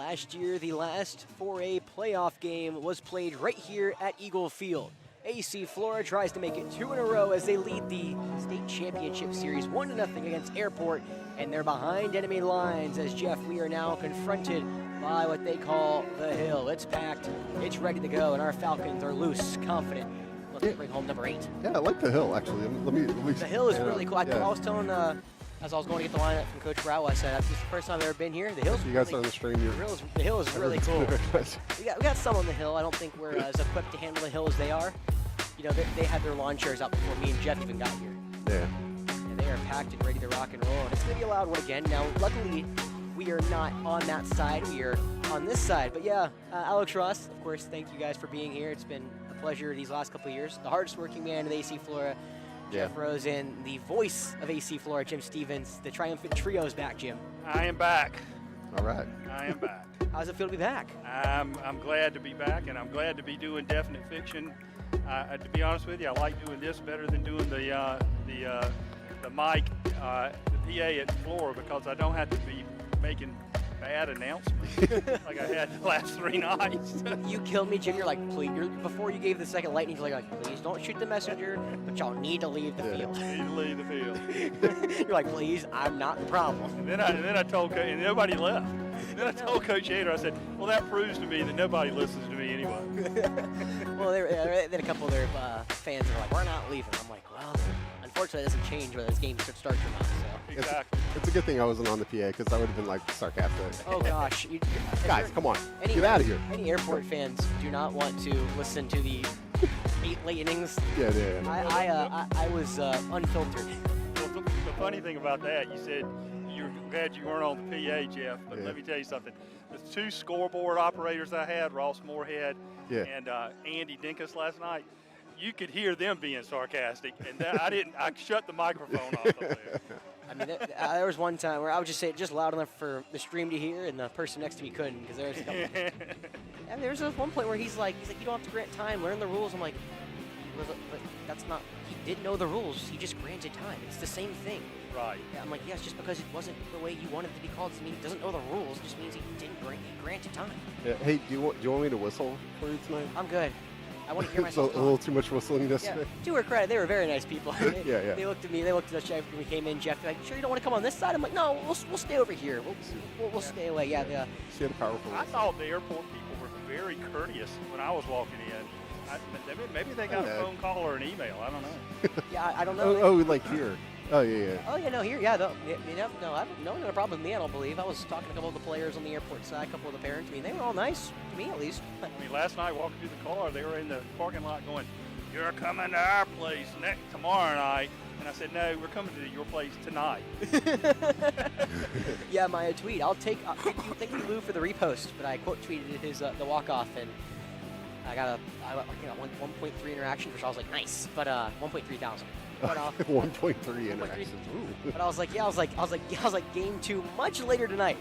Last year, the last 4A playoff game was played right here at Eagle Field. AC Flora tries to make it 2 in a row as they lead the state championship series 1-0 against Airport, and they're behind enemy lines as Jeff, we are now confronted by what they call the Hill. It's packed, it's ready to go, and our Falcons are loose, confident. Let's bring home number 8. Yeah, I like the Hill actually. The Hill is really cool. I was telling as I was going to get the lineup from Coach Brow, I said, this is the first time I've ever been here. The Hill's you guys really, on the stream. The Hill is really cool. we got some on the Hill. I don't think we're as equipped to handle the Hill as they are. You know, they had their lawn chairs out before me and Jeff even got here. Yeah. And they are packed and ready to rock and roll. And it's going to be a loud one again. Now, luckily, we are not on that side. We are on this side. But yeah, Alex Ross, of course, thank you guys for being here. It's been a pleasure these last couple of years. The hardest working man of AC Flora, Jeff Rosen, the voice of AC Flora, Jim Stevens. The triumphant trio is back, Jim. I am back. All right. I am back. How does it feel to be back? I'm glad to be back, and I'm glad to be doing definite fiction. To be honest with you, I like doing this better than doing the mic, the PA at Flora, because I don't have to be making bad announcements like I had the last 3 nights. You killed me, Jim. You're like, please. Before you gave the second lightning, you're like, please don't shoot the messenger, but y'all need to leave the field. Need to leave the field. You're like, please, I'm not the problem. And then I told Coach, and nobody left. And then I told Coach Hader, I said, well, that proves to me that nobody listens to me anyway. Well, then a couple of their fans are like, we're not leaving. I'm like, well, unfortunately, it doesn't change whether this game starts or not. So. Exactly. It's a good thing I wasn't on the PA because I would have been like sarcastic. Oh gosh, guys, come on, get out of here. Any Airport fans do not want to listen to the 8 late innings. Yeah. I was unfiltered. Well, the funny thing about that, you said you're glad you weren't on the PA, Jeff. But let me tell you something. The 2 scoreboard operators I had, Ross Moorhead and Andy Dinkus last night, you could hear them being sarcastic, and I shut the microphone off up there. I mean, there was one time where I would just say it just loud enough for the stream to hear, and the person next to me couldn't, because there was a couple. And there was one point where he's like, you don't have to grant time, learn the rules. I'm like, but that's not. He didn't know the rules. He just granted time. It's the same thing. Right. Yeah, I'm like, yes, just because it wasn't the way you wanted it to be called doesn't mean he doesn't know the rules. It just means he granted time. Yeah. Hey, do you want me to whistle for you tonight? I'm good. I want to hear myself. So a little too much whistling yesterday. Yeah. To her credit, they were very nice people. Yeah. They looked at me. They looked at us after we came in. Jeff, like, sure you don't want to come on this side? I'm like, no, we'll stay over here. We'll stay away. Yeah. She had a powerful. I thought the airport people were very courteous when I was walking in. Maybe they got a phone call or an email. I don't know. Yeah, I don't know. Like here. Oh yeah. Oh yeah, no here. Yeah, no problem with me. I don't believe. I was talking to a couple of the players on the airport side, a couple of the parents. I mean, they were all nice to me at least. I mean, last night walking through the car, they were in the parking lot going, "You're coming to our place tomorrow night." And I said, "No, we're coming to your place tonight." Yeah, my tweet. Thank you, Lou, for the repost. But I quote tweeted his the walk off, and I got 1.3 interaction, which I was like, nice. But 1.3 thousand. 1.3 interactions. But I was like, game 2 much later tonight.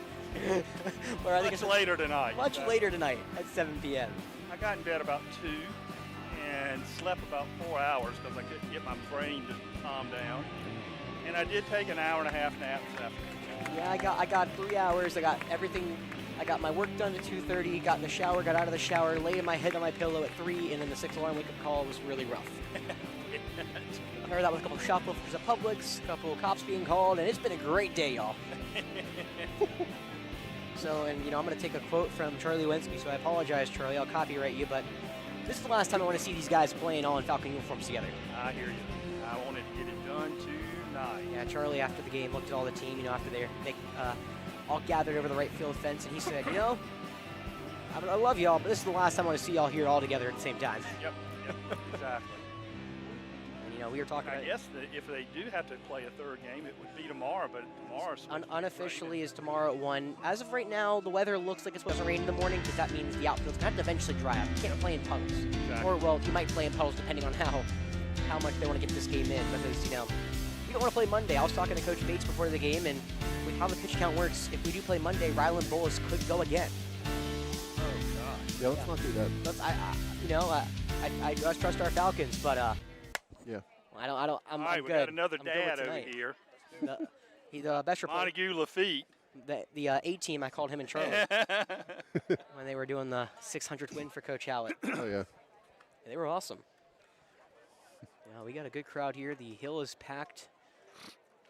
Or I think it's later tonight. Much later tonight at 7 p.m. I got in bed about 2 and slept about 4 hours because I couldn't get my brain to calm down. And I did take an hour and a half nap this afternoon. Yeah, I got 3 hours. I got everything. I got my work done at 2:30. Got in the shower. Got out of the shower. Laid my head on my pillow at 3, and then the 6 alarm wake-up call was really rough. I heard that with a couple of shoplifters at Publix, a couple of cops being called, and it's been a great day, y'all. So, and I'm going to take a quote from Charlie Wensky, so I apologize, Charlie. I'll copyright you, but this is the last time I want to see these guys playing all in Falcon uniforms together. I hear you. I want to get it done tonight. Yeah, Charlie, after the game, looked at all the team, after they all gathered over the right field fence, and he said, I love y'all, but this is the last time I want to see y'all here all together at the same time. Yep, exactly. And, we were talking I guess if they do have to play a third game, it would be tomorrow, but tomorrow's unofficially is tomorrow at 1. As of right now, the weather looks like it's supposed to rain in the morning because that means the outfield's going to have to eventually dry up. You can't play in puddles. Exactly. Or, well, you might play in puddles depending on how much they want to get this game in because, we don't want to play Monday. I was talking to Coach Bates before the game, and with how the pitch count works, if we do play Monday, Ryland Bullis could go again. Oh, gosh. Yeah, let's not do that. I just trust our Falcons, but yeah. I'm all right, good. we got another I'm dad over tonight. here. The best reporter. Montague Lafitte. The A team, I called him and Charlie when they were doing the 600th win for Coach Howlett. Oh, yeah. They were awesome. We got a good crowd here. The hill is packed,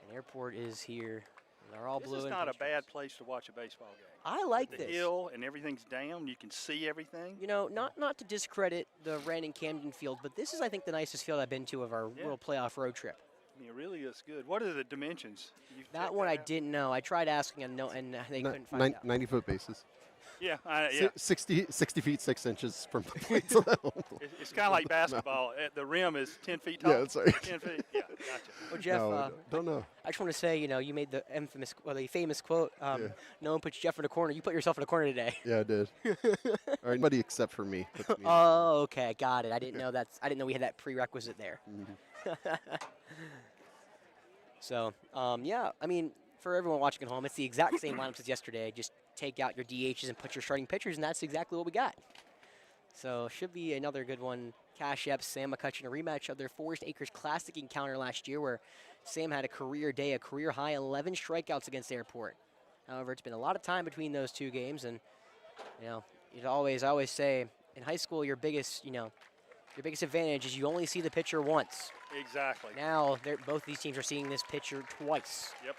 and Airport is here. They're all blue. This is not a bad place to watch a baseball game. I like the this. The hill and everything's down. You can see everything. Not to discredit the Wren and Camden field, but this is, I think, the nicest field I've been to of our World Playoff road trip. I mean, it really is good. What are the dimensions? That one I didn't know. I tried asking, and they couldn't find out. 90-foot bases. Yeah, yeah. 60 feet 6 inches from the plate to the home. It's kind of like basketball. The rim is 10 feet tall. Yeah, that's right. 10 feet. Yeah, gotcha. Well, Jeff, no, don't know. I just want to say, you made the the famous quote. No one puts Jeff in a corner. You put yourself in a corner today. Yeah, I did. Or anybody except for me. Oh, okay, got it. I didn't know I didn't know we had that prerequisite there. So, yeah, I mean, for everyone watching at home, it's the exact same lineups as yesterday. Just take out your DHs and put your starting pitchers, and that's exactly what we got. So, should be another good one. Cash Epps, Sam McCutcheon, a rematch of their Forest Acres Classic encounter last year, where Sam had a career day, a career high 11 strikeouts against Airport. However, it's been a lot of time between those two games, and I always say in high school, your biggest advantage is you only see the pitcher once. Exactly. Now, both these teams are seeing this pitcher twice. Yep.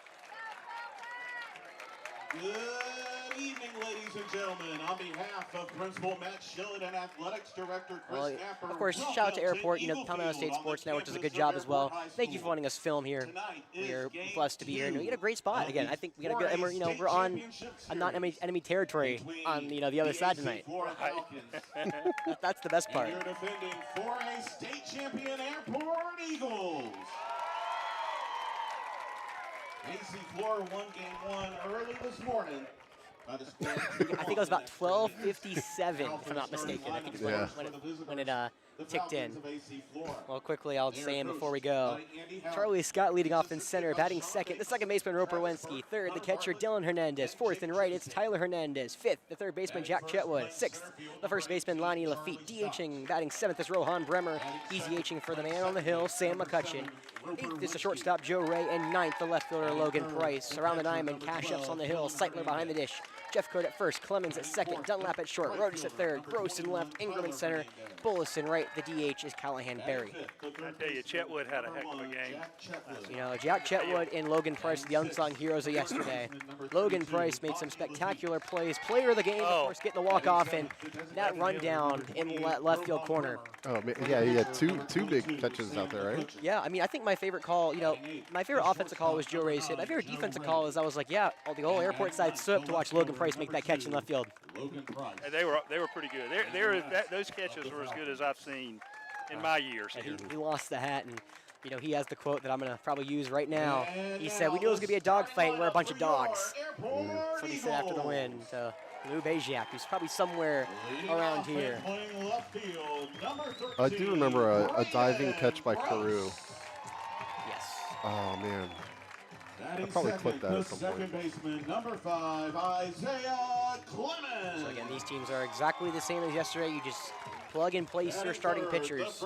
Good evening, ladies and gentlemen. On behalf of Principal Matt Schillen and Athletics Director Chris Napper, of course, shout out to Airport. Palmetto State Sports Network does a good job as well. Thank you for letting us film here. We are blessed to be here. And we get a great spot. Again, I think we got a good, and we're on not enemy territory on the other side tonight. That's the best part. You're defending 4A state champion Airport Eagles. AC Flora won game 1 early this morning by the score I think it was about 12:57, if I'm not mistaken. I think it's when it ticked in. Well, quickly, I'll say him before we go. Charlie Scott leading off in center, batting second. The second baseman, Roper Wensky. Third, the catcher, Dylan Hernandez. Fourth and right, it's Tyler Hernandez. Fifth, the third baseman, Jack Chetwood. Sixth, the first baseman, Lonnie Lafitte. DHing, batting seventh is Rohan Bremer. He's DHing for the man on the hill, Sam McCutcheon. Eighth is the shortstop, Joe Ray. And ninth, the left fielder, Logan Price. Around the diamond, Cash Epps on the hill. Seitler behind the dish. Jeff Curt at first, Clemens at second, Dunlap at short, Rodas at third, Gross in left, Ingram in center, Bullis in right. The DH is Callahan Berry. I tell you, Chetwood had a heck of a game. Jack Chetwood and Logan Price, the unsung heroes of yesterday. Logan Price made some spectacular plays. Player of the game, of course, getting the walk-off and that rundown in left field corner. Oh, yeah, he had two big catches out there, right? Yeah, I mean, I think my favorite call, my favorite offensive call was Joe Ray's hit. My favorite defensive call is I was like, the whole Airport side stood up to watch Logan Price make that catch in left field. And they were pretty good. Those catches were as good as I've seen in my years. He lost the hat, and he has the quote that I'm going to probably use right now. He said, "We knew it was going to be a dogfight, and we're a bunch of dogs." That's what he said after the win to Lou Beziak, who's probably somewhere around here. I do remember a diving catch by Carew. Yes. Oh, man. I'll probably clip that at some point. Baseman, number 5, Isaiah Clemens. So again, these teams are exactly the same as yesterday. You just plug and place your starting pitchers.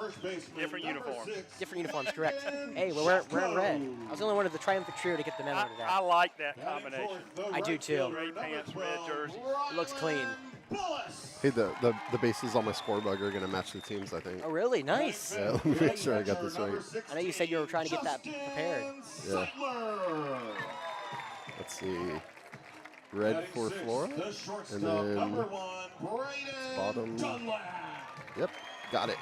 Different uniforms. Different uniforms, correct. Hey, we're wearing red. I was the only one of the triumphant trio to get the memo today. I like that combination. I do too. Gray pants, red jersey. It looks clean. Hey, the bases on my scoreboard are going to match the teams, I think. Oh, really? Nice. Yeah, let me make sure I got this right. I know you said you were trying to get that prepared. Yeah. Let's see. Red for Flora. And then bottom. Yep, got it.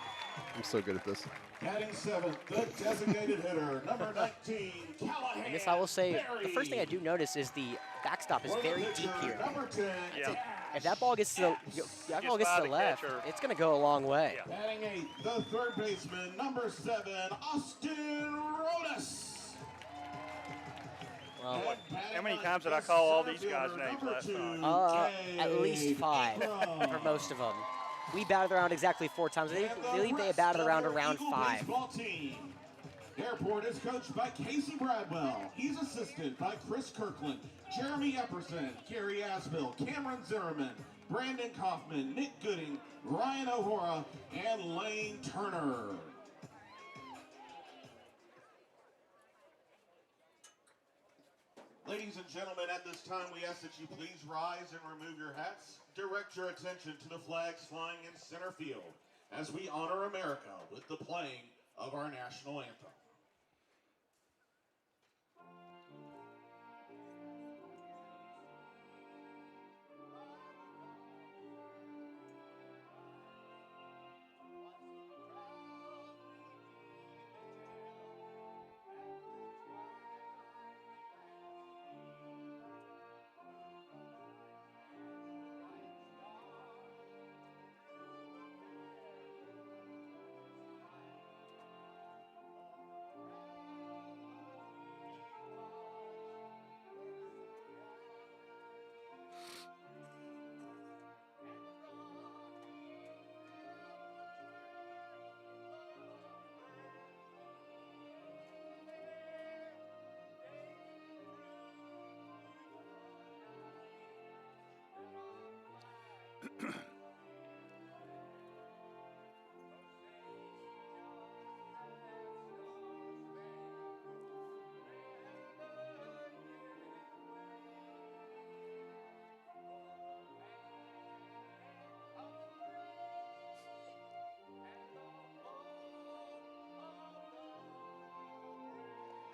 I'm so good at this. Batting seventh, the designated hitter, number 19, Callahan. And this, I will say, the first thing I do notice is the backstop is very deep here. Yeah. If that ball gets to the left, it's going to go a long way. Yeah. Batting eighth, the third baseman, number 7, Austin Rodas. Well, How many times did I call all these guys' names last night? at least 5 for most of them. We batted around exactly 4 times. They batted around 5. Airport is coached by Casey Bradwell. He's assisted by Chris Kirkland, Jeremy Epperson, Gary Asbill, Cameron Zimmerman, Brandon Kaufman, Nick Gooding, Ryan O'Hora, and Lane Turner. Ladies and gentlemen, at this time we ask that you please rise and remove your hats. Direct your attention to the flags flying in center field as we honor America with the playing of our national anthem.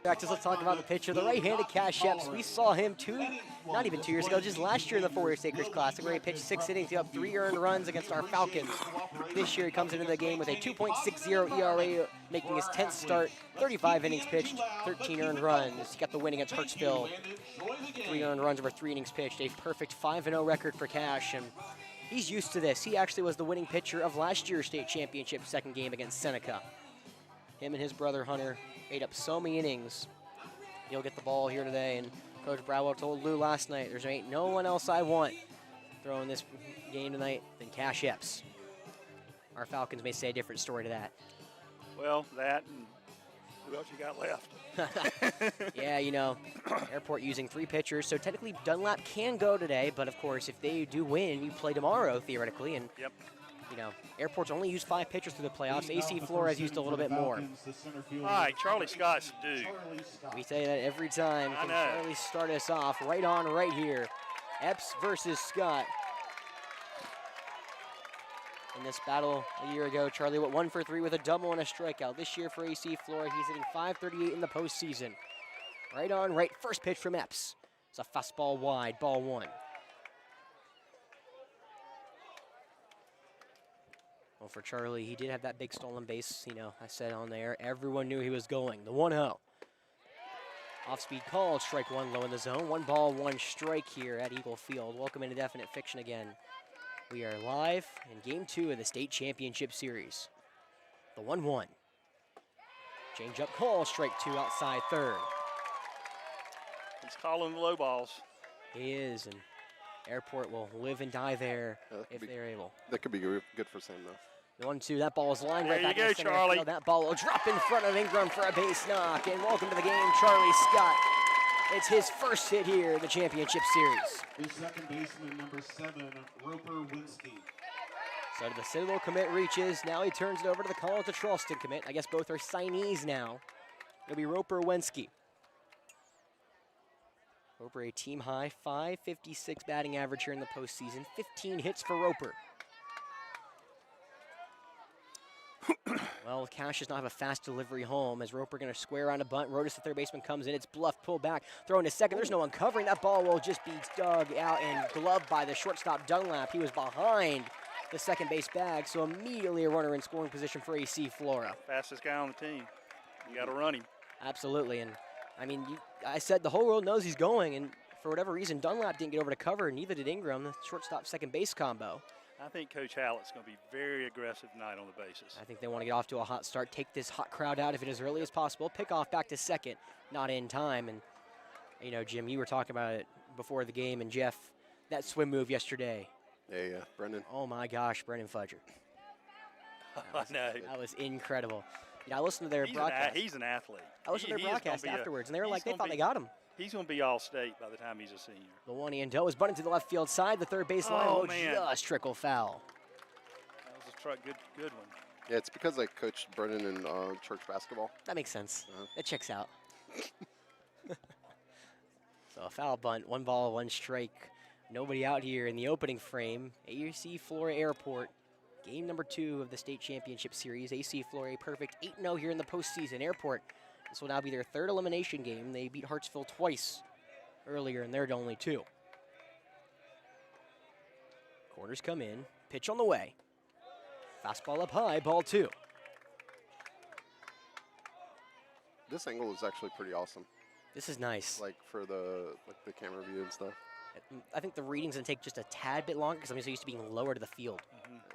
Let's talk about the pitcher, the right-handed Cash Epps. We saw him not even 2 years ago, just last year in the 4-year Stakers Classic, where he pitched 6 innings, he got 3 earned runs against our Falcons. This year he comes into the game with a 2.60 ERA, making his 10th start, 35 innings pitched, 13 earned runs. He got the win against Hartsville, 3 earned runs over 3 innings pitched, a perfect 5-0 record for Cash, and he's used to this. He actually was the winning pitcher of last year's state championship second game against Seneca. Him and his brother Hunter ate up so many innings. He'll get the ball here today, and Coach Bradwell told Lou last night, there's ain't no one else I want throwing this game tonight than Cash Epps. Our Falcons may say a different story to that. Well, that and who else you got left? Yeah, you know, Airport using 3 pitchers, so technically Dunlap can go today, but of course, if they do win, you play tomorrow, theoretically, and yep. You know, Airport's only used 5 pitchers through the playoffs. AC Flora has used a little bit more. All right, Charlie Scott's due. We say that every time. I Can know. Charlie start us off right on right here. Epps versus Scott. In this battle a year ago, Charlie went 1 for 3 with a double and a strikeout. This year for AC Flora, he's hitting .538 in the postseason. Right on right, first pitch from Epps. It's a fastball wide, ball 1. Well, for Charlie, he did have that big stolen base, you know, I said on there. Everyone knew he was going. The 1-0. Off-speed call, strike 1 low in the zone. 1 ball, 1 strike here at Eagle Field. Welcome into Definite Fiction again. We are live in Game 2 of the State Championship Series. The 1-1. Change-up call, strike 2 outside third. He's calling the low balls. He is, and Airport will live and die there if they're able. That could be good for Sam, though. The 1-2, that ball is lined There right back you in go, the center Charlie. field. That ball will drop in front of Ingram for a base knock. And welcome to the game, Charlie Scott. It's his first hit here in the championship series. The second baseman, number 7, Roper Winsky. So the Citadel commit reaches. Now he turns it over to the College of Charleston commit. I guess both are signees now. It'll be Roper Wensky. Roper a team high, .556 batting average here in the postseason. 15 hits for Roper. Well, Cash does not have a fast delivery home as Roper going to square on a bunt. Rodas, the third baseman, comes in. It's bluffed, pulled back, throwing to second. There's no one covering. That ball will just be dug out and gloved by the shortstop Dunlap. He was behind the second base bag, so immediately a runner in scoring position for AC Flora. Fastest guy on the team. You got to run him. Absolutely, and I mean, I said the whole world knows he's going, and for whatever reason, Dunlap didn't get over to cover, and neither did Ingram, the shortstop second base combo. I think Coach Hallett's going to be very aggressive tonight on the bases. I think they want to get off to a hot start, take this hot crowd out if it as early as possible, pick off back to second, not in time. And, you know, Jim, you were talking about it before the game, and Jeff, that swim move yesterday. Yeah, Brendan. Oh, my gosh, Brendan Fudger. I know. That was incredible. You know, I listened to their broadcast. He's an athlete. I listened to their broadcast afterwards, and they were like, they thought they got him. He's going to be all-state by the time he's a senior. The 1-0 is bunted to the left field side. The third base line will just trickle foul. That was a good one. Yeah, it's because I coached Brendan in church basketball. That makes sense. It checks out. So a foul bunt, 1 ball, 1 strike. Nobody out here in the opening frame. AC Flora Airport, game number 2 of the state championship series. AC Flora a perfect 8-0 here in the postseason. Airport, this will now be their 3rd elimination game. They beat Hartsville twice earlier, and they're only 2. Corners come in, pitch on the way. Fastball up high, ball 2. This angle is actually pretty awesome. This is nice. Like for the camera view and stuff. I think the reading's gonna take just a tad bit longer because I'm so used to being lower to the field.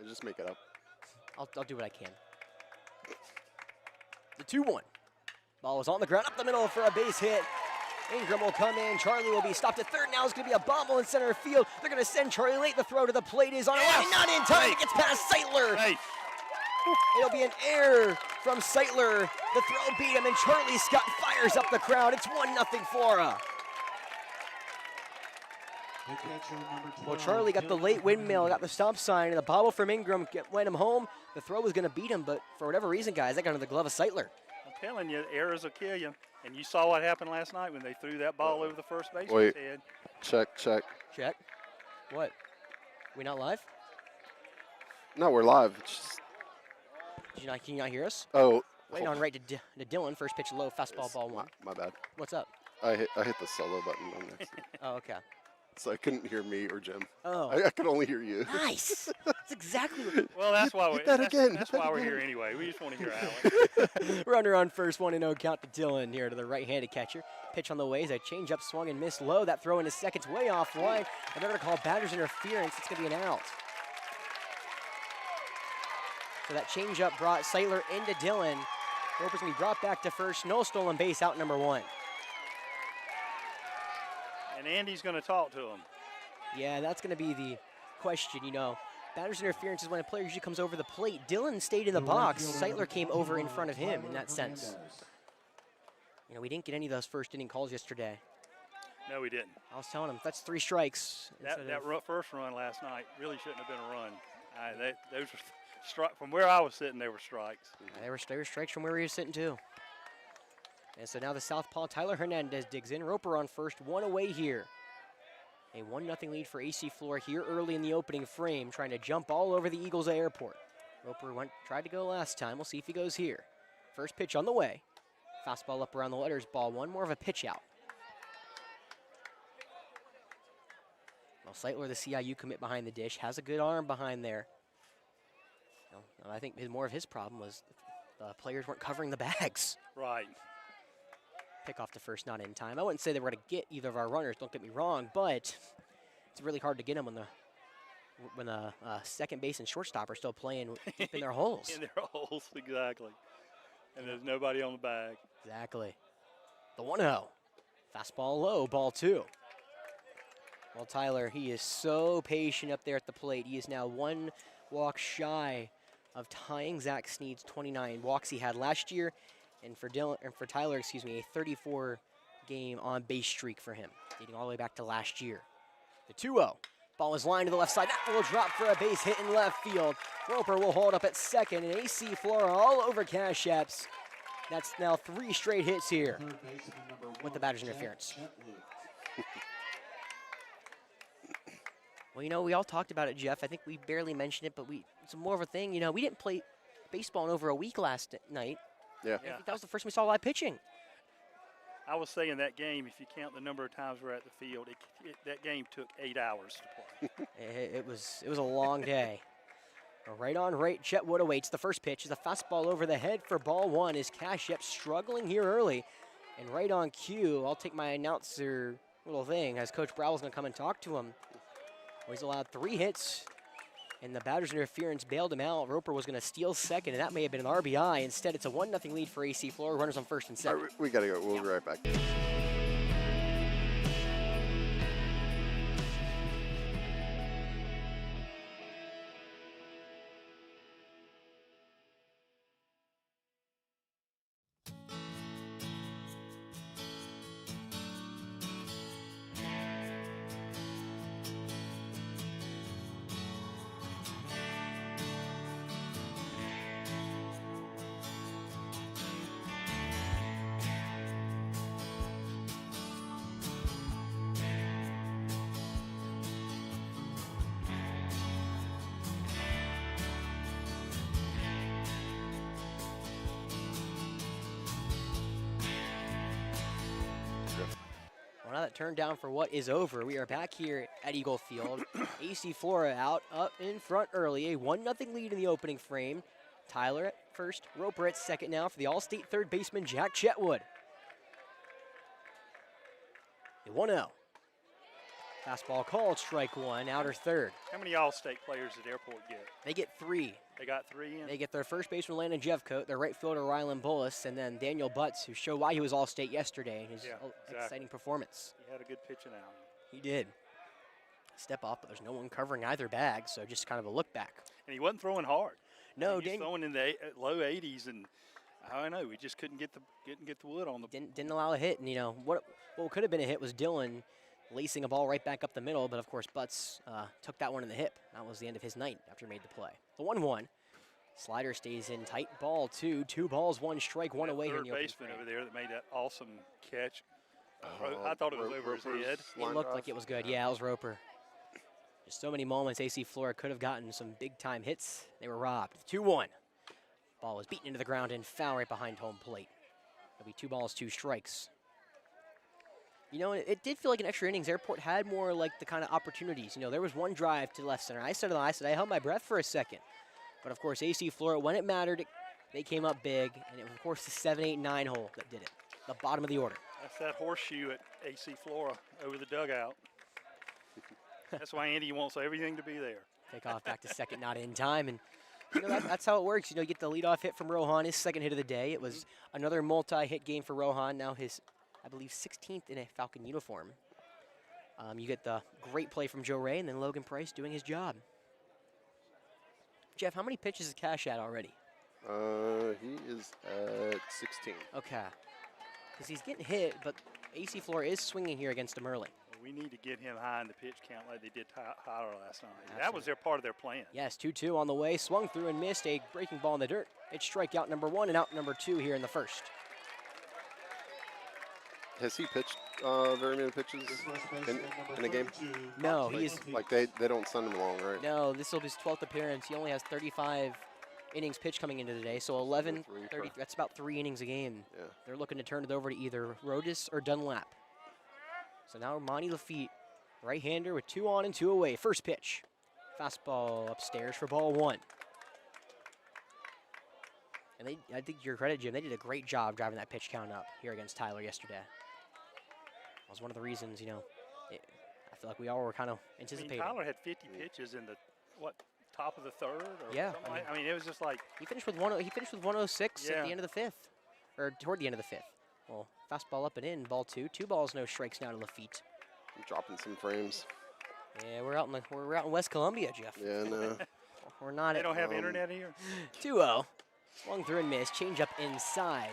Just make it up. I'll do what I can. The 2-1. Ball is on the ground, up the middle for a base hit. Ingram will come in. Charlie will be stopped at third. Now it's going to be a bobble in center field. They're going to send Charlie late. The throw to the plate is on a line. Not in time. It gets past Seitler. It'll be an error from Seitler. The throw beat him, and Charlie Scott fires up the crowd. It's 1-0 Flora. Well, Charlie got the late windmill, got the stop sign, and the bobble from Ingram went him home. The throw was going to beat him, but for whatever reason, guys, that got into the glove of Seitler. I'm telling you, errors will kill you. And you saw what happened last night when they threw that ball over the first baseman's Wait. head. Check. Check. What? We not live? No, we're live. It's just, Can you not hear us? oh. Wait on right to Dylan. First pitch low, fastball, ball 1. My bad. What's up? I hit the solo button on next. Oh, okay. So I couldn't hear me or Jim. Oh. I could only hear you. Nice. That's exactly what. Well, that's why Hit we're again. here anyway. We just want to hear Alan. Runner on first, 1-0 count to Dylan here to the right-handed catcher. Pitch on the way is a changeup swung and missed low. That throw into second's way offline. And they're going to call batter's interference. It's going to be an out. So that changeup brought Seitler into Dylan. Roper's going to be brought back to first. No stolen base, out number 1. And Andy's going to talk to him. Yeah, that's going to be the question, you know. Batter's interference is when a player usually comes over the plate. Dylan stayed in the box. Seitler came over in front of him in that sense. You know, we didn't get any of those first inning calls yesterday. No, we didn't. I was telling him, that's 3 strikes. That first run last night really shouldn't have been a run. Those were from where I was sitting, they were strikes. They were strikes from where we were sitting, too. And so now the southpaw Tyler Hernandez digs in. Roper on first, 1 away here. A 1-0 lead for AC Flora here early in the opening frame, trying to jump all over the Eagles Airport. Roper tried to go last time. We'll see if he goes here. First pitch on the way. Fastball up around the letters, ball 1, more of a pitch out. Well, Seitler, the CIU commit behind the dish, has a good arm behind there. I think more of his problem was the players weren't covering the bags. Right. Pick off the first, not in time. I wouldn't say they were going to get either of our runners, don't get me wrong, but it's really hard to get them when the second base and shortstop are still playing deep in their holes. In their holes, exactly. And there's nobody on the bag. Exactly. The 1-0. Fastball low, ball 2. Well, Tyler, he is so patient up there at the plate. He is now 1 walk shy of tying Zach Sneed's 29 walks he had last year. And for Tyler, a 34-game on-base streak for him, dating all the way back to last year. The 2-0. Ball is lined to the left side. That will drop for a base hit in left field. Roper will hold up at second, and AC Flora all over Cash Apps. That's now 3 straight hits here with the batter's interference. Well, you know, we all talked about it, Jeff. I think we barely mentioned it, but it's more of a thing. You know, we didn't play baseball in over a week last night. Yeah. I think that was the first we saw live pitching. I was saying that game, if you count the number of times we're at the field, that game took 8 hours to play. It was a long day. Right on right, Chetwood awaits. The first pitch is a fastball over the head for ball 1. Is Kashep struggling here early. And right on cue, I'll take my announcer little thing as Coach Browell's going to come and talk to him. Well, he's allowed 3 hits. And the batter's interference bailed him out. Roper was going to steal second, and that may have been an RBI. Instead, it's a 1-0 lead for AC Flora. Runners on first and second. We got to go. We'll be right back. Well, now that turned down for what is over. We are back here at Eagle Field. AC Flora out up in front early. A 1-0 lead in the opening frame. Tyler at first, Roper at second now for the All-State third baseman, Jack Chetwood. A 1-0. Fastball called, strike one, outer third. How many All-State players did Airport get? They get 3. They got 3 in? They get their first baseman, Landon Jeffcoat, their right fielder, Rylan Bullis, and then Daniel Butts, who showed why he was All-State yesterday in his exciting performance. He had a good pitching out. He did. Step up, but there's no one covering either bag, so just kind of a look back. And he wasn't throwing hard. No, he was throwing in the low 80s, and I don't know, we just couldn't get the wood on the. Didn't allow a hit, and what could have been a hit was Dylan lacing a ball right back up the middle, but of course Butts took that one in the hip. That was the end of his night after he made the play. The 1-1. Slider stays in tight. Ball 2. 2 balls, 1 strike, 1 away here in the opening baseman frame. over there that made that awesome catch. I thought it was over his head. It looked like it was good. Yeah, it was Roper. Just so many moments AC Flora could have gotten some big-time hits. They were robbed. 2-1. Ball was beaten into the ground and foul right behind home plate. It'll be 2 balls, 2 strikes. You know, it did feel like an extra innings. Airport had more like the kind of opportunities. You know, there was one drive to left center. I said I held my breath for a second. But, of course, AC Flora, when it mattered, they came up big. And, it was, of course, the 7, 8, 9 hole that did it, the bottom of the order. That's that horseshoe at AC Flora over the dugout. That's why Andy wants everything to be there. Take off back to second, not in time. And, you know, that's how it works. You know, you get the leadoff hit from Rohan, his second hit of the day. It was another multi-hit game for Rohan, now his, I believe, 16th in a Falcon uniform. You get the great play from Joe Ray, and then Logan Price doing his job. Jeff, how many pitches is Cash at already? He is at 16. Okay. Because he's getting hit, but AC Flora is swinging here against him early. Well, we need to get him high in the pitch count like they did Tyler last night. Absolutely. That was their part of their plan. Yes, 2-2 on the way. Swung through and missed a breaking ball in the dirt. It's strikeout number 1 and out number 2 here in the first. Has he pitched very many pitches in a game? No, he's like they don't send him along, right? No, this will be his 12th appearance. He only has 35 innings pitched coming into today, so 11, 30. That's about 3 innings a game. Yeah. They're looking to turn it over to either Rodis or Dunlap. So now Monty Lafitte, right-hander with 2 on and 2 away. First pitch, fastball upstairs for ball 1. And I think your credit, Jim, they did a great job driving that pitch count up here against Tyler yesterday. That was one of the reasons, you know, I feel like we all were kind of anticipating. I mean, Tyler had 50 pitches in the, top of the third? Or yeah. I mean, it was just like. He finished with 106 at the end of the 5th, or toward the end of the 5th. Well, fastball up and in, ball 2. 2 balls, no strikes now to Lafitte. I'm dropping some frames. Yeah, we're out in West Columbia, Jeff. Yeah, no. We're not. They don't have internet here. 2-0. Swung through and missed. Change up inside.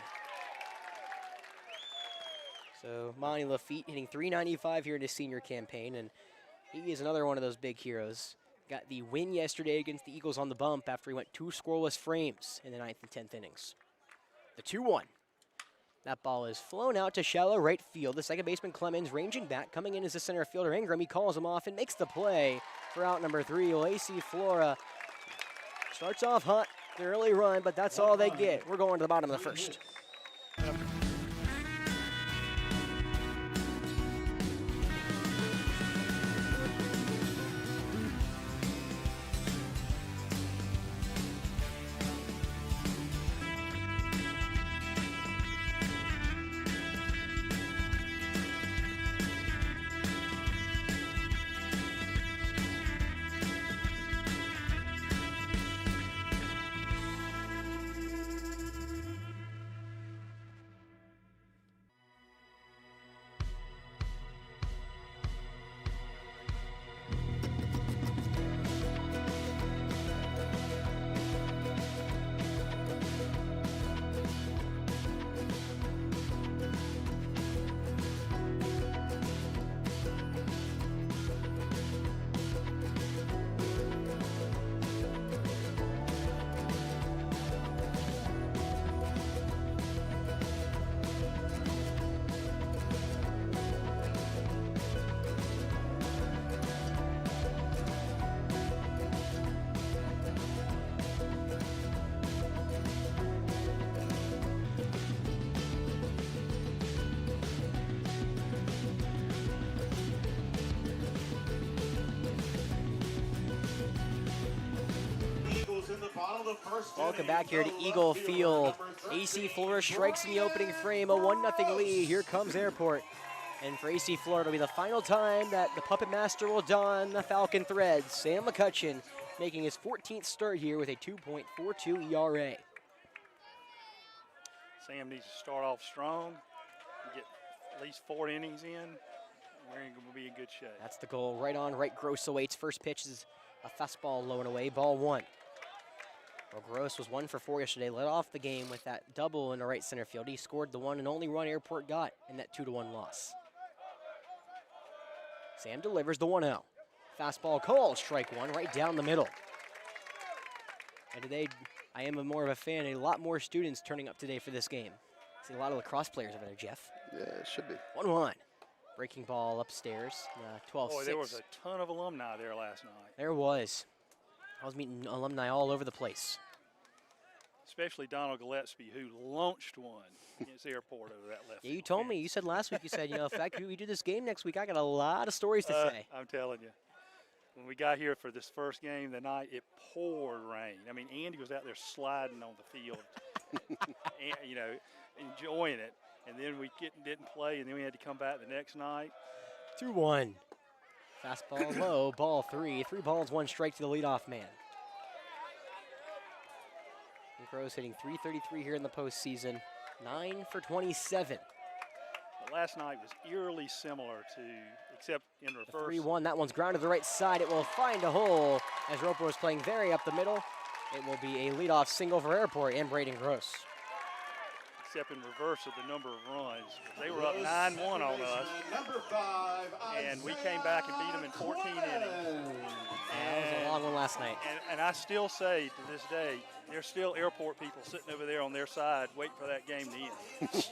So Monty Lafitte hitting .395 here in his senior campaign, and he is another one of those big heroes. Got the win yesterday against the Eagles on the bump after he went 2 scoreless frames in the 9th and 10th innings. The 2-1. That ball is flown out to shallow right field. The second baseman Clemens ranging back. Coming in as the center fielder Ingram. He calls him off and makes the play for out number 3. Well, AC Flora starts off hot, an early run, but that's all they get. We're going to the bottom of the first. Welcome back here to Eagle Field. AC Flora strikes in the opening frame, a 1-0 lead. Here comes Airport. And for AC Flora, it'll be the final time that the Puppet Master will don the Falcon threads. Sam McCutcheon making his 14th start here with a 2.42 ERA. Sam needs to start off strong, get at least 4 innings in. We're going to be in good shape. That's the goal. Right on, right. Gross awaits. First pitch is a fastball low and away. Ball 1. Well, Gross was 1 for 4 yesterday. Led off the game with that double in the right center field. He scored the one and only run Airport got in that 2-1 loss. Sam delivers the 1-0. Fastball called. Strike 1 right down the middle. And today, I am more of a fan. A lot more students turning up today for this game. See a lot of lacrosse players over there, Jeff. Yeah, it should be. 1-1. Breaking ball upstairs. 12-6. Boy, there was a ton of alumni there last night. There was. I was meeting alumni all over the place. Especially Donald Gillespie, who launched one against Airport over that left. Yeah, you told me. You said last week, you said, in fact, we do this game next week, I got a lot of stories to say. I'm telling you. When we got here for this first game the night, it poured rain. I mean, Andy was out there sliding on the field, and, enjoying it. And then we didn't play, and then we had to come back the next night. 2-1. Fastball low, ball 3. 3 balls, 1 strike to the leadoff man. Gross hitting .333 here in the postseason. 9 for 27. But last night was eerily similar to, except in reverse. 3-1, that one's grounded to the right side. It will find a hole as Roper was playing very up the middle. It will be a leadoff single for Airport and Braden Gross. Except in reverse of the number of runs. They were up 9-1 on us, and we came back and beat them in 14 innings. That was a long one last night. And I still say to this day, there's still Airport people sitting over there on their side waiting for that game to end.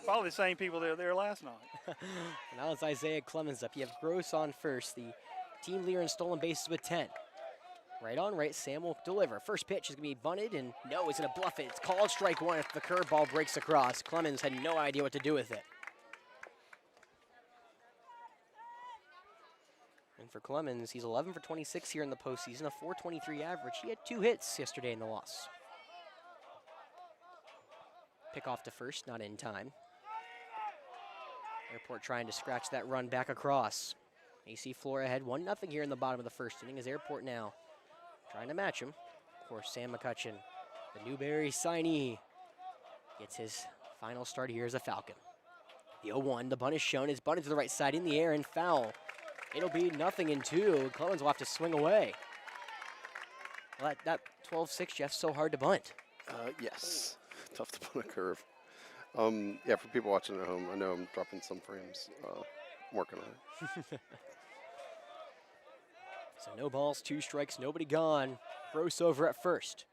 Probably the same people that were there last night. Now it's Isaiah Clemens up. You have Gross on first, the team leader in stolen bases with 10. Right on right, Sam will deliver. First pitch is going to be bunted, and no, he's going to bluff it. It's called strike 1 if the curveball breaks across. Clemens had no idea what to do with it. And for Clemens, he's 11 for 26 here in the postseason, a .423 average. He had 2 hits yesterday in the loss. Pick off to first, not in time. Airport trying to scratch that run back across. AC Flora ahead 1-0 here in the bottom of the first inning as Airport now trying to match him. Of course, Sam McCutcheon, the Newberry signee, gets his final start here as a Falcon. The 0-1, the bunt is shown. It's bunted to the right side in the air and foul. It'll be 0-2. Clemens will have to swing away. Well, that 12-6, Jeff, so hard to bunt. Yes, tough to bunt a curve. Yeah, for people watching at home, I know I'm dropping some frames. I'm working on it. So no balls, 2 strikes, nobody gone. Gross over at first.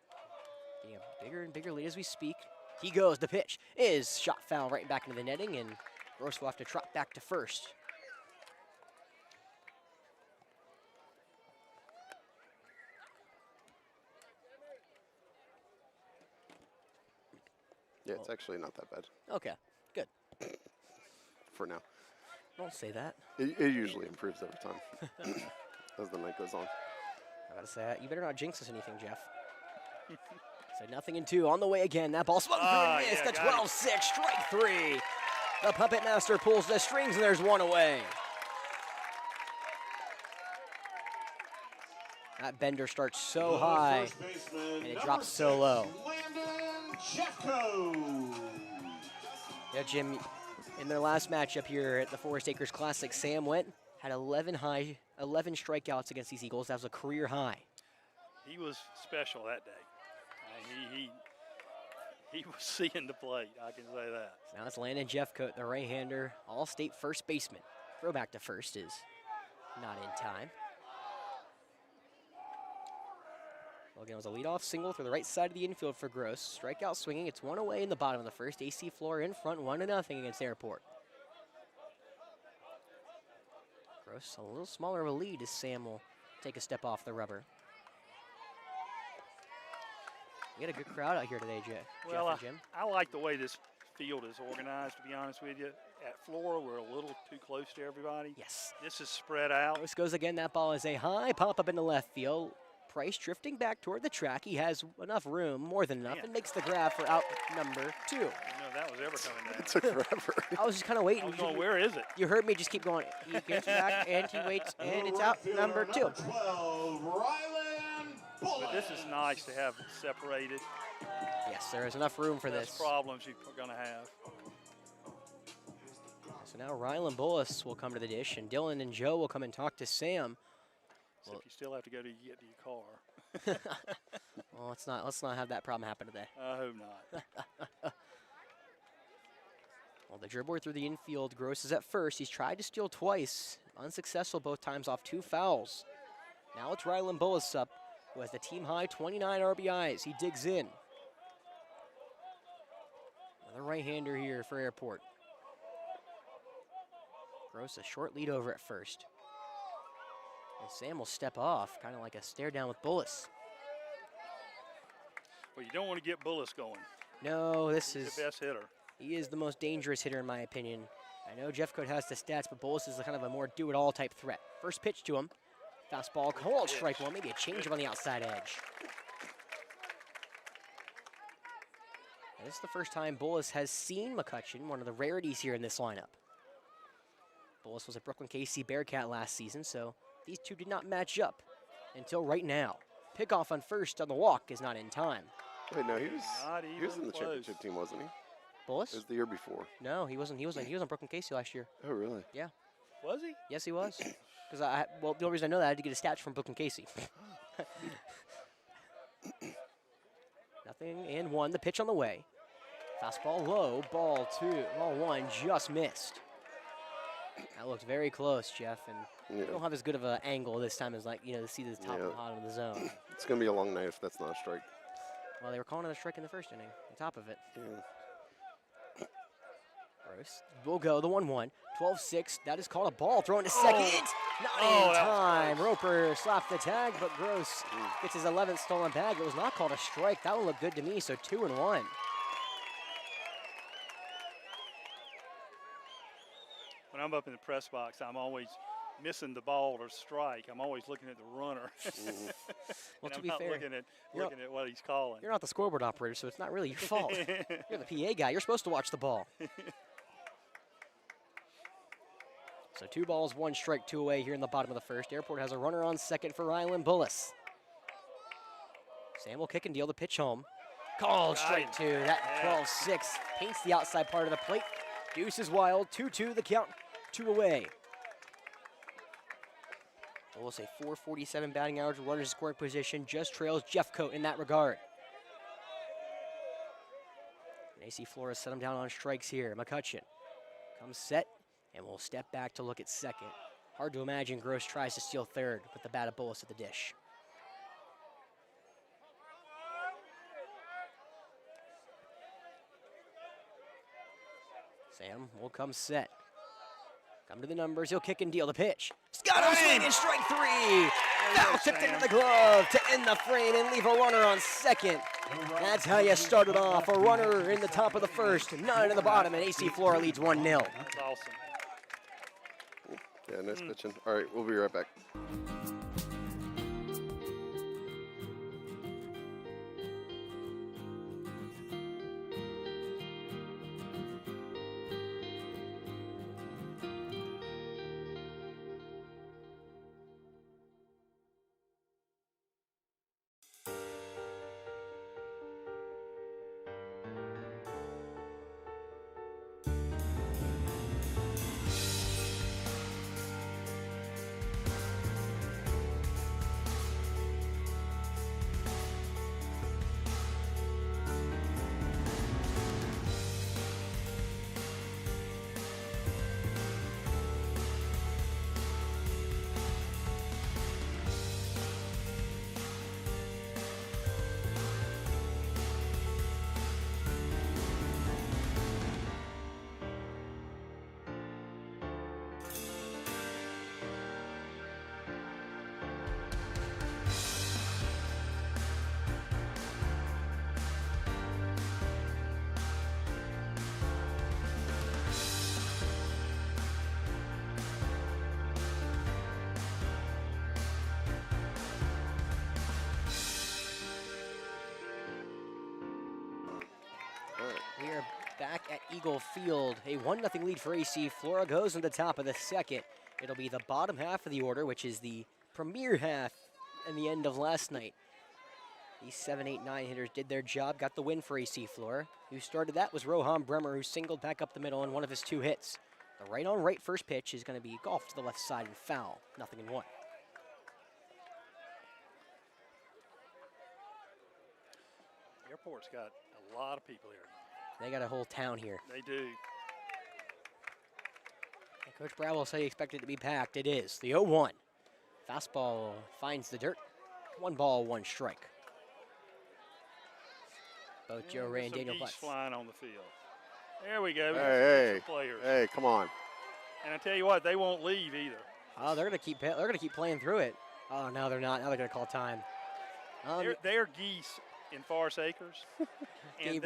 Getting a bigger and bigger lead as we speak. He goes, the pitch is shot foul right back into the netting, and Gross will have to trot back to first. Yeah, it's actually not that bad. Okay, good. For now. Don't say that. It usually improves every time as the night goes on. I gotta say that. You better not jinx us anything, Jeff. So 0-2 on the way again. That ball swung through and missed. The 12-6, strike 3. The Puppet Master pulls the strings and there's 1 away. That bender starts so high and it drops so low. Yeah, Jim, in their last matchup here at the Forest Acres Classic, Sam went, had 11 strikeouts against these Eagles. That was a career high. He was special that day. He was seeing the plate, I can say that. So now it's Landon Jeffcoat, the right-hander, all-state first baseman. Throwback to first is not in time. Well, again, it was a leadoff single through the right side of the infield for Gross. Strikeout swinging. It's 1 away in the bottom of the first. AC Flora in front, 1-0 against Airport. Gross, a little smaller of a lead as Sam will take a step off the rubber. We got a good crowd out here today, Jeff and Jim. I like the way this field is organized, to be honest with you. At Flora, we're a little too close to everybody. Yes. This is spread out. Gross goes again. That ball is a high pop-up in the left field. Price drifting back toward the track. He has enough room, more than enough, and makes the grab for out number 2. I didn't know that was ever coming down. It took forever. I was just kind of waiting. I was going, where is it? You heard me just keep going. He gets back and he waits, and it's out number 2. 12, Rylan Bullis. But this is nice to have it separated. Yes, there is enough room for That's this. problems you're going to have. So now Rylan Bullis will come to the dish, and Dylan and Joe will come and talk to Sam. Except you still have to go to get to your car. Well, let's not have that problem happen today. I hope not. Well, the dribbler through the infield. Gross is at first. He's tried to steal twice. Unsuccessful both times off 2 fouls. Now it's Rylan Bullis up, who has the team high 29 RBIs. He digs in. Another right-hander here for Airport. Gross a short lead over at first. And Sam will step off, kind of like a stare down with Bullis. Well, you don't want to get Bullis going. No, this He's is the best hitter. He is the most dangerous hitter in my opinion. I know Jeffcoat has the stats, but Bullis is kind of a more do-it-all type threat. First pitch to him. Fastball, called strike one, maybe a changeup on the outside edge. And this is the first time Bullis has seen McCutcheon, one of the rarities here in this lineup. Bullis was a Brooklyn KC Bearcat last season, so these two did not match up until right now. Pickoff on first on the walk is not in time. Wait, no, he Not was in even the close. championship team, wasn't he? Bullis? It was the year before. No, he wasn't. He was on Brooklyn KC last year. Oh, really? Was he? Yes, he was. Because well, the only reason I know that I had to get a stats from Brooklyn Casey. Nothing and 1. The pitch on the way. Fastball low. Ball 2. Ball 1 just missed. That looked very close, Jeff, and we don't have as good of an angle this time as to see the top and bottom of the zone. It's gonna be a long night if that's not a strike. Well, they were calling it a strike in the first inning. On top of it. Yeah. Gross will go the 1-1. 12-6. That is called a ball thrown to second. Not in time. Roper slapped the tag, but Gross gets his 11th stolen bag. It was not called a strike. That one looked good to me. So 2-1. When I'm up in the press box, I'm always missing the ball or strike. I'm always looking at the runner. Well, to I'm be not fair, looking at what he's calling. you're not the scoreboard operator, so it's not really your fault. You're the PA guy. You're supposed to watch the ball. So 2 balls, 1 strike, 2 away here in the bottom of the first. Airport has a runner on second for Rylan Bullis. Sam will kick and deal the pitch home. Called strike 2. That 12-6 paints the outside part of the plate. Deuce is wild. 2-2 the count. 2 away. Bullis a .447 batting average, runners in scoring position, just trails Jeffcoat in that regard. And AC Flora set him down on strikes here. McCutcheon comes set and will step back to look at second. Hard to imagine Gross tries to steal third with the bat of Bullis at the dish. Sam will come set. Come to the numbers, he'll kick and deal the pitch. Scott swinging strike 3. Foul tipped into the glove to end the frame and leave a runner on second. That's how you started off. A runner in the top of the first, 9 in the bottom, and AC Flora leads 1-0. That's awesome. Yeah, nice pitching. All right, we'll be right back. right. We are back at Eagle Field. A 1-0 lead for AC. Flora goes in the top of the second. It'll be the bottom half of the order, which is the premier half in the end of last night. These 7, 8, 9 hitters did their job, got the win for AC Flora. Who started that was Rohan Bremer, who singled back up the middle on one of his 2 hits. The right-on-right first pitch is going to be golfed to the left side and foul. 0-1. Airport's got a lot of people here. They got a whole town here. They do. And Coach Brow will say he expected it to be packed. It is. The 0-1. Fastball finds the dirt. 1 ball, 1 strike. Both Joe Ray and Daniel Butts flying on the field. There we go. Hey, players. Hey, come on. And I tell you what, they won't leave either. Oh, they're gonna keep playing through it. Oh, no, they're not. Now they're gonna call time. They're geese in Forest Acres, and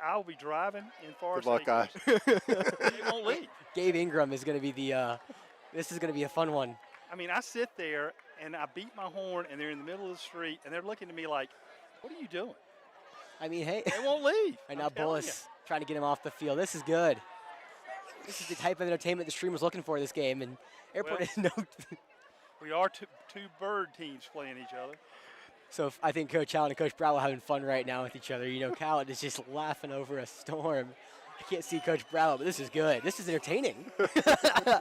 I'll be driving in Forest Good luck, Acres. guys. They won't leave. Gabe Ingram is gonna be the. This is gonna be a fun one. I mean, I sit there and I beat my horn, and they're in the middle of the street, and they're looking at me like, "What are you doing?" I mean, hey. They won't leave. And now Bullis trying to get him off the field. This is good. This is the type of entertainment the stream was looking for this game, and Airport is no. We are two bird teams playing each other. So I think Coach Allen and Coach Brow are having fun right now with each other. You know, Callan is just laughing over a storm. I can't see Coach Brow, but this is good. This is entertaining. They're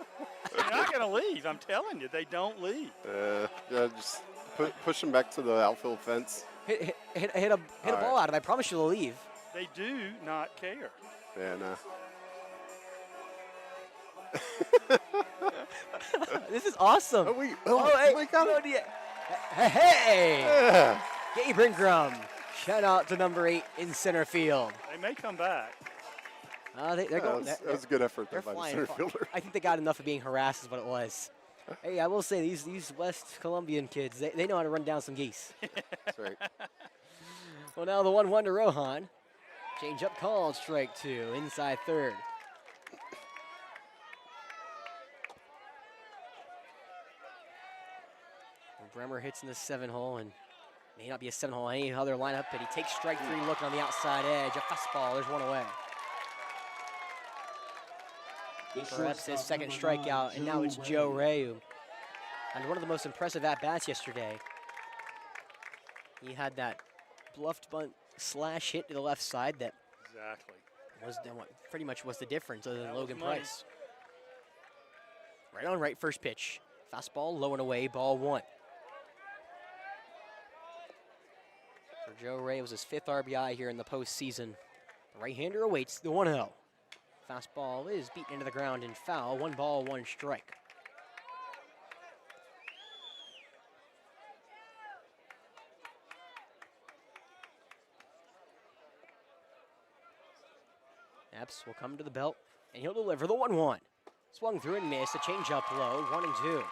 not going to leave. I'm telling you, they don't leave. Just push them back to the outfield fence. Hit a ball out of it. I promise you they'll leave. They do not care. Yeah, nah. This is awesome. Oh my God. Hey! Yeah. Gabe Ingram. Shout out to number 8 in center field. They may come back. They're going. That was a good effort there They're by the flying center far. fielder. I think they got enough of being harassed is what it was. Hey, I will say these West Colombian kids, they know how to run down some geese. That's right. Well, now the 1-1 to Rohan. Change up called, strike 2, inside third. Bremer hits in the 7-hole, and may not be a 7-hole any other lineup, but he takes strike 3 looking on the outside edge. A fastball, there's 1 away. Perhaps his second strikeout, and now it's Joe Ray, who had one of the most impressive at-bats yesterday. He had that bluffed bunt slash hit to the left side that was what pretty much was the difference other than Logan Price. Right on right, first pitch. Fastball, low and away, ball 1. For Joe Ray, it was his 5th RBI here in the postseason. The right-hander awaits the 1-0. Fastball is beaten into the ground and foul. 1 ball, 1 strike. Epps will come to the belt, and he'll deliver the 1-1. Swung through and missed. A changeup low, 1-2.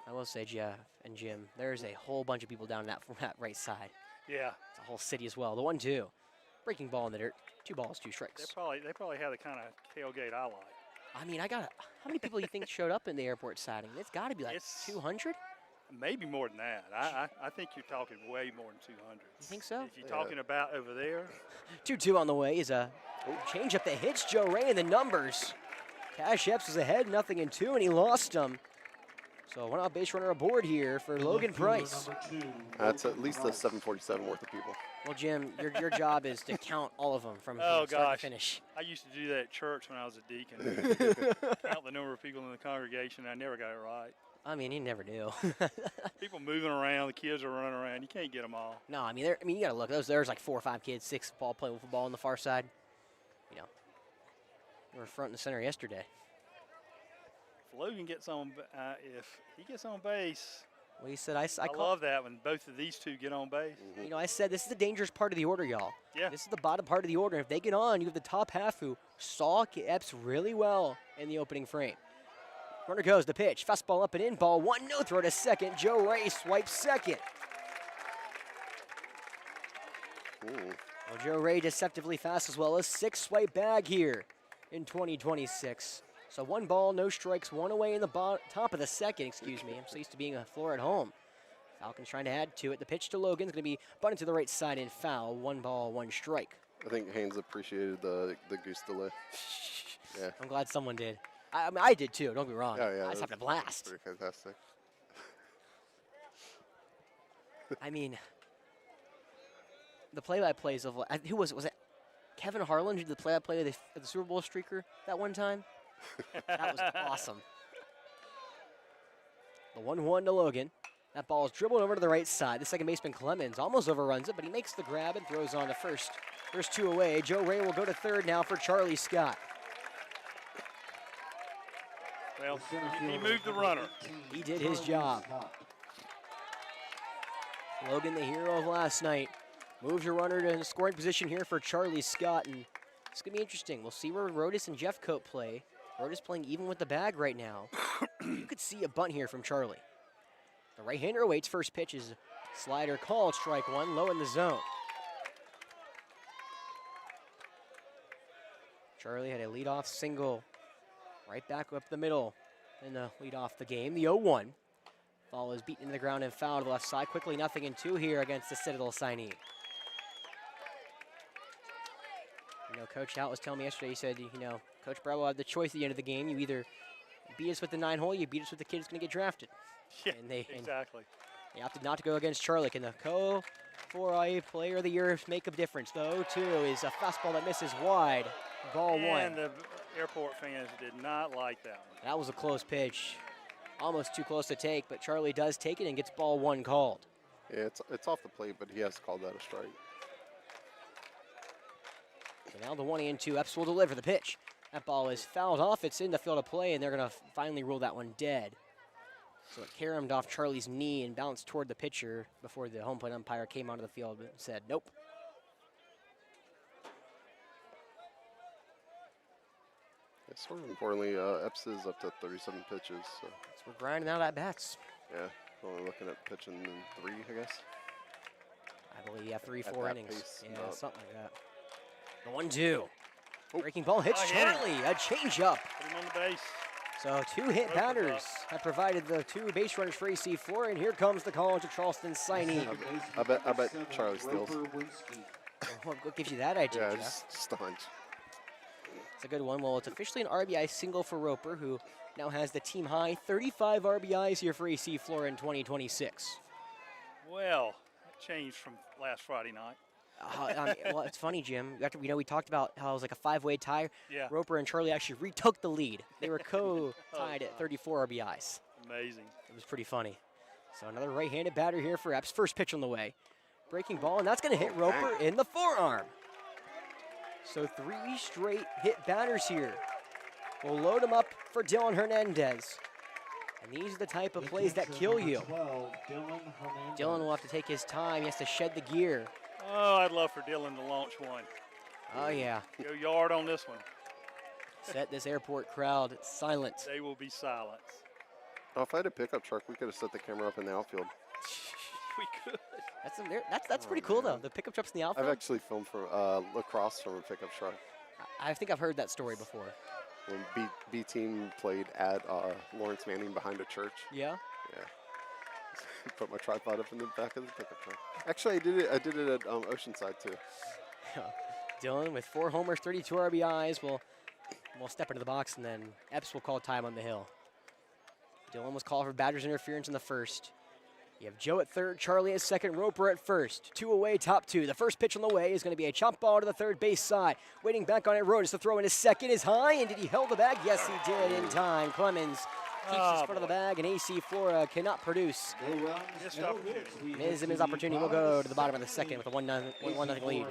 I will say, Jeff and Jim, there's a whole bunch of people down that right side. Yeah. It's a whole city as well. The 1-2. Breaking ball in the dirt. 2 balls, 2 strikes. They probably have the kind of tailgate I like. I mean, how many people do you think showed up in the airport siding? It's got to be like 200? Maybe more than that. I think you're talking way more than 200. You think so? If you're talking about over there. 2-2 on the way is a changeup that hits Joe Ray in the numbers. Cash Epps was ahead, 0-2, and he lost him. So 1 out base runner aboard here for Logan Price. That's at least a 747 worth of people. Well, Jim, your job is to count all of them from start to finish. I used to do that at church when I was a deacon. Count the number of people in the congregation. I never got it right. I mean, you never do. People moving around, the kids are running around. You can't get them all. No, I mean, you got to look. There's like 4 or 5 kids, 6 playing football on the far side. You know, we were front and center yesterday. If Logan gets on, if he gets on base. Well, he said I love that when both of these two get on base. You know, I said this is the dangerous part of the order, y'all. Yeah. This is the bottom part of the order. If they get on, you have the top half who saw Epps really well in the opening frame. Runner goes, the pitch. Fastball up and in, ball 1, no throw to second. Joe Ray swipes second. Well, Joe Ray deceptively fast as well. A 6-swipe bag here in 2026. So 1 ball, no strikes, 1 away in the top of the second, excuse me. I'm so used to being a Flora at home. Falcons trying to add to it. The pitch to Logan's going to be bunted to the right side and foul. 1 ball, 1 strike. I think Haynes appreciated the goose delay. Yeah. I'm glad someone did. I mean, I did too, don't be wrong. Yeah, I just having a blast. Pretty fantastic. I mean, the play-by-plays of, who was it? Was it Kevin Harlan who did the play-by-play of the Super Bowl streaker that one time? That was awesome. The 1-1 to Logan. That ball is dribbled over to the right side. The second baseman Clemens almost overruns it, but he makes the grab and throws on to first. There's 2 away. Joe Ray will go to third now for Charlie Scott. Well, he moved the runner. He did his job. Logan, the hero of last night, moves your runner to scoring position here for Charlie Scott, and it's going to be interesting. We'll see where Rodas and Jeffcoat play. Rodas playing even with the bag right now. You could see a bunt here from Charlie. The right-hander awaits. First pitch is slider called, strike 1, low in the zone. Charlie had a leadoff single right back up the middle in the lead off the game. The 0-1. Ball is beaten into the ground and fouled to the left side. Quickly 0-2 here against the Citadel signee. You know, Coach Hout was telling me yesterday, he said, you know, Coach Bravo had the choice at the end of the game. You either beat us with the 9-hole, you beat us with the kid who's going to get drafted. Yeah, and they, exactly. They opted not to go against Charlie. Can the Co-4A Player of the Year make a difference? The 0-2 is a fastball that misses wide. Ball 1. And the airport fans did not like that one. That was a close pitch. Almost too close to take, but Charlie does take it and gets ball 1 called. Yeah, it's off the plate, but he has called that a strike. So now the 1-2. Epps will deliver the pitch. That ball is fouled off. It's in the field of play, and they're going to finally rule that one dead. So it caromed off Charlie's knee and bounced toward the pitcher before the home plate umpire came onto the field and said, nope. Yeah, sort of importantly, Epps is up to 37 pitches. So we're grinding out at bats. Yeah, only looking at pitching in 3, I guess. I believe, yeah, 3-4 innings. Pace, yeah, something like that. The 1-2. Oh. Breaking ball hits Charlie. A changeup. Put him on the base. So 2 hit batters have provided the 2 base runners for AC Flora, and here comes the College of Charleston signee. I bet Charlie steals. What gives you that idea? Yeah, just a hunch. It's a good one. Well, it's officially an RBI single for Roper, who now has the team high 35 RBIs here for AC Flora in 2026. Well, that changed from last Friday night. Well, it's funny, Jim. We talked about how it was like a 5-way tie. Yeah. Roper and Charlie actually retook the lead. They were co-tied at 34 RBIs. Amazing. It was pretty funny. So another right-handed batter here for Epps. First pitch on the way. Breaking ball, and that's going to hit Roper in the forearm. So 3 straight hit batters here. We'll load them up for Dylan Hernandez. And these are the type of plays that kill you. 12, Dylan will have to take his time. He has to shed the gear. Oh, I'd love for Dylan to launch one. Oh, yeah. Go yard on this one. Set this airport crowd silent. They will be silent. Oh, if I had a pickup truck, we could have set the camera up in the outfield. We could. That's pretty cool, though. The pickup trucks in the outfield. I've actually filmed from lacrosse from a pickup truck. I think I've heard that story before. When B team played at Lawrence Manning behind a church. Yeah? Yeah. Put my tripod up in the back of the pickup truck. Actually, I did it at Oceanside too. Dylan with 4 homers, 32 RBIs will step into the box, and then Epps will call time on the hill. Dylan was called for batter's interference in the first. You have Joe at third, Charlie at second, Roper at first. 2 away, top 2. The first pitch on the way is going to be a chop ball to the third base side. Waiting back on it, Rodas to throw in his second is high, and did he hold the bag? Yes, he did in time. Clemens keeps his foot on the bag, and AC Flora cannot produce. His opportunity will go to the bottom of the second with a 1-0 lead.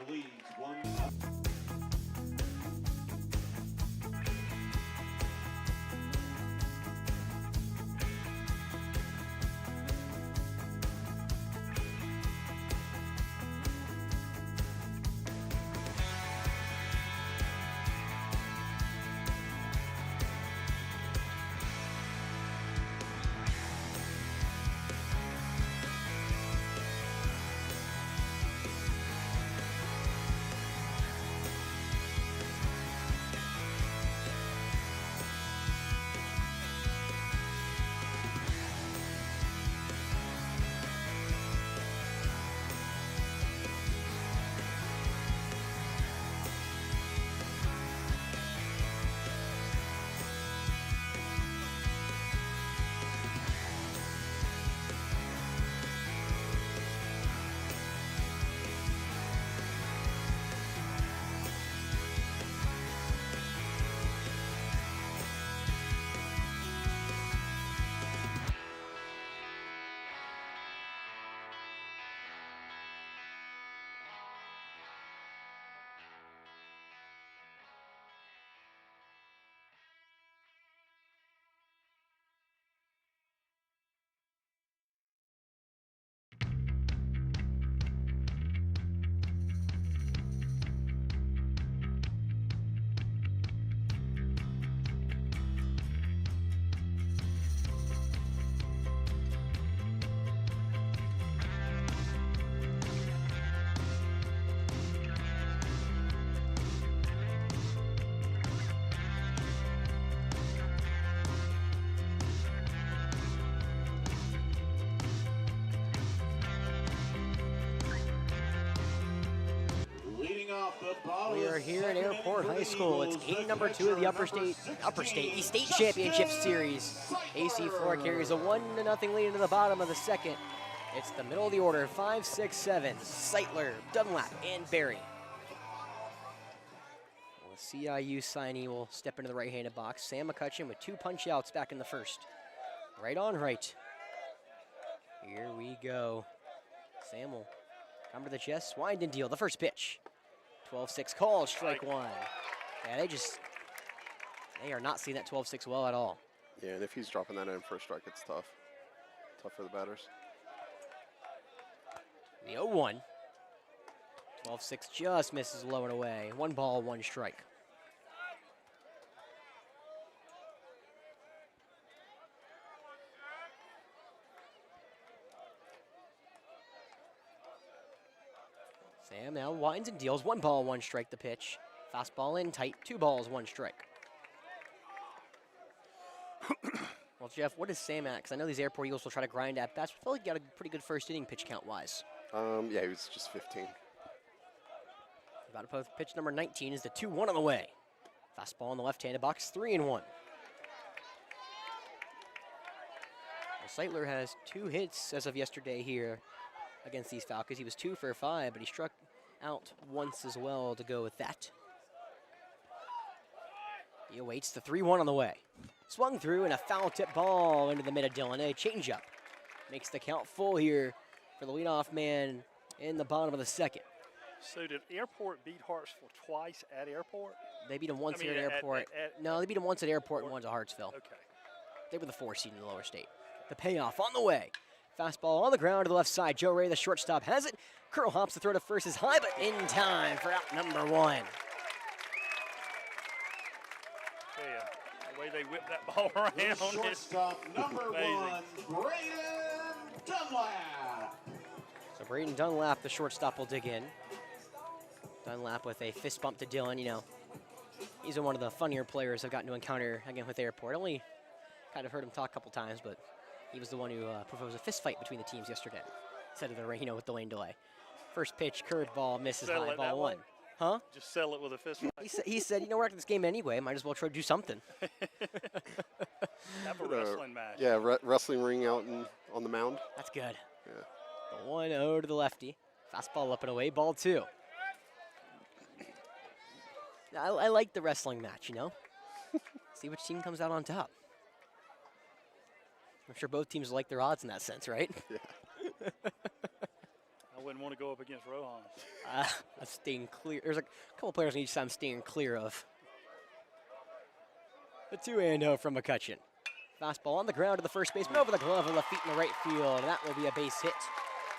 We are here at Airport High School. It's game number 2 of the state championship series. AC Flora carries a 1-0 lead into the bottom of the second. It's the middle of the order, 5, 6, 7, Seitler, Dunlap, and Berry. Well, the CIU signee will step into the right-handed box. Sam McCutcheon with 2 punch-outs back in the first. Right on right. Here we go. Sam will come to the chest, wind and deal, the first pitch. 12-6 call, strike 1. Yeah, they are not seeing that 12-6 well at all. Yeah, and if he's dropping that in for a strike, it's tough. Tough for the batters. The 0-1. 12-6 just misses low and away. 1 ball, 1 strike. Sam now winds and deals. 1 ball, 1 strike the pitch. Fastball in tight. 2 balls, 1 strike. Well, Jeff, what is Sam at? Because I know these Airport Eagles will try to grind at bats. I feel like he got a pretty good first inning pitch count-wise. Yeah, he was just 15. About to post pitch number 19 is the 2-1 on the way. Fastball in the left-handed box, 3-1. Well, Seitler has 2 hits as of yesterday here against these Falcons. He was 2 for 5, but he struck out once as well to go with that. He awaits the 3-1 on the way. Swung through and a foul tip ball into the mid of Dillon. A changeup makes the count full here for the leadoff man in the bottom of the second. So did Airport beat Hartsville twice at Airport? They beat him once here at Airport. No, they beat him once at Airport and once at Hartsville. Okay. They were the 4 seed in the lower state. The payoff on the way. Fastball on the ground to the left side. Joe Ray, the shortstop, has it. Curl hops to throw to first is high, but in time for out number 1. Yeah, the way they whip that ball around. The shortstop, number 1, Braden Dunlap. So Braden Dunlap, the shortstop, will dig in. Dunlap with a fist bump to Dillon. You know, he's one of the funnier players I've gotten to encounter again with Airport. Only kind of heard him talk a couple times, but he was the one who proposed a fist fight between the teams yesterday. Instead of the with the lane delay. First pitch, curveball, misses high, ball 1. Huh? Just settle it with a fist fight. He said, we're at this game anyway. Might as well try to do something. Have a wrestling match. Yeah, wrestling ring out on the mound. That's good. Yeah. The 1-0 to the lefty. Fastball up and away, ball 2. I like the wrestling match, See which team comes out on top. I'm sure both teams like their odds in that sense, right? Yeah. I wouldn't want to go up against Rohan. I'm staying clear. There's a couple players on each side I'm staying clear of. The 2-0 from McCutcheon. Fastball on the ground to the first baseman, over the glove of the feet in the right field, and that will be a base hit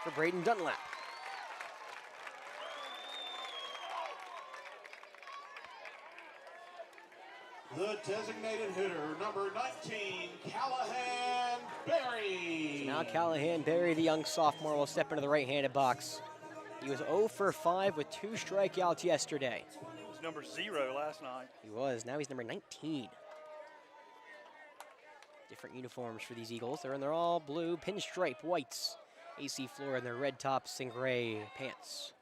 for Braden Dunlap. The designated hitter, number 19, Callahan Berry. So now Callahan Berry, the young sophomore, will step into the right-handed box. He was 0 for 5 with 2 strikeouts yesterday. He was number 0 last night. He was. Now he's number 19. Different uniforms for these Eagles. They're all blue pinstripe whites. AC Flora in their red tops and gray pants.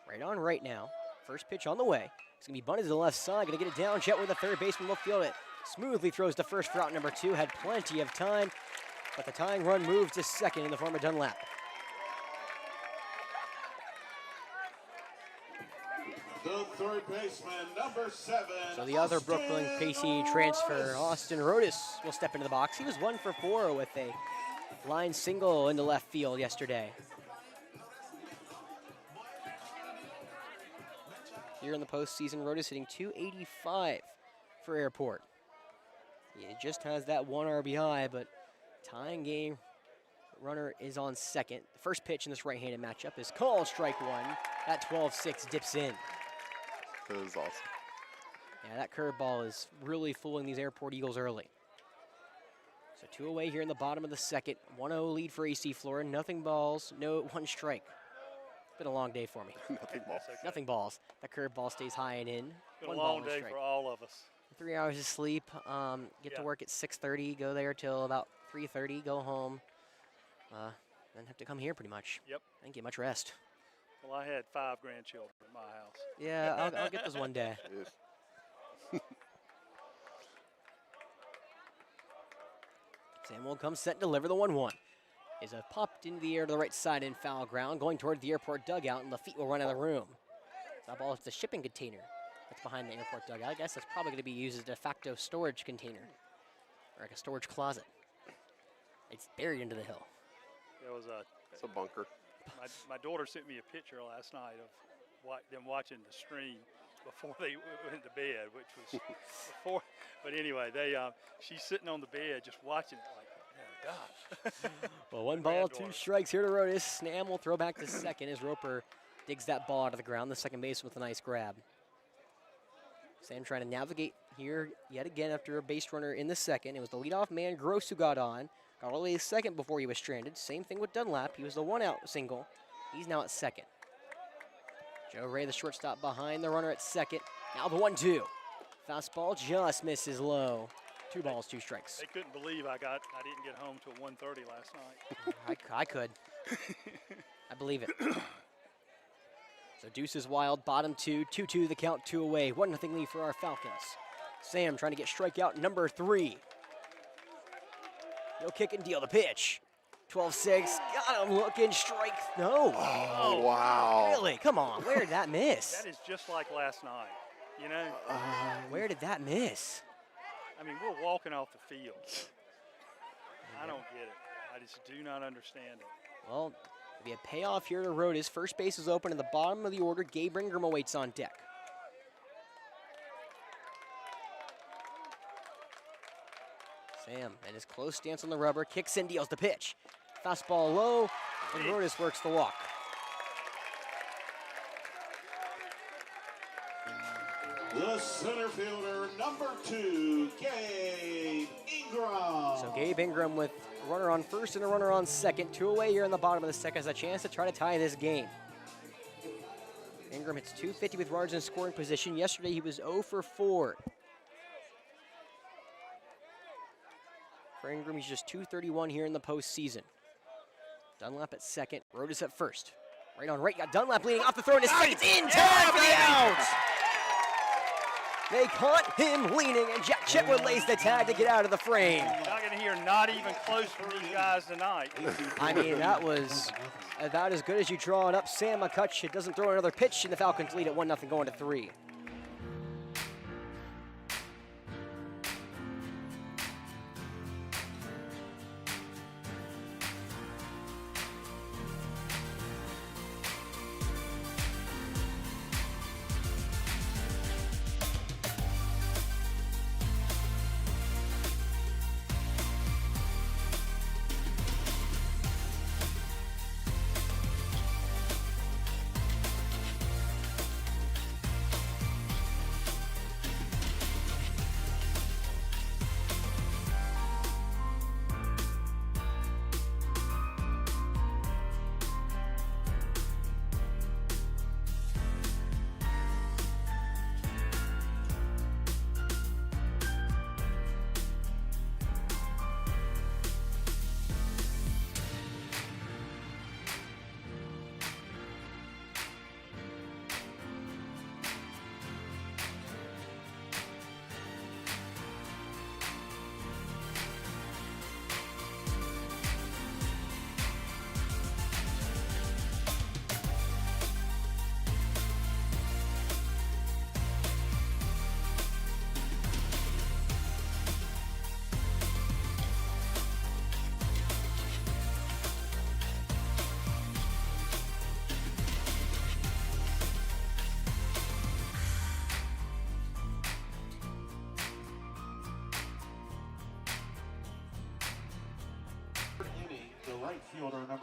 Right on right now. First pitch on the way. It's going to be bunted to the left side. Going to get it down. Jet with the third baseman will field it. Smoothly throws to first for out number 2. Had plenty of time, but the tying run moved to second in the form of Dunlap. The third baseman, number 7. So the other Brooklyn Pacey transfer, Austin Rodas, will step into the box. He was 1 for 4 with a line single into left field yesterday. Here in the postseason, Rodas hitting .285 for Airport. He just has that 1 RBI, but tying game. Runner is on second. The first pitch in this right-handed matchup is called strike 1. That 12-6 dips in. That was awesome. Yeah, that curveball is really fooling these Airport Eagles early. So 2 away here in the bottom of the second. 1-0 lead for AC Flora. Nothing balls, no 1 strike. Been a long day for me. Nothing balls. Okay. Nothing balls. That curveball stays high and in. Been a 1 long ball, day strike. for all of us. 3 hours of sleep. Get to work at 6:30. Go there till about 3:30. Go home. Then have to come here pretty much. Yep. Didn't get much rest. Well, I had 5 grandchildren at my house. Yeah, I'll get this one day. Samuel comes set and deliver the 1-1. Is a popped into the air to the right side in foul ground, going toward the airport dugout, and Lafitte will run out of the room. That ball is the shipping container that's behind the airport dugout. I guess that's probably going to be used as a de facto storage container, or like a storage closet. It's buried into the hill. There was it's a bunker. My daughter sent me a picture last night of them watching the stream before they went to bed, which was before. But anyway, she's sitting on the bed just watching it like, oh, God. Well, 1 ball, 2 strikes here to Rodas. Snam will throw back to second as Roper digs that ball out of the ground. The second base with a nice grab. Sam trying to navigate here yet again after a base runner in the second. It was the leadoff man, Gross, who got on. Got all the way to second before he was stranded. Same thing with Dunlap. He was the 1-out single. He's now at second. Joe Ray, the shortstop, behind the runner at second. Now the 1-2. Fastball just misses low. 2 balls, 2 strikes. They couldn't believe I didn't get home till 1:30 last night. I could. I believe it. So Deuce is wild, bottom 2, 2-2 the count, 2 away. 1-0 lead for our Falcons. Sam trying to get strikeout number 3. No kick and deal, the pitch. 12-6, got him looking, strike, no. Oh, wow. Really, come on, where did that miss? That is just like last night, you know? Where did that miss? I mean, we're walking off the field. I don't get it. I just do not understand it. Well, there'll be a payoff here to Rodas. First base is open at the bottom of the order. Gabe Ingram awaits on deck. Sam and his close stance on the rubber, kicks and deals the pitch. Fastball low, and Rodas works the walk. The center fielder, number 2, Gabe Ingram. So Gabe Ingram with a runner on first and a runner on second. 2 away here in the bottom of the second has a chance to try to tie this game. Ingram hits .250 with runners in scoring position. Yesterday he was 0 for 4. For Ingram, he's just .231 here in the postseason. Dunlap at second, Rodas at first. Right on right, got Dunlap leading off the throw, and his strike, it's in time for the out! They caught him leaning, and Jack Chetwood lays the tag to get out of the frame. You're not going to hear not even close from these guys tonight. I mean, that was about as good as you draw it up. Sam McCutcheon doesn't throw another pitch, and the Falcons lead at 1-0 going to 3.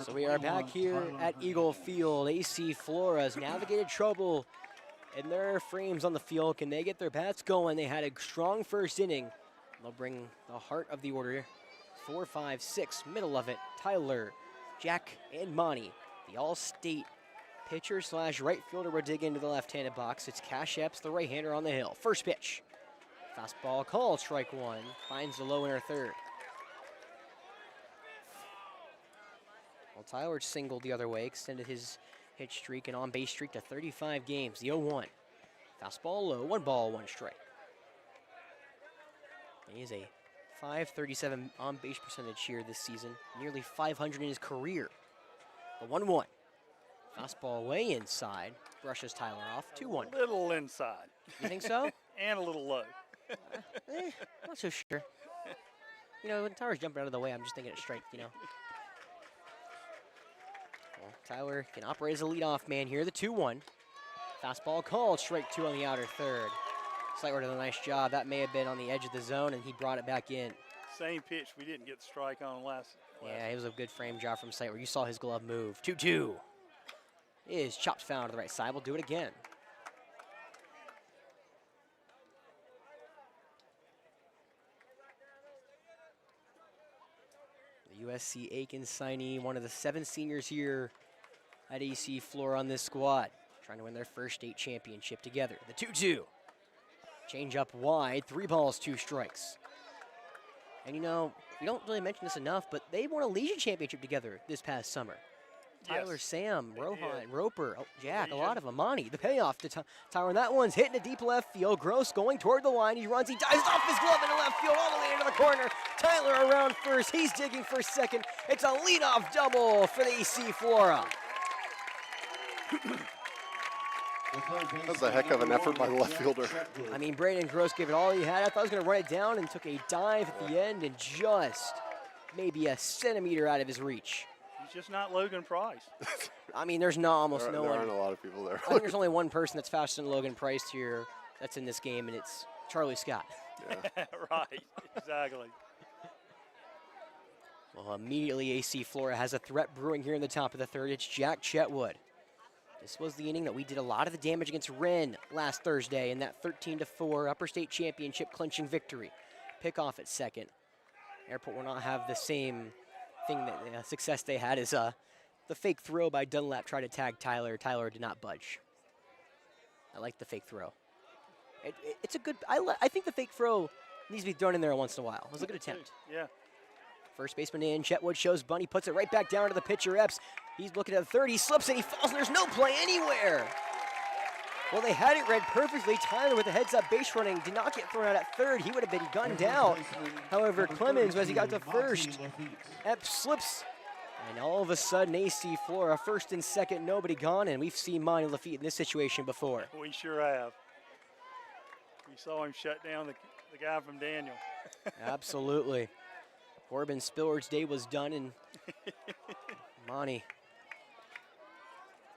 So we are back here at Eagle Field. AC Flora has navigated trouble in their frames on the field. Can they get their bats going? They had a strong first inning. They'll bring the heart of the order. 4, 5, 6, middle of it. Tyler, Jack, and Monty. The all-state pitcher / right fielder will dig into the left-handed box. It's Cash Epps, the right-hander on the hill. First pitch. Fastball called, strike 1. Finds the low inner third. Well, Tyler singled the other way, extended his pitch streak and on-base streak to 35 games. The 0-1. Fastball low, 1 ball, 1 strike. He is a .537 on-base percentage here this season, nearly 500 in his career. The 1-1. Fastball way inside, brushes Tyler off, 2-1. A little inside. You think so? And a little low. Not so sure. You know, when Tyler's jumping out of the way, I'm just thinking it's strike, you know. Well, Tyler can operate as a leadoff man here, the 2-1. Fastball called, strike 2 on the outer third. Sightward did a nice job. That may have been on the edge of the zone, and he brought it back in. Same pitch we didn't get the strike on last. Yeah, it was a good frame job from Sightward. You saw his glove move. 2-2. Is chopped foul to the right side. We'll do it again. The USC Aiken signee, one of the 7 seniors here at AC Flora on this squad, trying to win their first state championship together. The 2-2. Change up wide, 3 balls, 2 strikes. And you know, we don't really mention this enough, but they won a Legion championship together this past summer. Tyler, Yes, Sam, they Rohan, did. Roper, Jack, Legion. a lot of them. Monty, the payoff to Tyler. And that one's hitting a deep left field. Gross going toward the line. He runs, he dives off his glove into left field all the way into the corner. Tyler around first. He's digging for second. It's a leadoff double for the AC Flora. That was a heck of an effort by the left fielder. I mean, Brandon Gross gave it all he had. I thought he was going to run it down and took a dive at the end and just maybe a centimeter out of his reach. He's just not Logan Price. I mean, there's almost no There one. aren't a lot of people there. I think there's only one person that's faster than Logan Price here that's in this game, and it's Charlie Scott. Yeah. Right, exactly. Well, immediately AC Flora has a threat brewing here in the top of the third. It's Jack Chetwood. This was the inning that we did a lot of the damage against Wren last Thursday in that 13-4 Upper State Championship clinching victory. Pick off at second. Airport will not have the same thing, that success they had as the fake throw by Dunlap tried to tag Tyler. Tyler did not budge. I like the fake throw. It's a good, I think the fake throw needs to be thrown in there once in a while. It was a good attempt. Yeah. First baseman in, Chetwood shows Bunny, puts it right back down to the pitcher, Epps. He's looking at the third, he slips and he falls, and there's no play anywhere. Well, they had it read perfectly. Tyler with the heads-up base running did not get thrown out at third. He would have been gunned out. However, Clemens, as he got to first, Epps slips. And all of a sudden, AC Flora, first and second, nobody gone, and we've seen Monty Lafitte in this situation before. We sure have. We saw him shut down the guy from Daniel. Absolutely. Corbin Spillard's day was done, and Monty,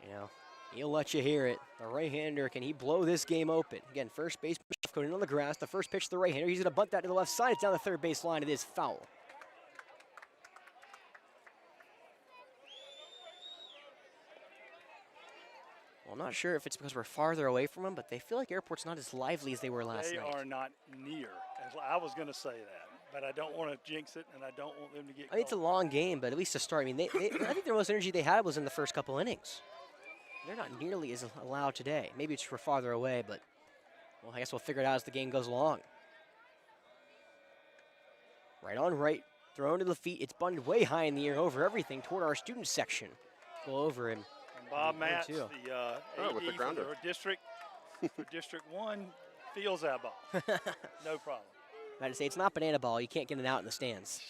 you know, he'll let you hear it. The right-hander, can he blow this game open? Again, first base going on the grass. The first pitch to the right-hander. He's going to bunt that to the left side. It's down the third base line. It is foul. Well, I'm not sure if it's because we're farther away from them, but they feel like Airport's not as lively as they were last night. They are not near. I was going to say that, but I don't want to jinx it, and I don't want them to get I mean, it's a long game, but at least to start. I mean, I think the most energy they had was in the first couple innings. They're not nearly as loud today. Maybe it's we're farther away, but well, I guess we'll figure it out as the game goes along. Right on right, thrown to the feet. It's bunted way high in the air over everything toward our student section. Go over him. And Bob Matz, too. the AD with the for grounder. District 1, feels that ball. No problem. I had to say, it's not banana ball. You can't get it out in the stands.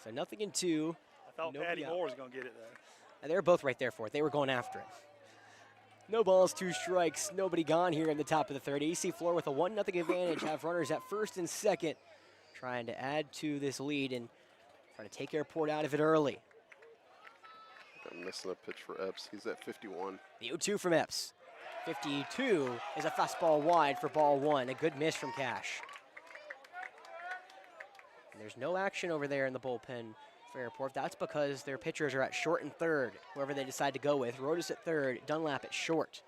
So 0-2. I thought Nobody Patty out. Moore was going to get it, though. And they were both right there for it. They were going after it. No balls, 2 strikes. Nobody gone here in the top of the third. AC Flora with a 1-0 advantage. Have runners at first and second. Trying to add to this lead and trying to take Airport out of it early. I'm missing a pitch for Epps. He's at 51. The 0-2 from Epps. 52 is a fastball wide for ball 1. A good miss from Cash. And there's no action over there in the bullpen for Airport. That's because their pitchers are at short and third, whoever they decide to go with. Rodas at third, Dunlap at short.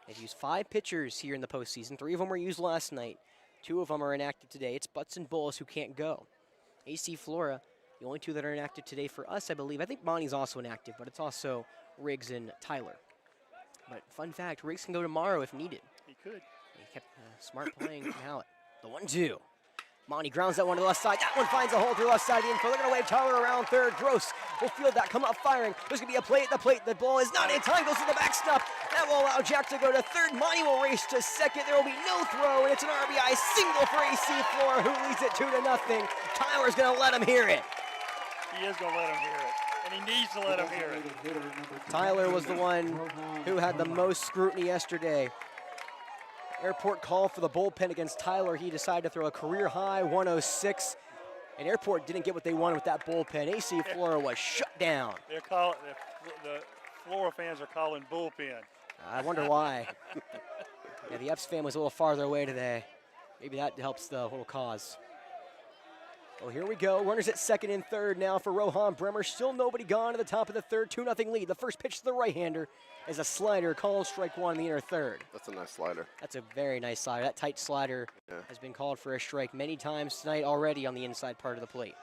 They've used 5 pitchers here in the postseason. 3 of them were used last night. 2 of them are inactive today. It's Butts and Bullis who can't go. AC Flora, the only 2 that are inactive today for us, I believe. I think Monty's also inactive, but it's also Riggs and Tyler. But fun fact, Riggs can go tomorrow if needed. He could. He kept smart playing from Hallett. The 1-2. Monty grounds that one to the left side. That one finds a hole to the left side of the infield. They're going to wave Tyler around third. Gross will field that, come up firing. There's going to be a play at the plate. The ball is not in time. Goes to the backstop. That will allow Jack to go to third. Monty will race to second. There will be no throw, and it's an RBI single for AC Flora, who leads it 2-0. Tyler's going to let him hear it. He is going to let him hear it, and he needs to let him hear it. Tyler was the one who had the most scrutiny yesterday. Airport called for the bullpen against Tyler. He decided to throw a career-high 106, and Airport didn't get what they wanted with that bullpen. AC Flora was shut down. The Flora fans are calling bullpen. I wonder why. Yeah, the Epps fan was a little farther away today. Maybe that helps the whole cause. Well, here we go. Runners at second and third now for Rohan Bremer. Still nobody gone to the top of the third. 2-0 lead. The first pitch to the right-hander is a slider called strike one in the inner third. That's a nice slider. That's a very nice slider. That tight slider has been called for a strike many times tonight already on the inside part of the plate.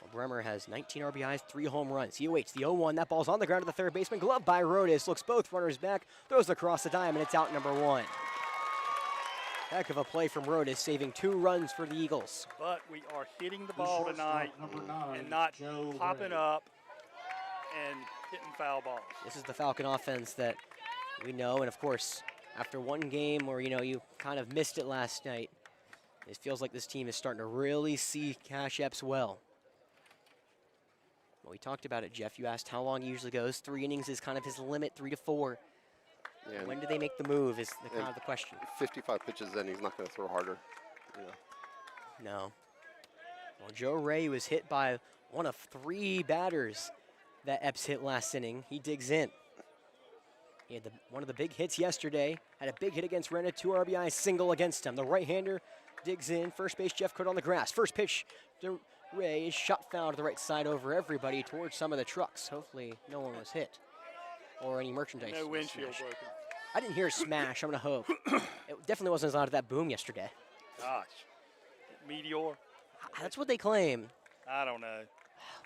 Well, Bremer has 19 RBIs, 3 home runs. He awaits the 0-1. That ball's on the ground to the third baseman. Glove by Rodas. Looks both runners back. Throws across the diamond. It's out number 1. Heck of a play from Rodas, saving 2 runs for the Eagles. But we are hitting the ball tonight and not popping up and hitting foul balls. This is the Falcon offense that we know, and of course, after one game where you kind of missed it last night, it feels like this team is starting to really see Cash Epps well. Well, we talked about it, Jeff. You asked how long he usually goes. 3 innings is kind of his limit, 3 to 4. Yeah, when do they make the move is kind of the question. 55 pitches in, he's not going to throw harder. No. Well, Joe Ray was hit by one of 3 batters that Epps hit last inning. He digs in. He had one of the big hits yesterday. Had a big hit against Renna, 2 RBI single against him. The right-hander digs in. First base, Jeff Cote on the grass. First pitch to Ray is shot foul to the right side over everybody towards some of the trucks. Hopefully no one was hit or any merchandise. No windshield broken. I didn't hear a smash, I'm gonna hope. It definitely wasn't as loud as that boom yesterday. Gosh, Meteor. That's what they claim. I don't know.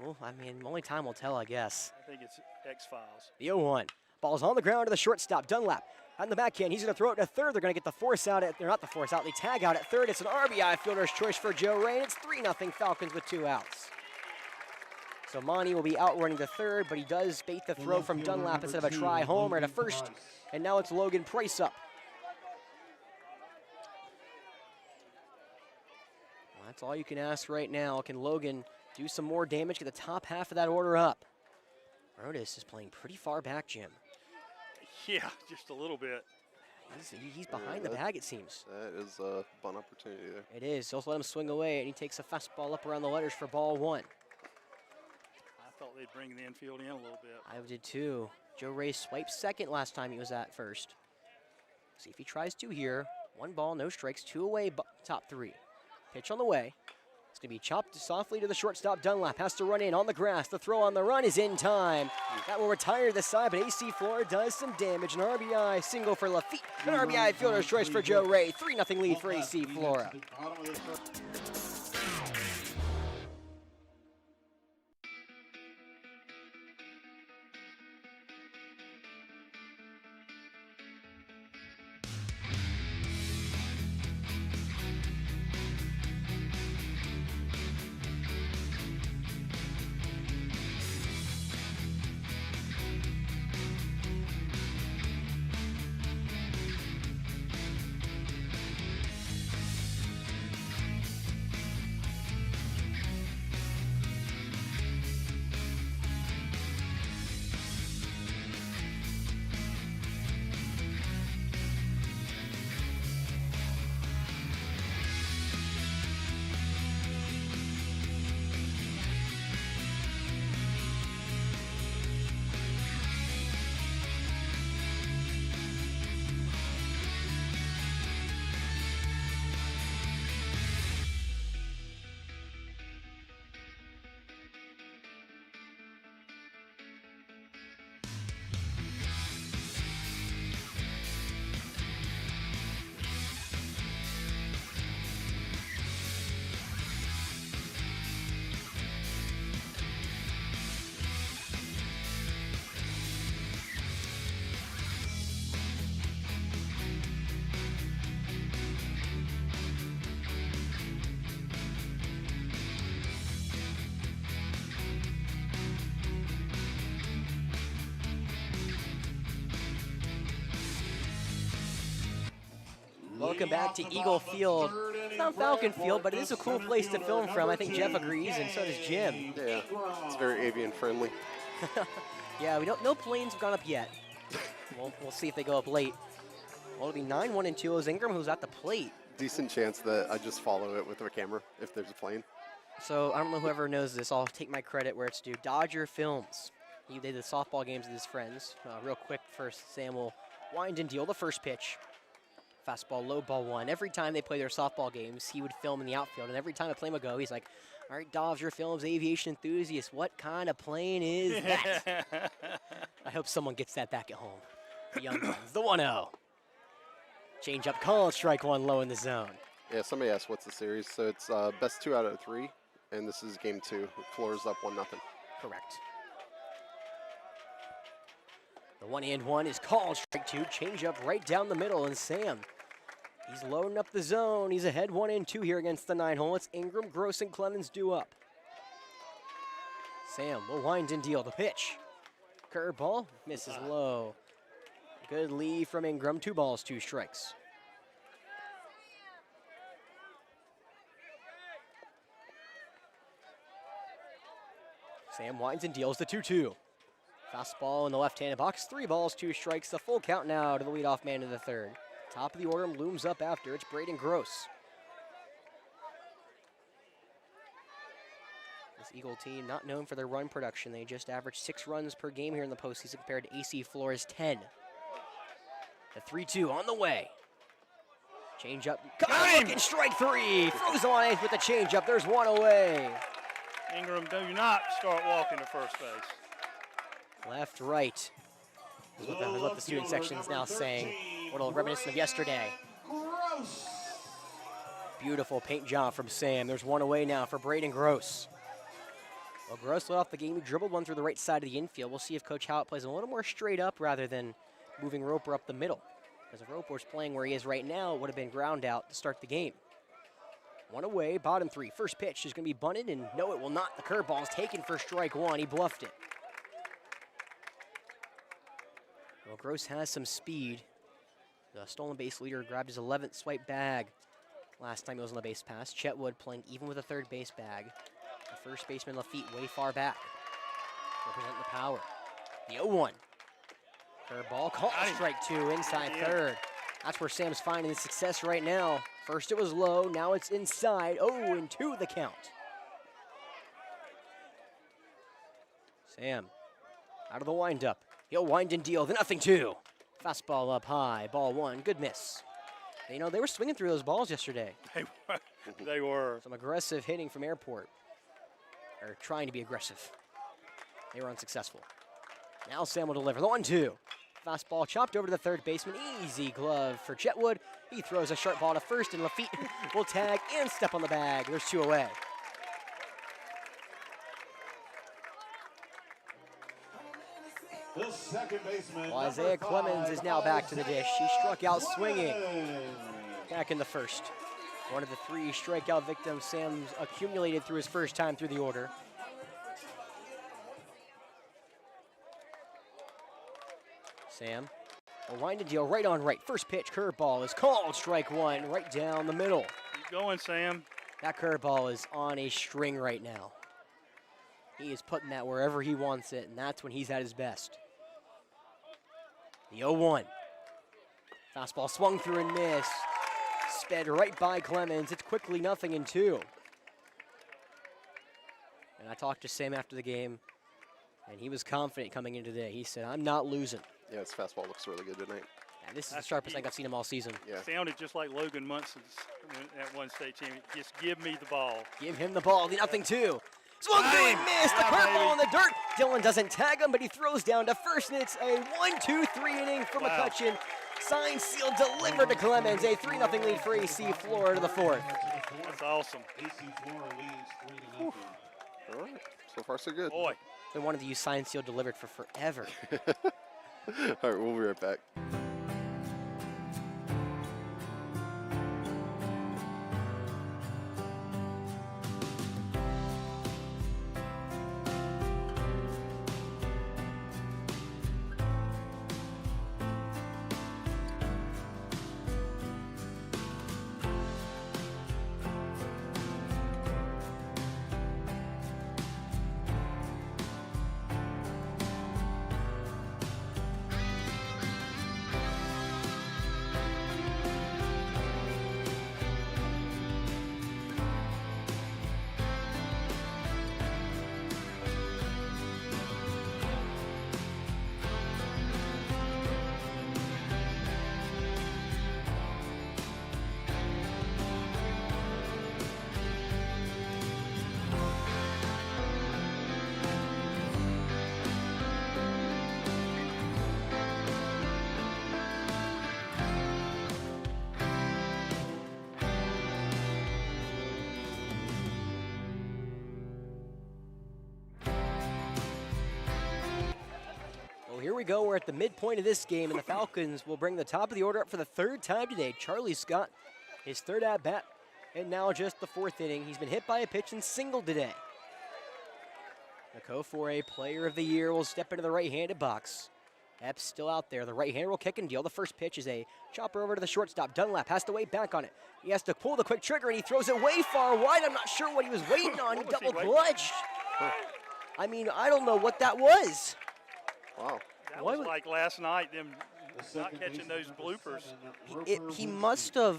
Well, I mean, only time will tell, I guess. I think it's X-Files. The 0-1. Ball's on the ground to the shortstop, Dunlap. On the backhand, he's gonna throw it to third. They're gonna get the force out they're not the force out, they tag out at third. It's an RBI fielder's choice for Joe Ray, and it's 3-0 Falcons with 2 outs. So Monty will be outrunning the third, but he does bait the throw from Dunlap instead of a try homer to first. And now it's Logan Price up. Well, that's all you can ask right now. Can Logan do some more damage, get the top half of that order up? Rodas is playing pretty far back, Jim. Yeah, just a little bit. He's behind the bag, it seems. That is a fun opportunity there. It is. So let's let him swing away, and he takes a fastball up around the letters for ball 1. I thought they'd bring the infield in a little bit. I did too. Joe Ray swiped second last time he was at first. See if he tries 2 here. 1 ball, no strikes, 2 away, top 3. Pitch on the way. It's going to be chopped softly to the shortstop. Dunlap has to run in on the grass. The throw on the run is in time. That will retire the side, but AC Flora does some damage. An RBI single for Lafitte. An RBI fielder's choice for Joe Ray. 3-0 lead for AC Flora. Welcome back to Eagle Field. It's not Falcon Field, but it is a cool place to film from. I think Jeff agrees, and so does Jim. Yeah, it's very avian friendly. Yeah, no planes have gone up yet. We'll see if they go up late. Well, it'll be 9-1 and 2 as Ingram, who's at the plate. Decent chance that I just follow it with a camera if there's a plane. So I don't know whoever knows this. I'll take my credit where it's due. Dodger Films. He did the softball games with his friends. Real quick first, Sam will wind and deal the first pitch. Fastball, low ball one. Every time they play their softball games, he would film in the outfield. And every time a plane would go, he's like, all right, Dodger Films, aviation enthusiast, what kind of plane is that? I hope someone gets that back at home. The young ones, the 1-0. Change up call, strike one low in the zone. Yeah, somebody asked what's the series. So it's best 2 out of 3, and this is game 2. Flora's up 1-0. Correct. The 1-1 is called, strike 2. Change up right down the middle, and Sam, he's loading up the zone. He's ahead 1-2 here against the 9-hole. It's Ingram, Gross, and Clemens due up. Sam will wind and deal the pitch. Curveball, misses low. Good lead from Ingram, 2 balls, 2 strikes. Sam winds and deals the 2-2. Fastball in the left-handed box, 3 balls, 2 strikes. The full count now to the leadoff man in the third. Top of the order looms up after. It's Braden Gross. This Eagle team not known for their run production. They just averaged 6 runs per game here in the postseason compared to AC Flora's 10. The 3-2 on the way. Change up. Looking, strike 3. Throws lines with the change up. There's 1 away. Ingram, do not start walking to first base. Left, right. Is what the student section is now saying. A little reminiscent of yesterday. Gross. Beautiful paint job from Sam. There's 1 away now for Braden Gross. Well, Gross led off the game. He dribbled one through the right side of the infield. We'll see if Coach Howard plays a little more straight up rather than moving Roper up the middle. Because if Roper's playing where he is right now, it would have been ground out to start the game. 1 away, bottom 3. First pitch is going to be bunted, and no, it will not. The curveball is taken for strike 1. He bluffed it. Well, Gross has some speed. The stolen base leader grabbed his 11th swipe bag last time he was on the base pass. Chetwood playing even with a third base bag. The first baseman Lafitte way far back. Representing the power. The 0-1. Curveball, call strike 2 inside third. That's where Sam's finding his success right now. First it was low, now it's inside. 0-2 the count. Sam out of the windup. He'll wind and deal the 0-2. Fastball up high, ball 1, good miss. You know, they were swinging through those balls yesterday. They were. Some aggressive hitting from Airport. Or trying to be aggressive. They were unsuccessful. Now Sam will deliver the 1-2. Fastball chopped over to the third baseman. Easy glove for Chetwood. He throws a sharp ball to first, and Lafitte will tag and step on the bag. There's 2 away. The second baseman. Well, Isaiah Clemens is now back to the dish. He struck out swinging back in the first. One of the 3 strikeout victims Sam's accumulated through his first time through the order. Sam, a wind and deal right on right. First pitch, curveball is called strike 1 right down the middle. Keep going, Sam. That curveball is on a string right now. He is putting that wherever he wants it, and that's when he's at his best. The 0-1. Fastball swung through and missed. Sped right by Clemens. It's quickly 0-2. And I talked to Sam after the game, and he was confident coming in today. He said, I'm not losing. Yeah, his fastball looks really good tonight. And this is the sharpest thing I've seen him all season. Yeah. Sounded just like Logan Munson's at one state champion. Just give me the ball. Give him the ball. The 0-2. Swung through and missed. The curveball in the dirt. Dylan doesn't tag him, but he throws down to first, and it's a 1-2-3 inning for McCutcheon. Signed, sealed, delivered to Clemens. A 3-0 lead for AC Flora to the 4th. That's awesome. AC Flora leads 3-0. All right, so far so good. Boy. They wanted to use signed, sealed, delivered for forever. All right, we'll be right back. we go. We're at the midpoint of this game, and the Falcons will bring the top of the order up for the third time today. Charlie Scott, his third at-bat, and now just the fourth inning. He's been hit by a pitch and singled today. The Co-4A Player of the Year will step into the right-handed box. Epps still out there. The right-hander will kick and deal. The first pitch is a chopper over to the shortstop. Dunlap has to wait back on it. He has to pull the quick trigger, and he throws it way far wide. I'm not sure what he was waiting on. He double clutched. I mean, I don't know what that was. Wow. That was like last night, them not catching those bloopers. He must have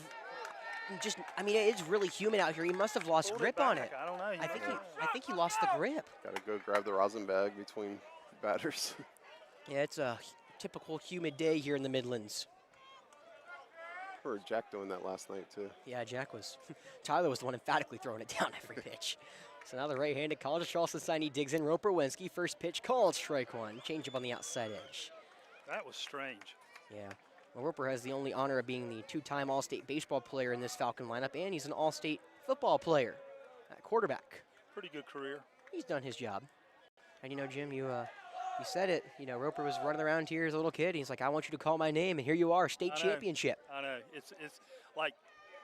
just, I mean, it's really humid out here. He must have lost grip on it. I don't know. I think he lost the grip. Got to go grab the rosin bag between batters. Yeah, it's a typical humid day here in the Midlands. I heard Jack doing that last night, too. Yeah, Jack was. Tyler was the one emphatically throwing it down every pitch. So now the right-handed College of Charleston sign, he digs in. Roper Wensky, first pitch called, strike one. Change up on the outside edge. That was strange. Yeah. Well, Roper has the only honor of being the two-time All-State baseball player in this Falcon lineup, and he's an All-State football player at quarterback. Pretty good career. He's done his job. And you know, Jim, you said it. You know, Roper was running around here as a little kid. And he's like, I want you to call my name, and here you are, state championship. I know. It's like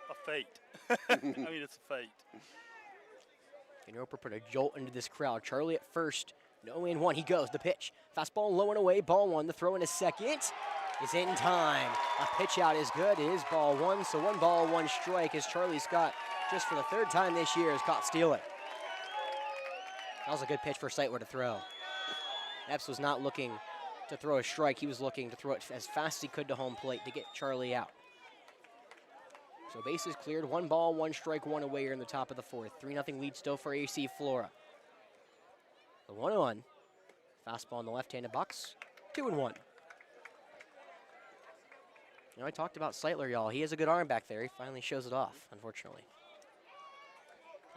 a fate. I mean, it's a fate. And Roper put a jolt into this crowd. Charlie at first, 0-1. He goes. The pitch. Fastball low and away. Ball one. The throw in a second is in time. A pitch out is good. It is ball one. So 1 ball, 1 strike as Charlie Scott, just for the third time this year, is caught stealing. That was a good pitch for Sightler to throw. Epps was not looking to throw a strike. He was looking to throw it as fast as he could to home plate to get Charlie out. So bases cleared. 1 ball, 1 strike, 1 away here in the top of the fourth. 3-0 lead still for AC Flora. The 1-1. Fastball in the left-handed box. 2-1. You know, I talked about Sightler, y'all. He has a good arm back there. He finally shows it off, unfortunately.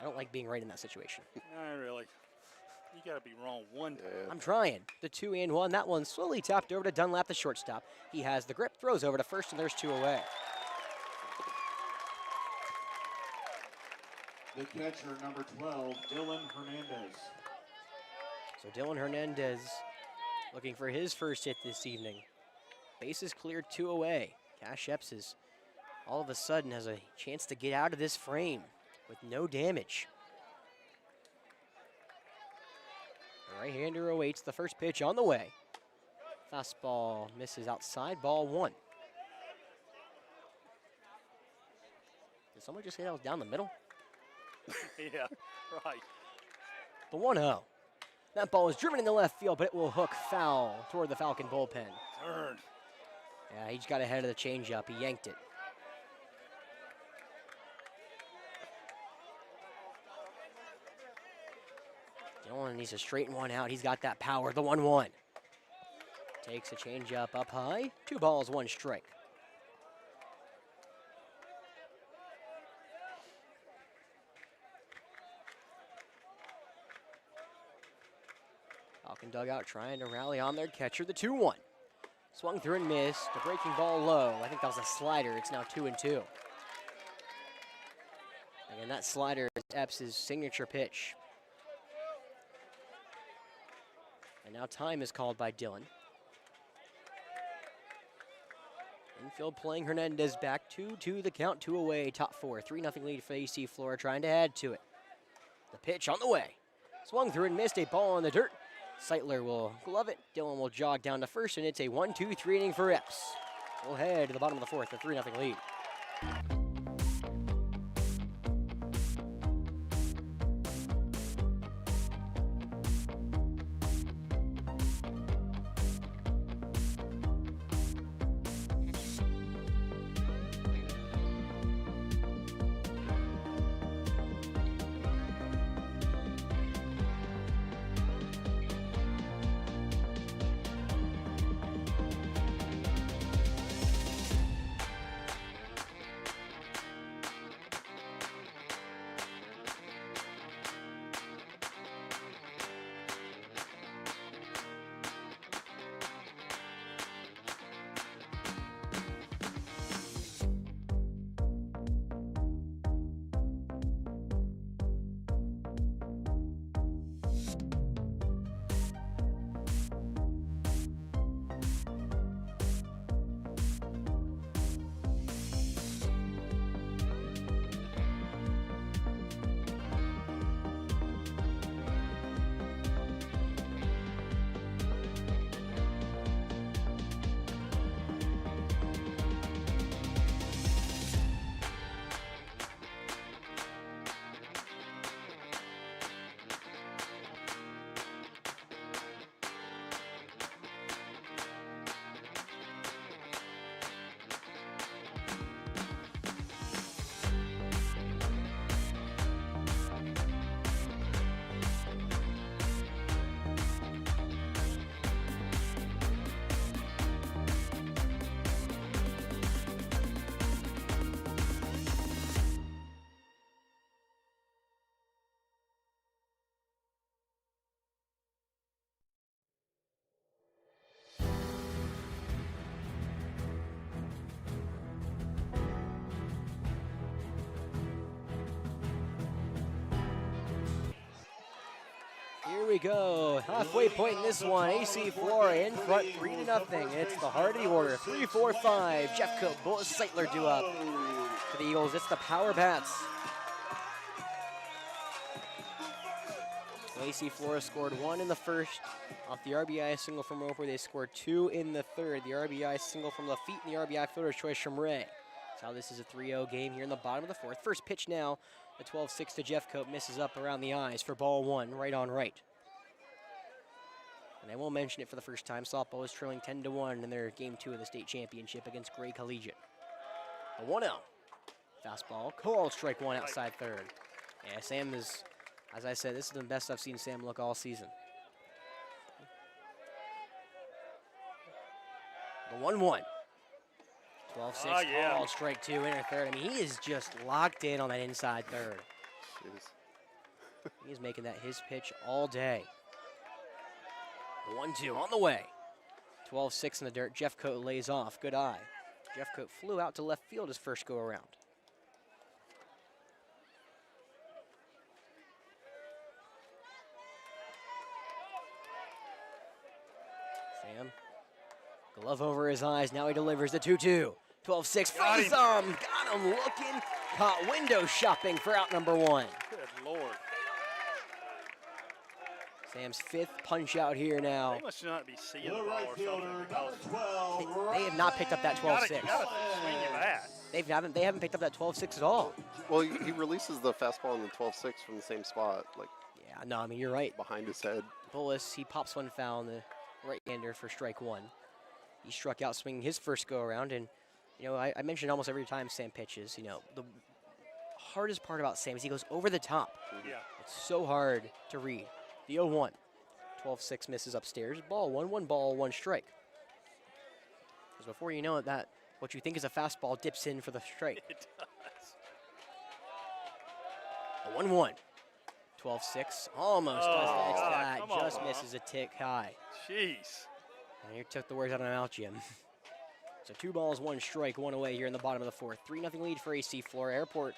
I don't like being right in that situation. Not really. You got to be wrong one time. I'm trying. The 2-1. That one slowly tapped over to Dunlap, the shortstop. He has the grip, throws over to first, and there's 2 away. The catcher, number 12, Dylan Hernandez. So Dylan Hernandez looking for his first hit this evening. Bases cleared, 2 away. Cash Epps is all of a sudden has a chance to get out of this frame with no damage. The right-hander awaits the first pitch on the way. Fastball misses outside, ball 1. Did someone just say that was down the middle? Yeah, right. The 1-0. That ball is driven into left field, but it will hook foul toward the Falcon bullpen. Turn. Yeah, he just got ahead of the changeup. He yanked it. Dylan needs to straighten one out. He's got that power. The 1-1. Takes a changeup up high. 2 balls, 1 strike. Falcon dugout trying to rally on their catcher. The 2-1. Swung through and missed. A breaking ball low. I think that was a slider. It's now 2-2. Again, that slider is Epps' signature pitch. And now time is called by Dylan. Infield playing Hernandez back. 2-2 the count, 2 away, top 4. 3-0 lead for AC Flora, trying to add to it. The pitch on the way. Swung through and missed. A ball in the dirt. Sightler will glove it. Dylan will jog down to first, and it's a 1-2-3 inning for Epps. We'll head to the bottom of the fourth, a 3-0 lead. we go. Halfway point in this one. AC Flora in front, 3-0. It's the heart of the order. 3, 4, 5. Jeffcoat, Bullis, Seitler due up. For the Eagles, it's the Power Bats. AC Flora scored 1 in the first off the RBI single from Roper. They scored 2 in the third. The RBI single from Lafitte and the RBI fielder's choice from Ray. That's how this is a 3-0 game here in the bottom of the fourth. First pitch now, the 12-6 to Jeffcoat, misses up around the eyes for ball 1, right on right. And I won't mention it for the first time. Softball is trailing 10-1 in their game 2 of the state championship against Gray Collegiate. A 1-0. Fastball, called strike 1 outside third. Yeah, Sam is, as I said, this is the best I've seen Sam look all season. The 1-1. 12-6, called strike 2, inner third. I mean, he is just locked in on that inside third. He is making that his pitch all day. The 1-2 on the way. 12-6 in the dirt. Jeffcoat lays off. Good eye. Jeffcoat flew out to left field his first go around. Sam, glove over his eyes. Now he delivers the 2-2. 12-6 from Got him looking. Caught window shopping for out number 1. Good Lord. Sam's 5th punch out here now. They must not be seeing the ball or something. They have not picked up that 12-6. You gotta swing your bat. They haven't picked up that 12-6 at all. Well, he releases the fastball and the 12-6 from the same spot, like. Yeah, no, I mean, you're right. Behind his head. Bullis, he pops one foul on the right-hander for strike 1. He struck out swinging his first go-around, and, you know, I mentioned almost every time Sam pitches, you know, the hardest part about Sam is he goes over the top. Yeah. It's so hard to read. The 0-1. 12-6 misses upstairs. Ball 1 ball, 1 strike. Because before you know it, that what you think is a fastball dips in for the strike. It does. A 1-1. 12-6 almost does that. Just misses a tick high. Jeez. And you took the words out of my mouth, Jim. So 2 balls, 1 strike, 1 away here in the bottom of the fourth. 3-0 lead for AC Flora. Airport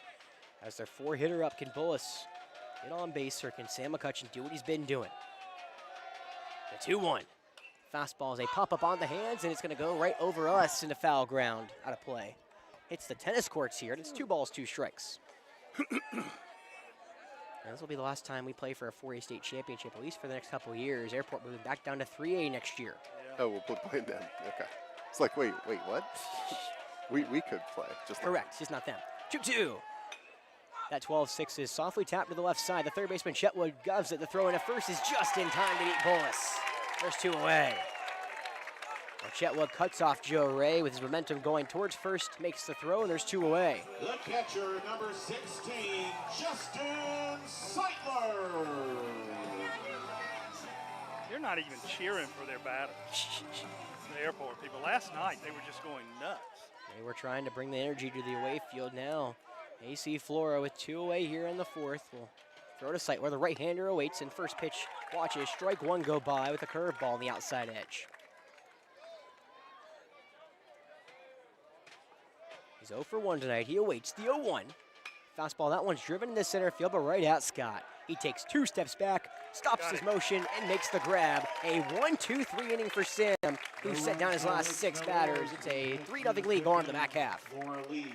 as their 4-hitter up. Can Bullis get on base, or can Sam McCutcheon do what he's been doing? The 2-1. Fastball is a pop-up on the hands, and it's going to go right over us into foul ground, out of play. Hits the tennis courts here, and it's 2 balls, 2 strikes. And this will be the last time we play for a 4A state championship, at least for the next couple of years. Airport moving back down to 3A next year. Yeah. Oh, we'll play them. Okay. It's like, wait, what? we could play. Just correct, like just not them. 2-2. That 12-6 is softly tapped to the left side. The third baseman, Chetwood, goves it. The throw in at first is just in time to beat Bullis. There's 2 away. Well, Chetwood cuts off Joe Ray with his momentum going towards first, makes the throw, and there's 2 away. The catcher, number 16, Justin Seitler. They're not even cheering for their batters. The Airport people. Last night, they were just going nuts. They were trying to bring the energy to the away field now. AC Flora with 2 away here in the fourth. Will throw to Seitler. The right-hander awaits, and first pitch watches strike 1 go by with a curveball on the outside edge. He's 0 for 1 tonight. He awaits the 0-1. Fastball, that one's driven into center field, but right at Scott. He takes 2 steps back, stops his motion, and makes the grab. A 1-2-3 inning for Sam, who set down his last 6 batters. It's a 3-0 lead going into the back half. Flora leads.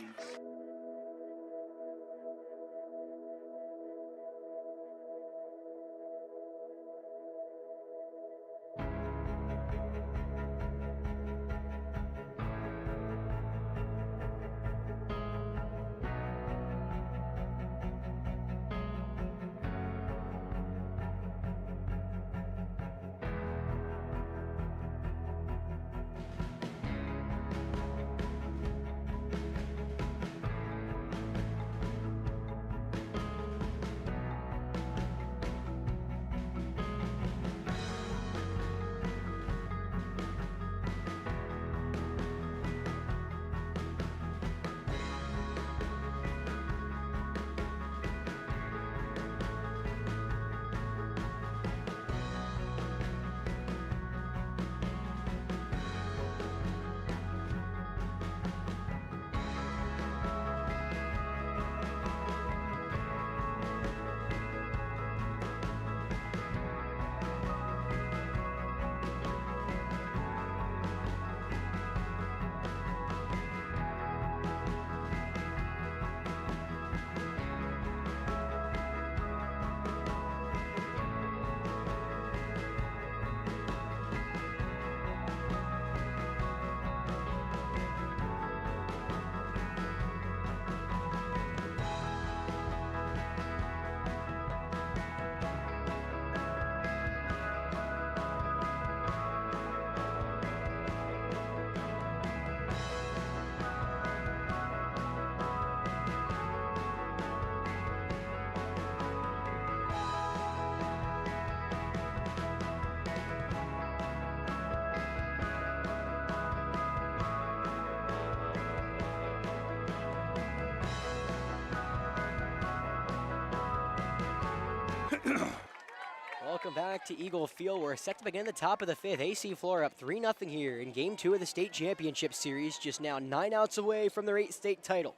Welcome back to Eagle Field. We're set to begin the top of the 5th. AC Flora up 3-0 here in Game 2 of the State Championship Series, just now 9 outs away from their 8th state title.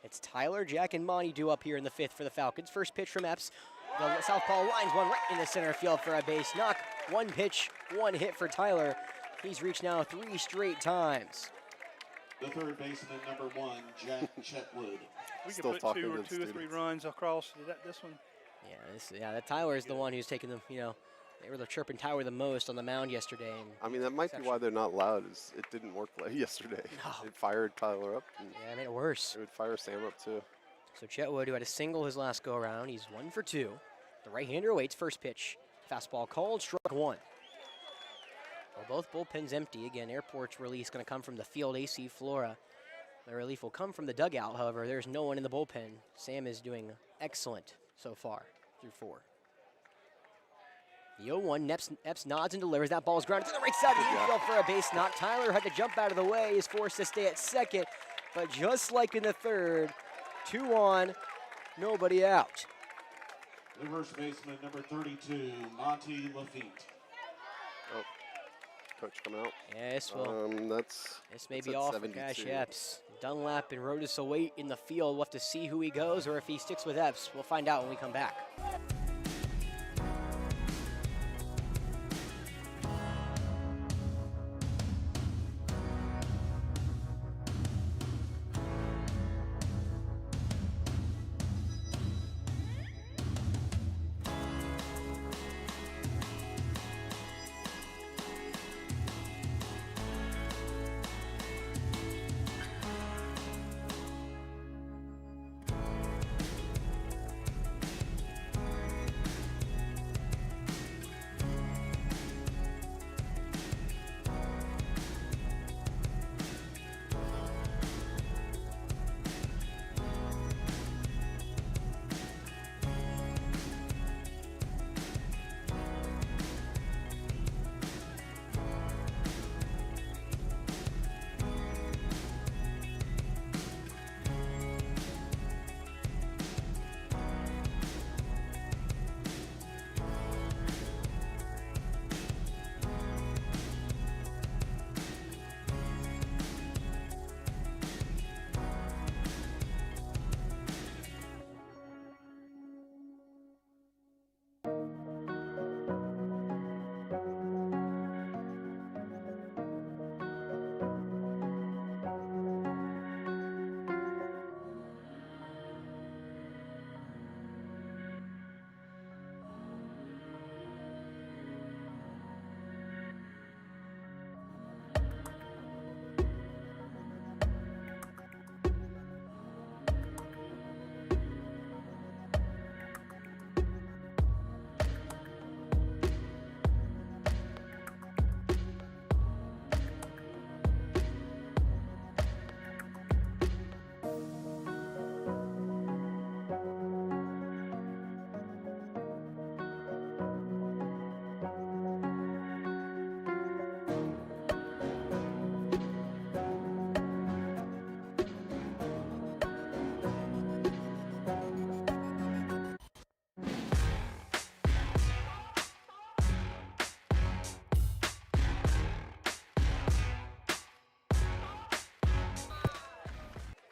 It's Tyler, Jack, and Monty due up here in the 5th for the Falcons. First pitch from Epps. The southpaw lines one right into center field for a base knock. One pitch, one hit for Tyler. He's reached now 3 straight times. The third baseman, number 1, Jack Chetwood. We could put two or 3 runs across this one. Yeah, that Tyler is the one who's taking them, you know, they were chirping Tyler the most on the mound yesterday. And I mean, that might be why they're not loud, is it didn't work like yesterday. No. It fired Tyler up. Yeah, it made it worse. It would fire Sam up too. So Chetwood, who had a single his last go-around, he's 1 for 2. The right-hander awaits first pitch. Fastball called, struck 1. Well, both bullpens empty. Again, Airport's release going to come from the field, AC Flora. The relief will come from the dugout, however. There's no one in the bullpen. Sam is doing excellent so far through 4. The 0-1, Epps nods and delivers. That ball is grounded to the right side of the infield for a base knock. Tyler had to jump out of the way. He's forced to stay at second. But just like in the 3rd, 2 on, nobody out. The first baseman, number 32, Monty Lafitte. Oh, coach coming out. Yes, well, this may be all for Cash Epps. Dunlap and Rodas await in the field. We'll have to see who he goes or if he sticks with Epps. We'll find out when we come back.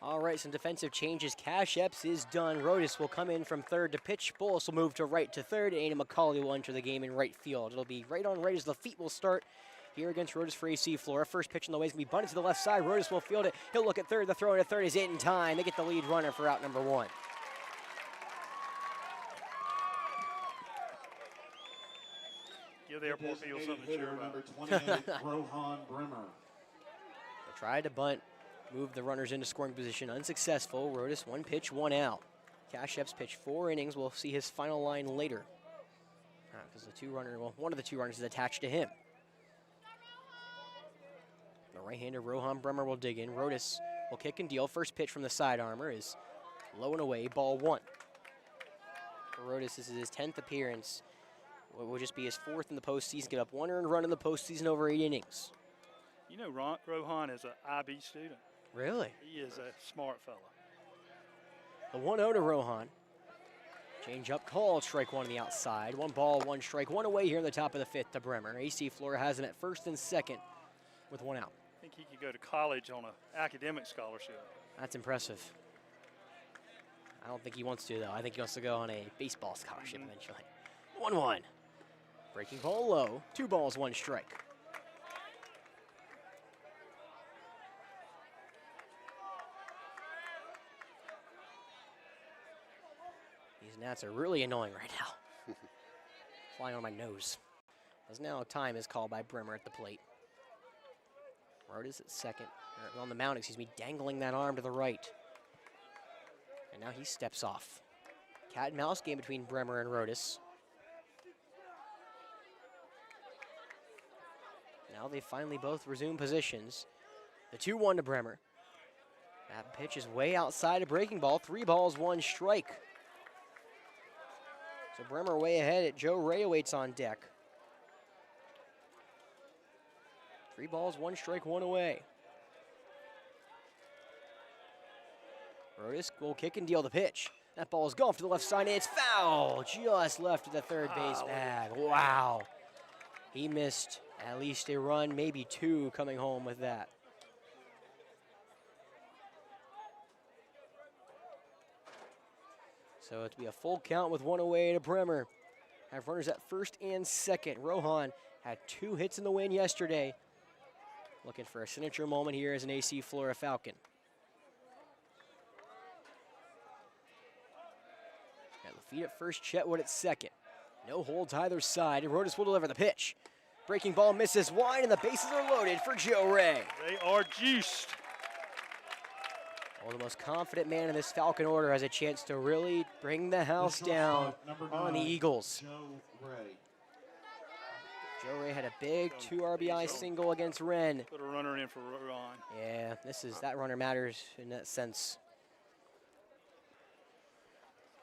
All right, some defensive changes. Cash Epps is done. Rodas will come in from 3rd to pitch. Bullis will move to right to 3rd. And Aiden McCauley will enter the game in right field. It'll be right on right as Lafitte will start here against Rodas for AC Flora. First pitch on the way is going to be bunted to the left side. Rodas will field it. He'll look at 3rd. The throw into 3rd is in time. They get the lead runner for out number 1. Give the Airport field something to cheer about. Number 28, Rohan Brimmer. They tried to bunt. Move the runners into scoring position. Unsuccessful. Rodas 1 pitch, 1 out. Cash Epps pitched 4 innings. We'll see his final line later. Because one of the 2 runners is attached to him. The right-hander Rohan Bremer will dig in. Rodas will kick and deal. First pitch from the side armor is low and away, ball 1. For Rodas, this is his 10th appearance. It will just be his 4th in the postseason. Get up 1 earned run in the postseason over 8 innings. You know, Rohan is an IB student. Really? He is a smart fella. The 1-0 to Rohan. Change up call, strike one on the outside. 1 ball, 1 strike, 1 away here in the top of the 5th to Bremer. AC Flora has it at first and second with 1 out. I think he could go to college on an academic scholarship. That's impressive. I don't think he wants to, though. I think he wants to go on a baseball scholarship eventually. 1-1. Breaking ball low. 2 balls, 1 strike. These gnats are really annoying right now. Flying on my nose. As now time is called by Bremer at the plate. Rodas at second, or on the mound, excuse me, dangling that arm to the right. And now he steps off. Cat and mouse game between Bremer and Rodas. Now they finally both resume positions. The 2-1 to Bremer. That pitch is way outside a breaking ball. 3 balls, 1 strike. So Bremer way ahead at Joe Ray awaits on deck. 3 balls, 1 strike, 1 away. Rodas will kick and deal the pitch. That ball is gone to the left side, and it's foul. Just left of the third base bag. Wow. He missed at least a run, maybe 2 coming home with that. So it'll be a full count with 1 away to Bremer. Have runners at first and second. Rohan had 2 hits in the win yesterday. Looking for a signature moment here as an AC Flora Falcon. Got Lafitte at first, Chetwood at second. No holds either side, and Rodas will deliver the pitch. Breaking ball misses wide, and the bases are loaded for Joe Ray. They are juiced. Well, the most confident man in this Falcon order has a chance to really bring the house down on the Eagles. Joe Ray. Joe Ray had a big 2 RBI single against Wren. Put a runner in for Ron. Yeah, that runner matters in that sense.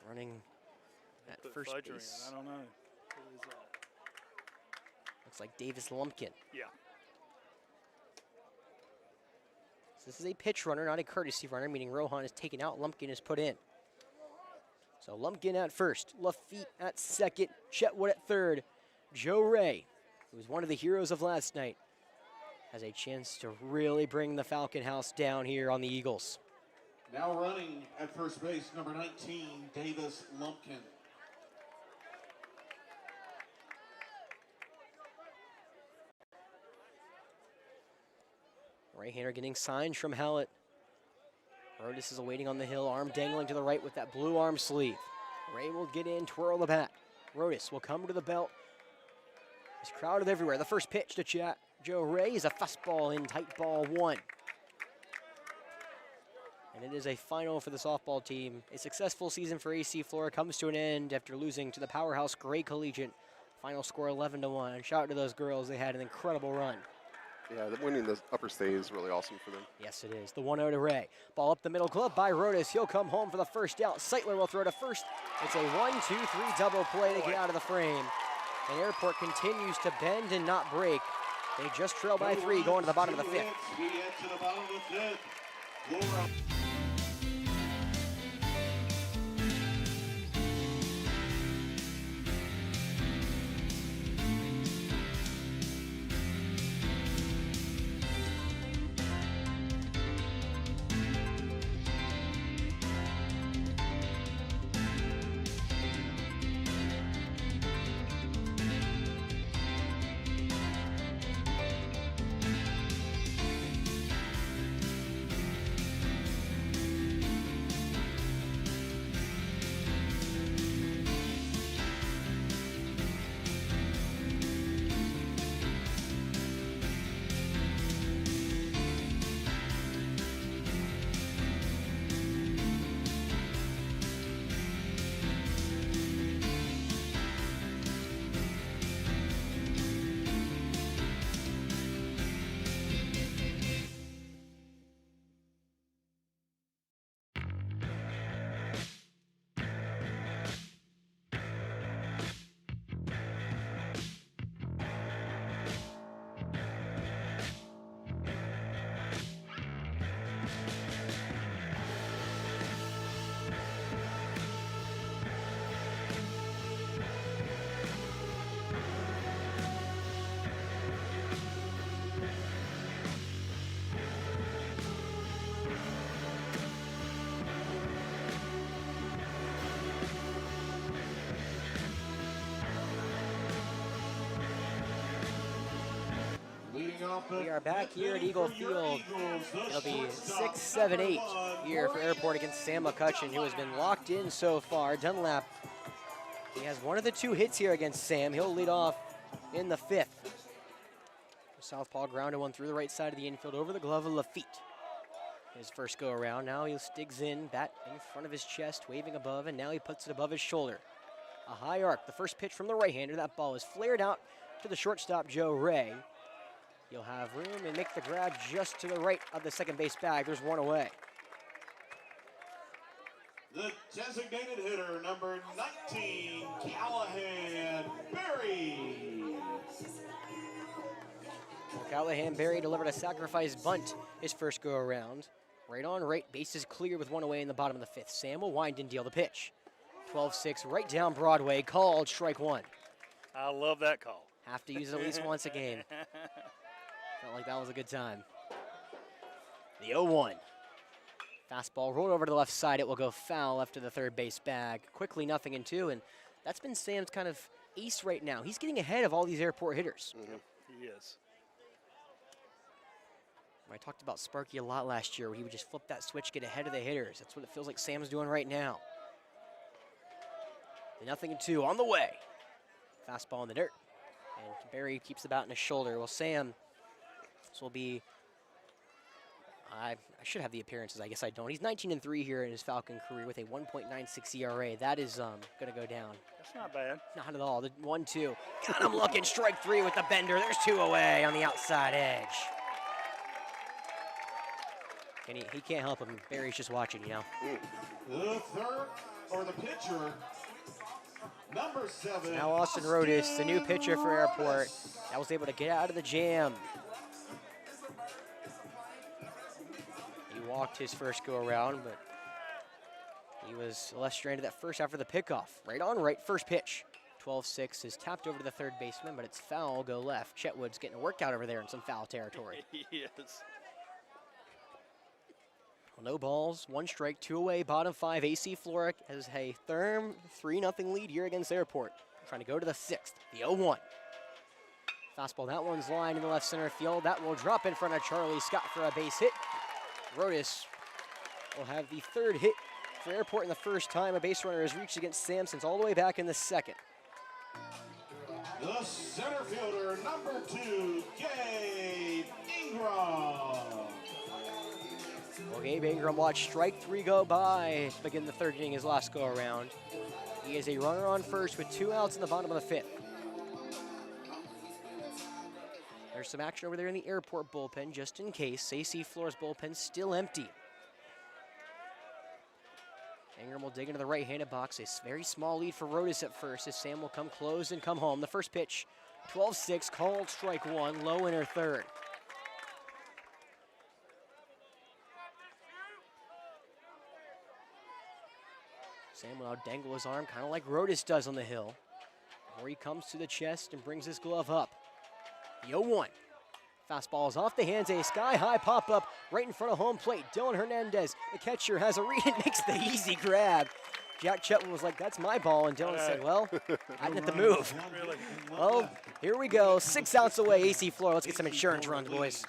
Running at Put first Fudger base. in. I don't know. Who is that? Looks like Davis Lumpkin. Yeah. So this is a pitch runner, not a courtesy runner, meaning Rohan is taken out, Lumpkin is put in. So Lumpkin at first, Lafitte at second, Chetwood at third. Joe Ray, who was one of the heroes of last night, has a chance to really bring the Falcon house down here on the Eagles. Now running at first base, number 19, Davis Lumpkin. Right-hander getting signs from Hallett. Rodas is awaiting on the hill, arm dangling to the right with that blue arm sleeve. Ray will get in, twirl the bat. Rodas will come to the belt. He's crowded everywhere. The first pitch to Joe Ray is a fastball in, tight ball 1. And it is a final for the softball team. A successful season for AC Flora comes to an end after losing to the powerhouse Gray Collegiate. Final score 11-1. Shout out to those girls. They had an incredible run. Yeah, winning the upper state is really awesome for them. Yes, it is. The 1-0 to Ray. Ball up the middle, glove by Rodas. He'll come home for the first out. Seitler will throw to first. It's a 1-2-3 double play to get out of the frame. And Airport continues to bend and not break. They just trail by 3 going to the bottom of the 5th. We get to the bottom of the 5th. Flora. We are back here at Eagle Field. It'll be 6-7-8 here for Airport against Sam McCutcheon, who has been locked in so far. Dunlap, he has one of the 2 hits here against Sam. He'll lead off in the 5th. Southpaw grounded one through the right side of the infield over the glove of Lafitte. His first go around, now he digs in, bat in front of his chest, waving above, and now he puts it above his shoulder. A high arc, the first pitch from the right-hander. That ball is flared out to the shortstop, Joe Ray. He'll have room and make the grab just to the right of the second base bag. There's one away. The designated hitter, number 19, Callahan Berry. Well, Callahan Berry delivered a sacrifice bunt his first go around. Right on right, bases clear with one away in the bottom of the 5th. Sam will wind and deal the pitch. 12-6 right down Broadway, called strike 1. I love that call. Have to use it at least once a game. Felt like that was a good time. The 0-1. Fastball rolled over to the left side. It will go foul left to the third base bag. Quickly 0-2, and that's been Sam's kind of ace right now. He's getting ahead of all these Airport hitters. He is. I talked about Sparky a lot last year, where he would just flip that switch, get ahead of the hitters. That's what it feels like Sam's doing right now. The 0-2 on the way. Fastball in the dirt. And Barry keeps the bat in his shoulder. Well, Sam, this will be, I should have the appearances. I guess I don't. He's 19-3 here in his Falcon career with a 1.96 ERA. That is going to go down. That's not bad. Not at all. The 1-2. Got him looking. Strike 3 with the bender. There's 2 away on the outside edge. And he can't help him. Barry's just watching, you know. The third, or the pitcher, number 7. Now Austin Rodas, the new pitcher for Airport, that was able to get out of the jam. He walked his first go around, but he was less stranded that first after the pickoff. Right on right, first pitch. 12-6 is tapped over to the third baseman, but it's foul, go left. Chetwood's getting a workout over there in some foul territory. He is. No balls, 1 strike, 2 away, bottom 5. AC Flora has a firm 3-0 lead here against Airport. Trying to go to the 6th, the 0-1. Fastball, that one's lined in the left center field. That will drop in front of Charlie Scott for a base hit. Rodas will have the 3rd hit for Airport in the first time a base runner has reached against Sampson's all the way back in the 2nd. The center fielder, number 2, Gabe Ingram. Well, Gabe Ingram watched strike 3 go by to begin the 3rd inning his last go around. He is a runner on first with 2 outs in the bottom of the 5th. There's some action over there in the Airport bullpen just in case. AC Flora's bullpen still empty. Ingram will dig into the right-handed box. A very small lead for Rodas at first as Sam will come close and come home. The first pitch, 12-6, called strike 1, low inner third. Sam will now dangle his arm, kind of like Rodas does on the hill. Before he comes to the chest and brings his glove up. The 0-1. Fastball is off the hands, a sky-high pop-up right in front of home plate. Dylan Hernandez, the catcher, has a read and makes the easy grab. Jack Chetwood was like, that's my ball, and Dylan said, well, I didn't have to move. Really? Well, here we go, 6 outs away, AC Flora. Let's get some insurance runs, boys.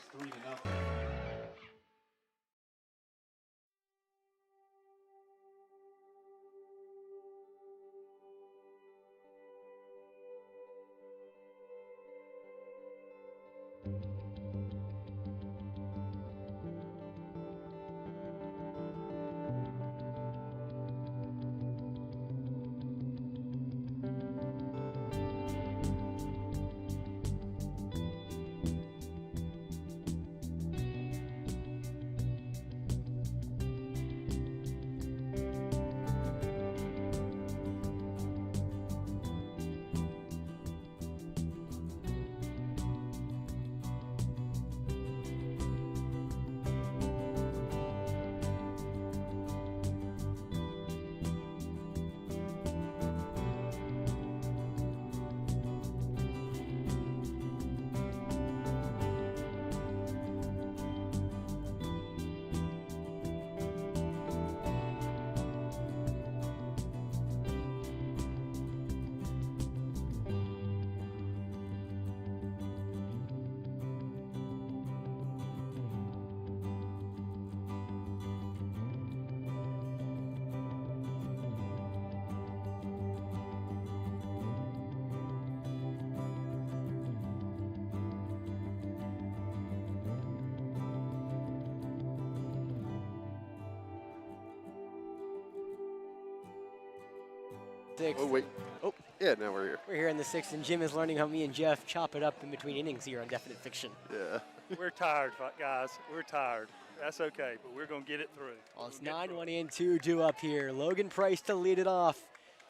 Sixth. Oh, wait. Oh. Yeah, now we're here. We're here in the sixth, and Jim is learning how me and Jeff chop it up in between innings here on Definite Fiction. Yeah. We're tired, guys. We're tired. That's okay, but we're going to get it through. Well, it's 9-1 and 2 up here. Logan Price to lead it off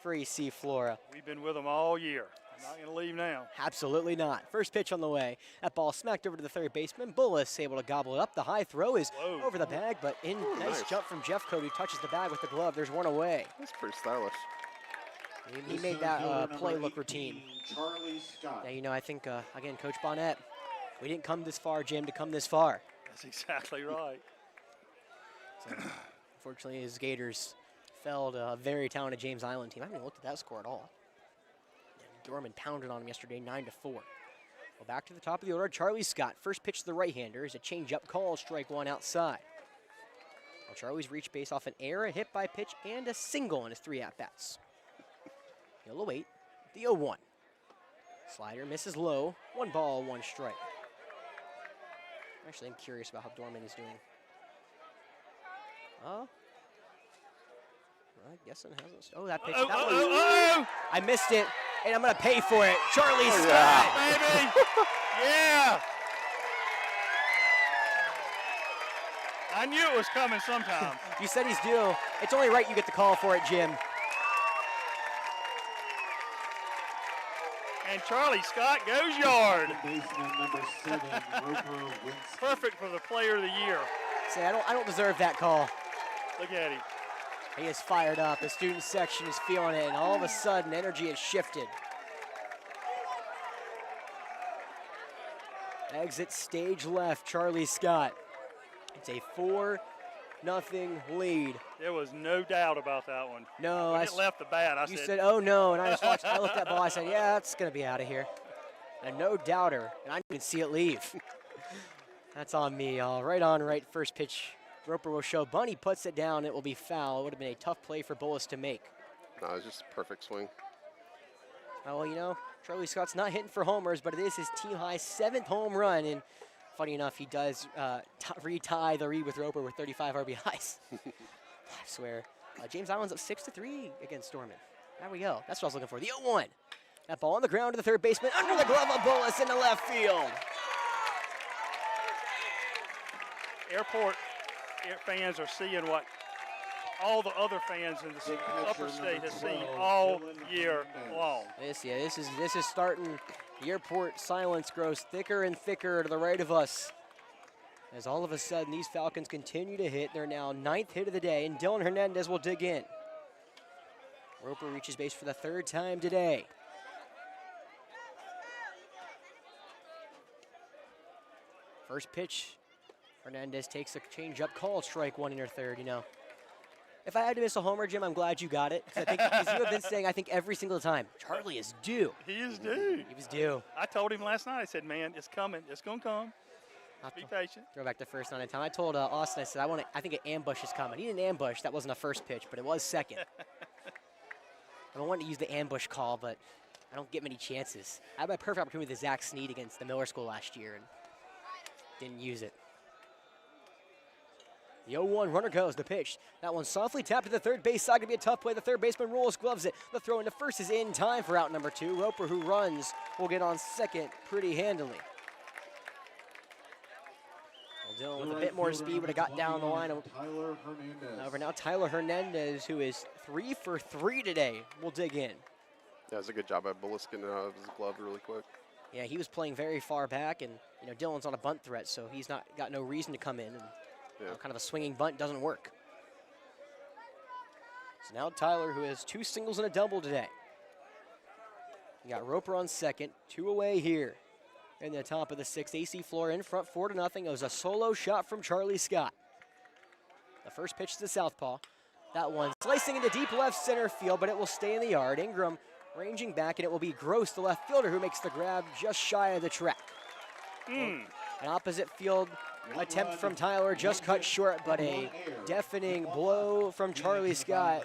for AC Flora. We've been with them all year. I'm not going to leave now. Absolutely not. First pitch on the way. That ball smacked over to the third baseman. Bullis able to gobble it up. The high throw is over the bag, but nice jump from Jeff Cody, touches the bag with the glove. There's one away. That's pretty stylish. He made that play look 18, routine. Charlie Scott. Now, you know, I think, again, Coach Bonnet, we didn't come this far, Jim, to come this far. That's exactly right. So, unfortunately, his Gators fell to a very talented James Island team. I haven't even looked at that score at all. And Dorman pounded on him yesterday, 9-4. Well, back to the top of the order, Charlie Scott. First pitch to the right-hander is a changeup call, strike one outside. Well, Charlie's reached base off an error, a hit by pitch, and a single in his 3 at-bats. He'll await the 0-1. Slider misses low. 1 ball, 1 strike. Actually, I'm curious about how Dorman is doing. Oh. I guess it hasn't. Oh, that pitch. I missed it, and I'm going to pay for it. Charlie Scott. Yeah, baby. Yeah. I knew it was coming sometime. You said he's due. It's only right you get the call for it, Jim. And Charlie Scott goes yard. Baseman number 7, Roper Winston. Perfect for the player of the year. Say, I don't deserve that call. Look at him. He is fired up. The student section is feeling it, and all of a sudden, energy has shifted. Exit stage left, Charlie Scott. It's a 4-0 lead. There was no doubt about that one. No, when it left the bat, I you said, said, oh no, and I just watched, I looked at that ball, I said, yeah, it's gonna be out of here. And no doubter, and I didn't even see it leave. That's on me, y'all. Right on right, first pitch. Roper will show. Bunny puts it down, it will be foul. It would have been a tough play for Bullis to make. No, it's just a perfect swing. Oh, well, you know, Charlie Scott's not hitting for homers, but it is his team-high 7th home run, and funny enough, he does retie the lead with Roper with 35 RBIs. I swear. James Island's up 6-3 against Dorman. There we go. That's what I was looking for. The 0-1. That ball on the ground to the third baseman, under the glove of Bullis in the left field. Airport fans are seeing what all the other fans in the upper state have seen all year long. This is starting. The airport silence grows thicker and thicker to the right of us. As all of a sudden, these Falcons continue to hit. They're now 9th hit of the day, and Dylan Hernandez will dig in. Roper reaches base for the 3rd time today. First pitch, Hernandez takes a changeup call, strike one in her 3rd, you know. If I had to miss a homer, Jim, I'm glad you got it. I think, as you have been saying, I think every single time, Charlie is due. He is due. He was due. I told him last night, I said, man, it's coming. It's going to come. Be patient. Throw back to first on a time. I told Austin, I said, I think an ambush is coming. He didn't ambush. That wasn't a first pitch, but it was second. I wanted to use the ambush call, but I don't get many chances. I had my perfect opportunity with Zach Sneed against the Miller School last year and didn't use it. The 0-1 runner goes, the pitch. That one softly tapped to the third base side. Gonna be a tough play. The third baseman rolls, gloves it. The throw into first is in time for out number 2. Roper, who runs, will get on second pretty handily. Well, Dylan with a bit more speed would have got down the line. Tyler Hernandez. However, now Tyler Hernandez, who is 3 for 3 today, will dig in. Yeah, it's a good job by Bullis getting out of his glove really quick. Yeah, he was playing very far back, and you know Dylan's on a bunt threat, so he's not got no reason to come in. And kind of a swinging bunt doesn't work. So now Tyler, who has 2 singles and a double today. You got Roper on second, 2 away here. In the top of the 6th, AC Flora in front 4-0. It was a solo shot from Charlie Scott. The first pitch to the southpaw. That one slicing into deep left center field, but it will stay in the yard. Ingram ranging back, and it will be Gross, the left fielder, who makes the grab just shy of the track. An opposite field attempt from Tyler, just cut short, but a deafening blow from Charlie Scott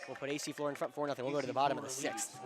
will put AC Flora in front 4-0. We'll go to the bottom of the 6th.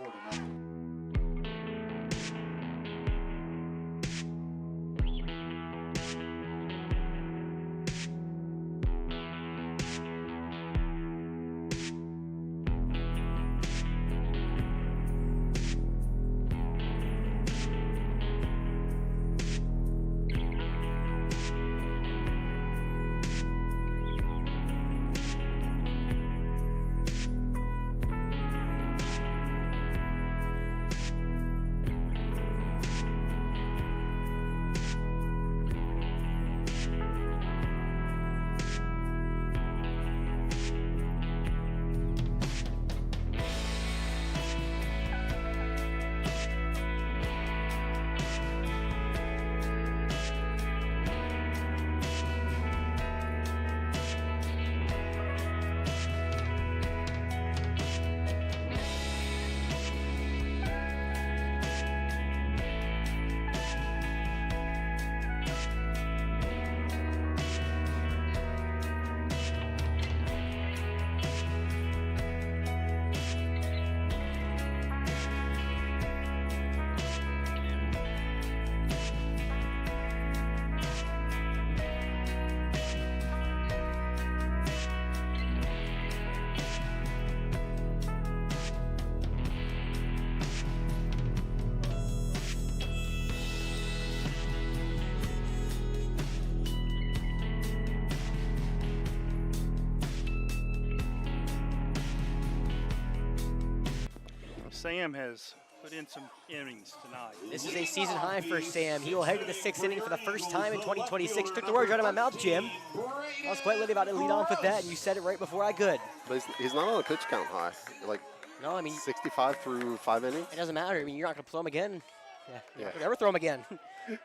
Sam has put in some innings tonight. This is a season high for Sam. He will head to the 6th inning for the first time in 2026. Took the words out of my mouth, Jim. I was quite literally about to lead off with that, and you said it right before I could. But he's not on a pitch count high. Like, no, I mean 65 through 5 innings. It doesn't matter. I mean, you're not going to throw him again. You're not going to ever throw him again.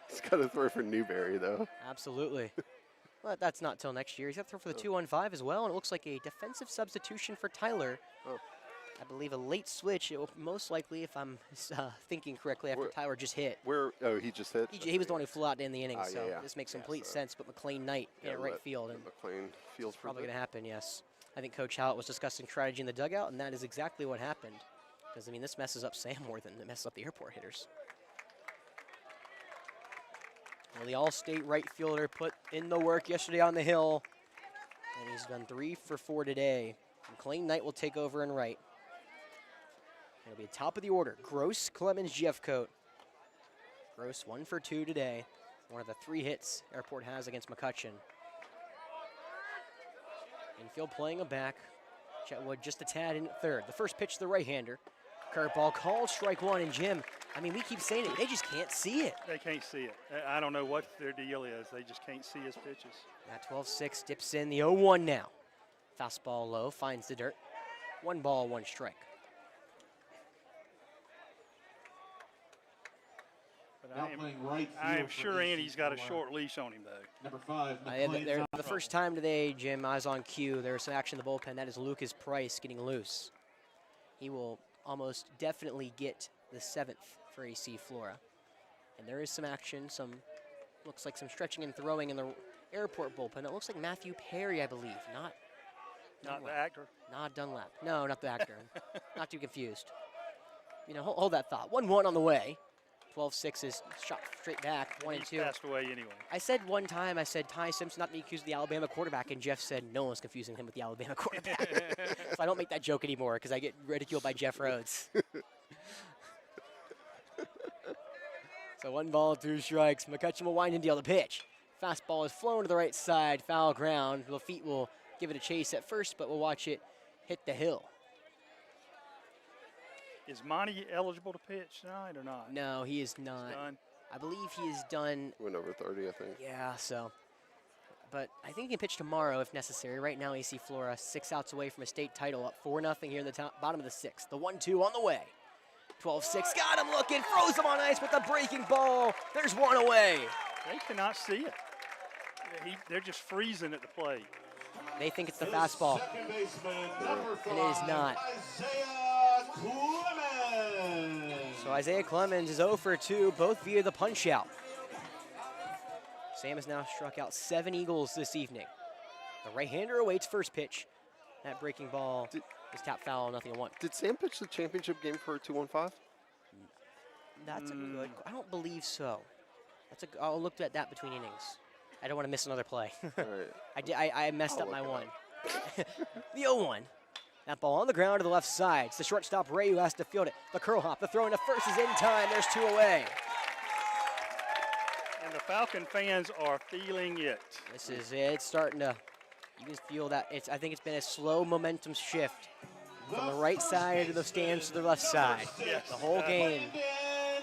He's got to throw for Newberry, though. Absolutely. Well, that's not till next year. He's got to throw for the 2-1-5 as well, and it looks like a defensive substitution for Tyler. Oh. I believe a late switch. It will most likely, if I'm thinking correctly, after Tyler just hit. Oh, he just hit? He was the one who flew out in the inning, so yeah. this makes complete sense. But McLean Knight at right field. And McLean feels probably going to happen, yes. I think Coach Howlett was discussing strategy in the dugout, and that is exactly what happened. Because, I mean, this messes up Sam more than it messes up the airport hitters. Well, the All-State right fielder put in the work yesterday on the hill, and he's done 3 for 4 today. McLean Knight will take over in right. It'll be top of the order. Gross, Clemens, Jeffcoat. Gross 1 for 2 today. One of the 3 hits Airport has against McCutcheon. Infield playing him back. Chetwood just a tad in at third. The first pitch to the right-hander. Curveball called, strike 1. And Jim, I mean, we keep saying it. They just can't see it. They can't see it. I don't know what their deal is. They just can't see his pitches. That 12-6 dips in the 0-1 now. Fastball low, finds the dirt. 1 ball, 1 strike. I am sure Andy's got a short leash on him, though. Number 5, the first time today, Jim, I was on cue. There was some action in the bullpen. That is Lucas Price getting loose. He will almost definitely get the 7th for AC Flora. And there is some action, looks like some stretching and throwing in the airport bullpen. It looks like Matthew Perry, I believe, not the actor? Not Dunlap. No, not the actor. Not too confused. You know, hold that thought. 1-1 on the way. 12-6 is shot straight back, 1 and 2. He passed away anyway. I said one time, Ty Simpson not to be accused of the Alabama quarterback, and Jeff said no one's confusing him with the Alabama quarterback. So I don't make that joke anymore because I get ridiculed by Jeff Rhodes. So 1 ball, 2 strikes. McCutcheon will wind and deal the pitch. Fastball is flown to the right side, foul ground. Lafitte will give it a chase at first, but we'll watch it hit the hill. Is Monty eligible to pitch tonight or not? No, he is not. He's done? I believe he is done. Went over 30, I think. Yeah, so. But I think he can pitch tomorrow if necessary. Right now, AC Flora 6 outs away from a state title, up 4-0 here in the bottom of the 6th. The 1-2 on the way. 12-6, got him looking, froze him on ice with a breaking ball. There's 1 away. They cannot see it. They're just freezing at the plate. They think it's the fastball. Second baseman, number 5, And it is not. Isaiah Clemens. So Isaiah Clemens is 0 for 2, both via the punch-out. Sam has now struck out 7 Eagles this evening. The right-hander awaits first pitch. That breaking ball is tapped foul, 0-1. Did Sam pitch the championship game for a 2-1-5? That's a good. I don't believe so. I'll look at that between innings. I don't want to miss another play. All right. I messed up my 1. The 0-1. That ball on the ground to the left side. It's the shortstop Ray who has to field it. The curl hop, the throw into first is in time. There's 2 away. And the Falcon fans are feeling it. This is it. It's starting to. You can feel that. I think it's been a slow momentum shift from the right side of the stands to the left side. Yes. The whole game.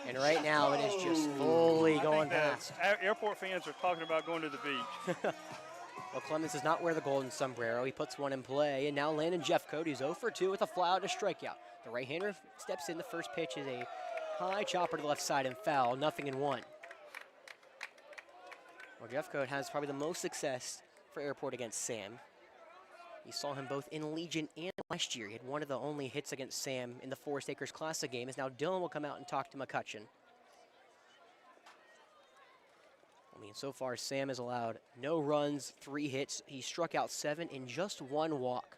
And right now it is just fully going past. Airport fans are talking about going to the beach. Well, Clemens does not wear the golden sombrero. He puts 1 in play. And now Landon Jeffcoat, who's 0 for 2 with a fly out, a strikeout. The right-hander steps in. The first pitch is a high chopper to the left side and foul. 0-1. Well, Jeffcoat has probably the most success for Airport against Sam. You saw him both in Legion and last year. He had one of the only hits against Sam in the Forest Acres Classic game. As now Dylan will come out and talk to McCutcheon. I mean, so far Sam has allowed no runs, 3 hits. He struck out 7 in just 1 walk.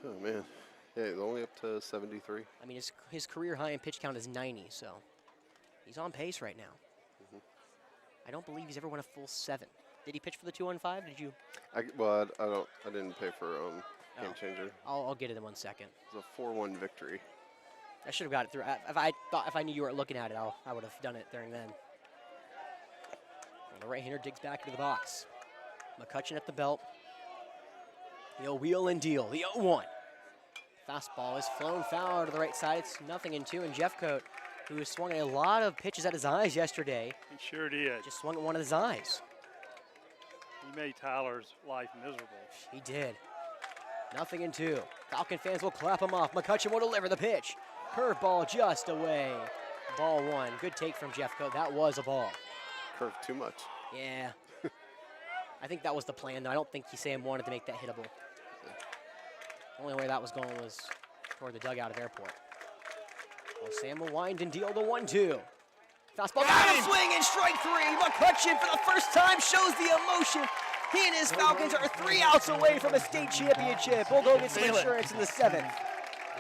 Oh, man. Yeah, he's only up to 73. I mean, his career high in pitch count is 90, so he's on pace right now. I don't believe he's ever won a full 7. Did he pitch for the 2-1-5? Did you? I didn't pay for game changer. I'll get it in 1 second. It was a 4-1 victory. I should have got it through. If I knew you weren't looking at it, I would have done it during then. And the right-hander digs back into the box. McCutcheon at the belt. He'll wheel and deal. The 0-1. Fastball is flown foul to the right side. It's 0-2, and Jeffcoat, who swung a lot of pitches at his eyes yesterday. He sure did. Just swung at one of his eyes. He made Tyler's life miserable. He did. 0-2. Falcon fans will clap him off. McCutcheon will deliver the pitch. Curveball just away. Ball one. Good take from Jeffcoat. That was a ball. Curved too much. Yeah. I think that was the plan, though. I don't think Sam wanted to make that hittable. The only way that was going was toward the dugout of Airport. Well, Sam will wind and deal the 1-2. Fastball got him, swing and strike three. McCutcheon for the first time shows the emotion. He and his Falcons are 3 outs away from a state championship. We'll go get some insurance in the 7th.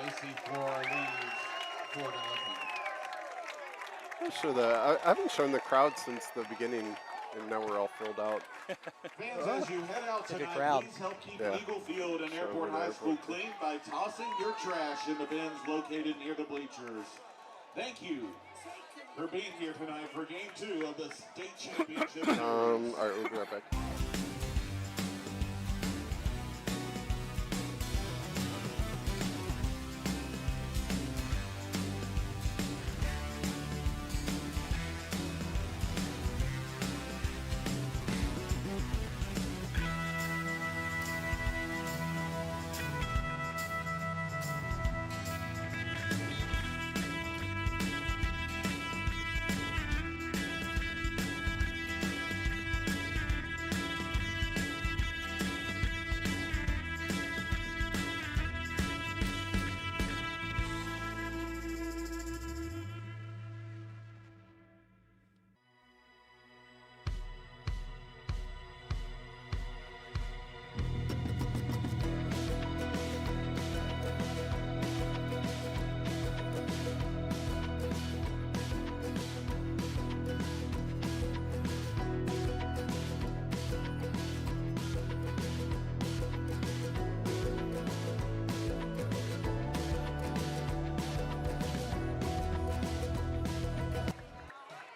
AC Flora leads 4-0. I'm sure I haven't shown the crowd since the beginning, and now we're all filled out. Fans, as you head out tonight, please help keep Eagle Field and Airport High School clean by tossing your trash in the bins located near the bleachers. Thank you for being here tonight for Game 2 of the state championship. All right, we'll be right back.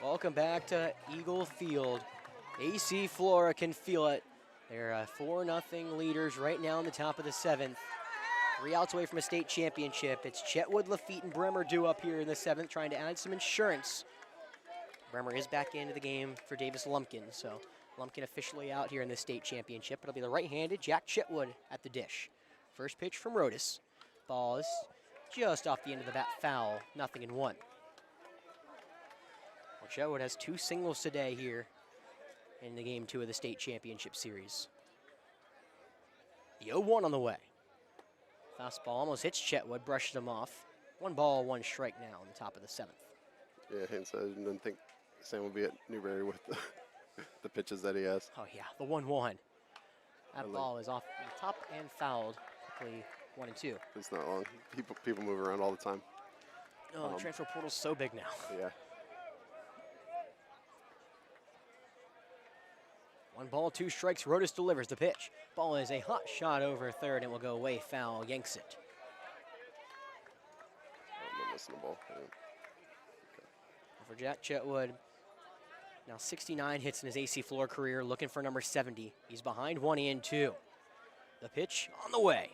Welcome back to Eagle Field. AC Flora can feel it. They're 4-0 leaders right now in the top of the 7th. 3 outs away from a state championship. It's Chetwood, Lafitte, and Bremer due up here in the 7th, trying to add some insurance. Bremer is back into the game for Davis Lumpkin, so Lumpkin officially out here in the state championship. It'll be the right-handed Jack Chetwood at the dish. First pitch from Rodas. Ball is just off the end of the bat, foul, 0-1. Chetwood has 2 singles today here in the Game 2 of the state championship series. The 0-1 on the way. Fastball almost hits Chetwood, brushes him off. 1 ball, 1 strike now on the top of the 7th. Yeah, hence I didn't think Sam would be at Newberry with the pitches that he has. Oh yeah, the 1-1. That ball is off the top and fouled. Quickly 1-2. It's not long. People move around all the time. Oh, the transfer portal's so big now. Yeah. 1 ball, 2 strikes. Rodas delivers the pitch. Ball is a hot shot over third and will go away. Foul, yanks it. I'm not missing the ball. Yeah. For Jack Chetwood, now 69 hits in his AC Flora career, looking for number 70. He's behind 1-2. The pitch on the way.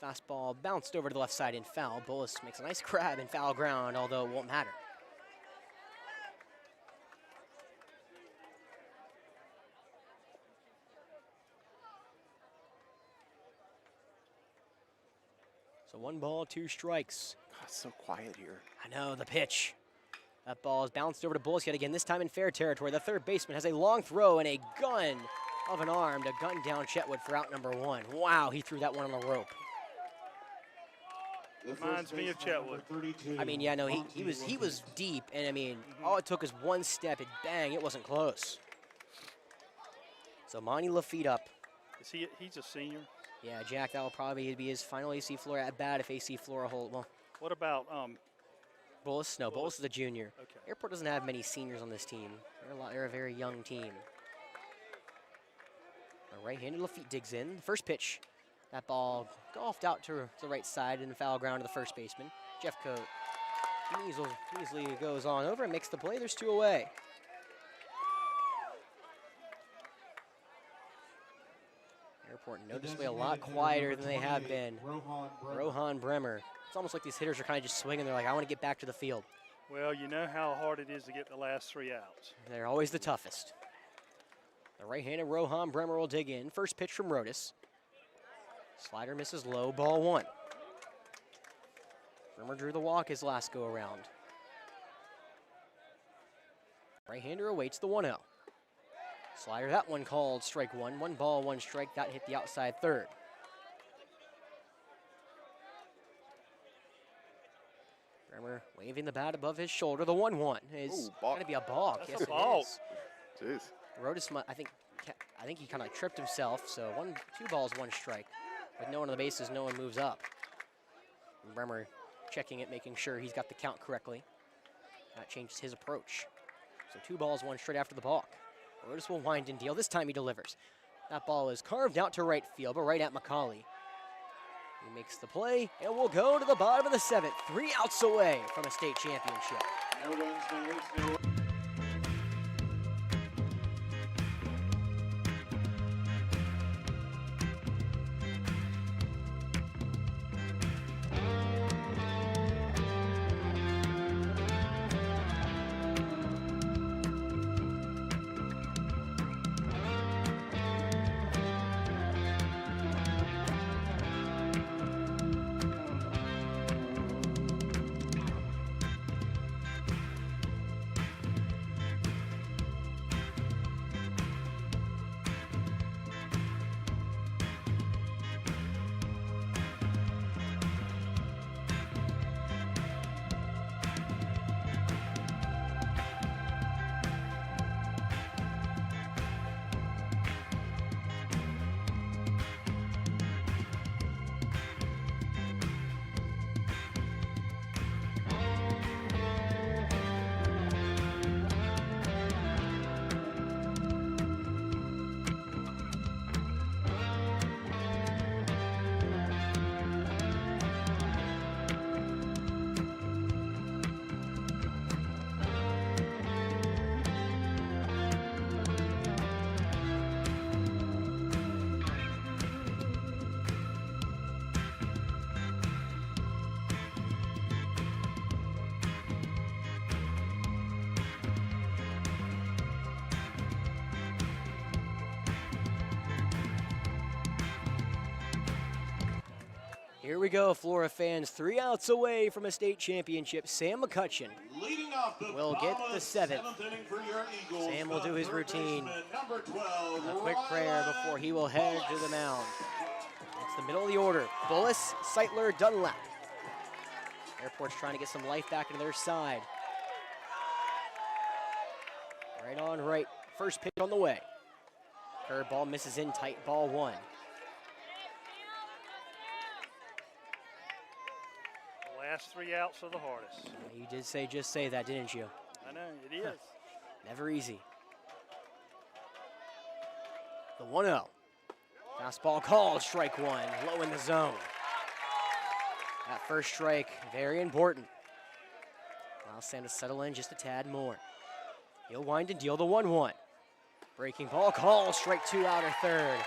Fastball bounced over to the left side and foul. Bullis makes a nice grab in foul ground, although it won't matter. So 1 ball, 2 strikes. God, it's so quiet here. I know, the pitch. That ball is bounced over to Bullis yet again, this time in fair territory. The third baseman has a long throw and a gun of an arm to gun down Chetwood for out number 1. Wow, he threw that one on the rope. Reminds me of Chetwood. I mean, yeah, no, he was deep, and I mean, all it took was 1 step, and bang, it wasn't close. So Monty Lafitte up. He's a senior? Yeah, Jack, that will probably be his final AC Flora at bat if AC Flora hold. Well, what about Bullis? No, Bullis is a junior. Okay. Airport doesn't have many seniors on this team. They're a very young team. A right-handed Lafitte digs in. First pitch. That ball golfed out to the right side in the foul ground to the first baseman. Jeffcoat easily goes on over and makes the play. There's 2 away. Airport noticeably a lot quieter than they have been. Rohan Bremer. It's almost like these hitters are kind of just swinging. They're like, I want to get back to the field. Well, you know how hard it is to get the last 3 outs. They're always the toughest. The right-handed Rohan Bremer will dig in. First pitch from Rodas. Slider misses low, ball 1. Bremer drew the walk his last go-around. Right-hander awaits the 1-0. Slider, that one called strike 1. 1 ball, 1 strike. That hit the outside third. Bremer waving the bat above his shoulder. The 1-1 is going to be a balk. That's yes, a balk. it is. Jeez. Rodas, I think he kind of tripped himself. So 2 balls, 1 strike. With no one on the bases, no one moves up. And Bremer checking it, making sure he's got the count correctly. That changes his approach. So 2 balls, 1 straight after the balk. Rodas will wind and deal. This time he delivers. That ball is carved out to right field, but right at Macaulay. He makes the play, and we'll go to the bottom of the 7th. 3 outs away from a state championship. No runs, no hits, no. Here we go, Flora fans. 3 outs away from a state championship. Sam McCutcheon Leading off the will get the 7th. inning for your Eagles, Sam will do his routine. number 12, A quick prayer before he will head to the mound. It's the middle of the order. Bullis, Seitler, Dunlap. Airport's trying to get some life back into their side. Right on right. First pitch on the way. Curveball misses in tight, ball 1. Last 3 outs are the hardest. You did say just say that, didn't you? I know, it is. Never easy. The 1-0. Fastball called, strike 1, low in the zone. That first strike, very important. Allow Sam to settle in just a tad more. He'll wind and deal the 1-1. Breaking ball called, strike 2, outer third.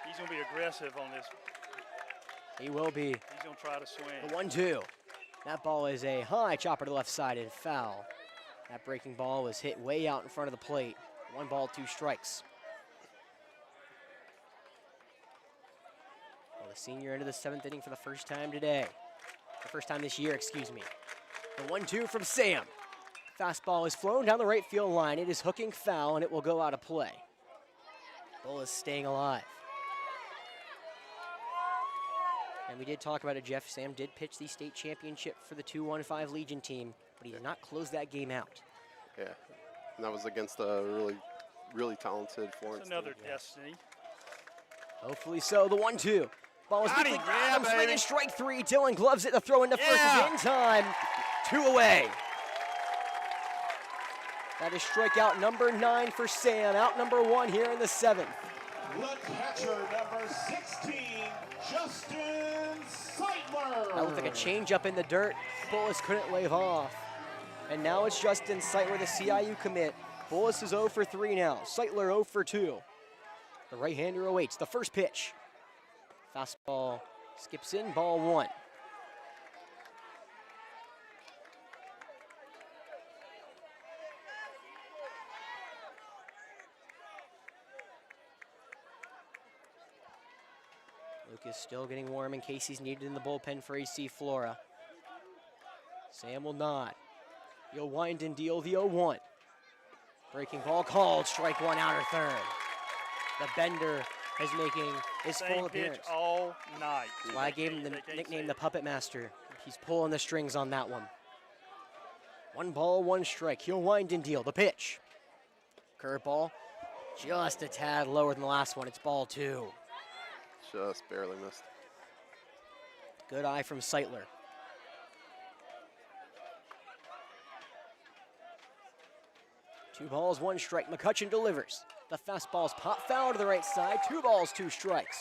He's going to be aggressive on this. He will be. He's going to try to swing. The 1-2. That ball is a high chopper to the left side and foul. That breaking ball was hit way out in front of the plate. 1 ball, 2 strikes. Well, the senior into the 7th inning for the first time today. The first time this year, excuse me. The 1-2 from Sam. Fastball is flown down the right field line. It is hooking foul, and it will go out of play. Bull is staying alive. And we did talk about it, Jeff. Sam did pitch the state championship for the 215 Legion team, but he did not close that game out. Yeah, and that was against a really, really talented Florence team. Another destiny. Hopefully so. The 1-2. Ball was quickly grabbed. baby. Swinging strike 3. Dylan gloves it. The throw into first is in time. 2 away. That is strikeout number 9 for Sam. Out number 1 here in the 7th. The catcher, number 16, Justin Seitler. That looked like a changeup in the dirt. Bullis couldn't wave off. And now it's Justin Seitler, the CIU commit, Bullis is 0 for 3 now. Seitler 0 for 2. The right-hander awaits the first pitch. Fastball skips in, ball 1. Lucas still getting warm in case he's needed in the bullpen for AC Flora. Sam will nod. He'll wind and deal the 0-1. Breaking ball called, strike 1 outer third. The bender is making his full appearance. Pitch all night. That's why I gave him the nickname the Puppet Master. He's pulling the strings on that one. 1 ball, 1 strike. He'll wind and deal the pitch. Curveball, just a tad lower than the last one. It's ball 2. Just barely missed. Good eye from Seitler. Two balls, 1 strike. McCutcheon delivers. The fastball's pop foul to the right side. 2 balls, 2 strikes.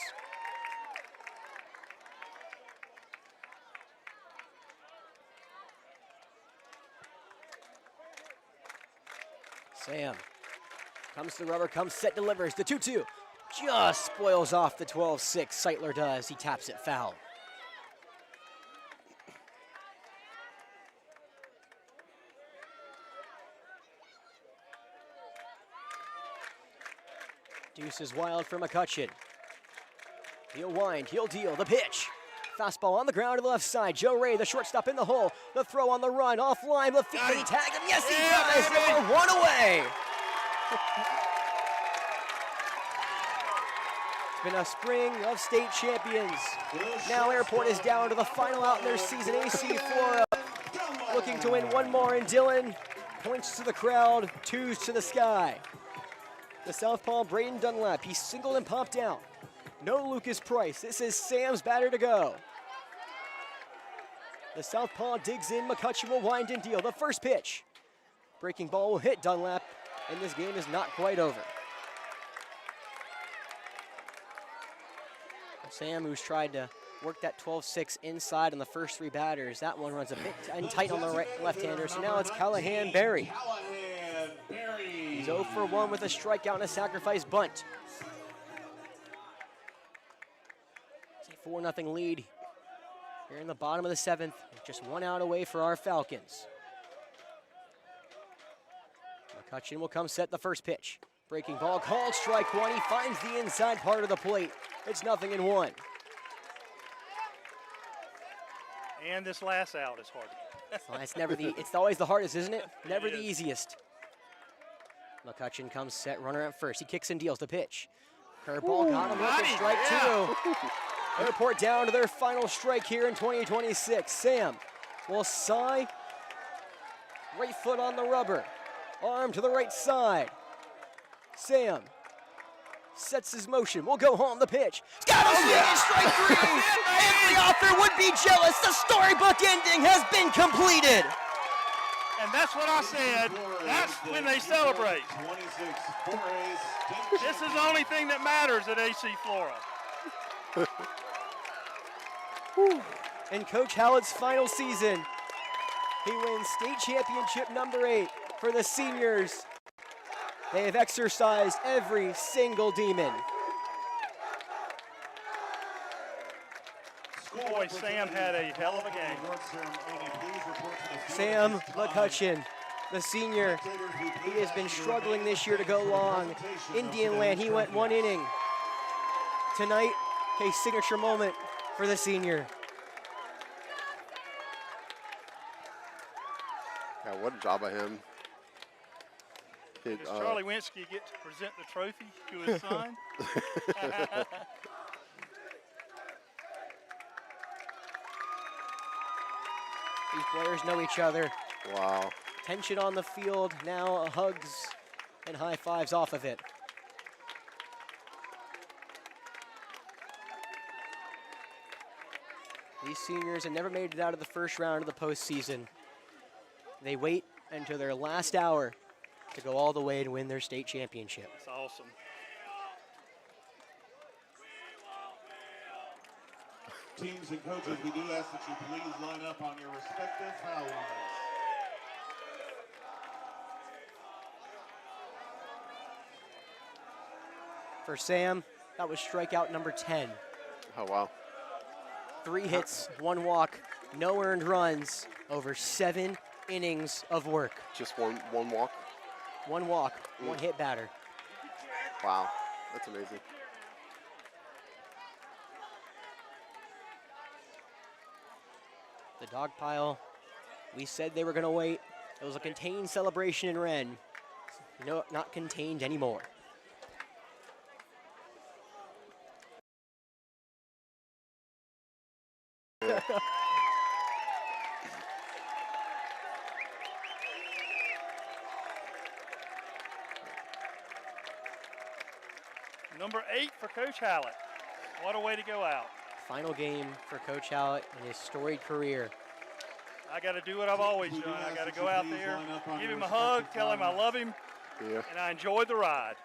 Sam comes to the rubber, comes set, delivers. The 2-2 just spoils off the 12-6. Seitler does. He taps it foul. Deuce is wild for McCutcheon. He'll wind, he'll deal, the pitch. Fastball on the ground to the left side. Joe Ray, the shortstop in the hole. The throw on the run, offline, the feet, he tagged him. Yes, he does. Number 1 away. It's been a spring of state champions. Now Airport is down to the final out in their season. AC Flora looking to win 1 more, and Dylan points to the crowd, 2s to the sky. The southpaw, Braden Dunlap, he singled and popped out. No Lucas Price. This is Sam's batter to go. The southpaw digs in. McCutcheon will wind and deal. The first pitch. Breaking ball will hit Dunlap, and this game is not quite over. Sam, who's tried to work that 12-6 inside on the first 3 batters. That one runs a bit tight on the left-hander, so now it's Callahan Berry. He's 0 for 1 with a strikeout and a sacrifice bunt. It's a 4-0 lead here in the bottom of the 7th. Just 1 out away for our Falcons. McCutcheon will come set the first pitch. Breaking ball called, strike 1. He finds the inside part of the plate. It's 0-1. And this last out is hard. Well, it's always the hardest, isn't it? Never the easiest. McCutcheon comes set, runner at first. He kicks and deals the pitch. Curveball got him with a strike 2. Airport down to their final strike here in 2026. Sam will sigh. Right foot on the rubber. Arm to the right side. Sam sets his motion. We'll go home the pitch. It's got a swing, strike 3. Every author would be jealous. The storybook ending has been completed. And that's what I said. That's when they celebrate. This is the only thing that matters at AC Flora. In Coach Hallett's final season, he wins state championship number 8 for the seniors. They have exercised every single demon. Boy, Sam had a hell of a game. Sam McCutcheon, the senior, he has been struggling this year to go long. Indian Land, he went 1 inning. Tonight, a signature moment for the senior. Yeah, what a job by him. Does Charlie Winsky get to present the trophy to his son? These players know each other. Wow. Tension on the field, now hugs and high fives off of it. These seniors have never made it out of the first round of the postseason. They wait until their last hour to go all the way to win their state championship. That's awesome. Teams and coaches, we do ask that you please line up on your respective foul lines. For Sam, that was strikeout number 10. Oh, wow. 3 hits, 1 walk, no earned runs, over 7 innings of work. Just one walk? 1 walk, 1 hit batter. Wow, that's amazing. The dog pile, we said they were going to wait. It was a contained celebration in Wren. No, not contained anymore. Yeah. Number 8 for Coach Hallett. What a way to go out. Final game for Coach Hallett in his storied career. I got to do what I've always done. I got to go out there, give him a hug, tell him I love him, and I enjoyed the ride.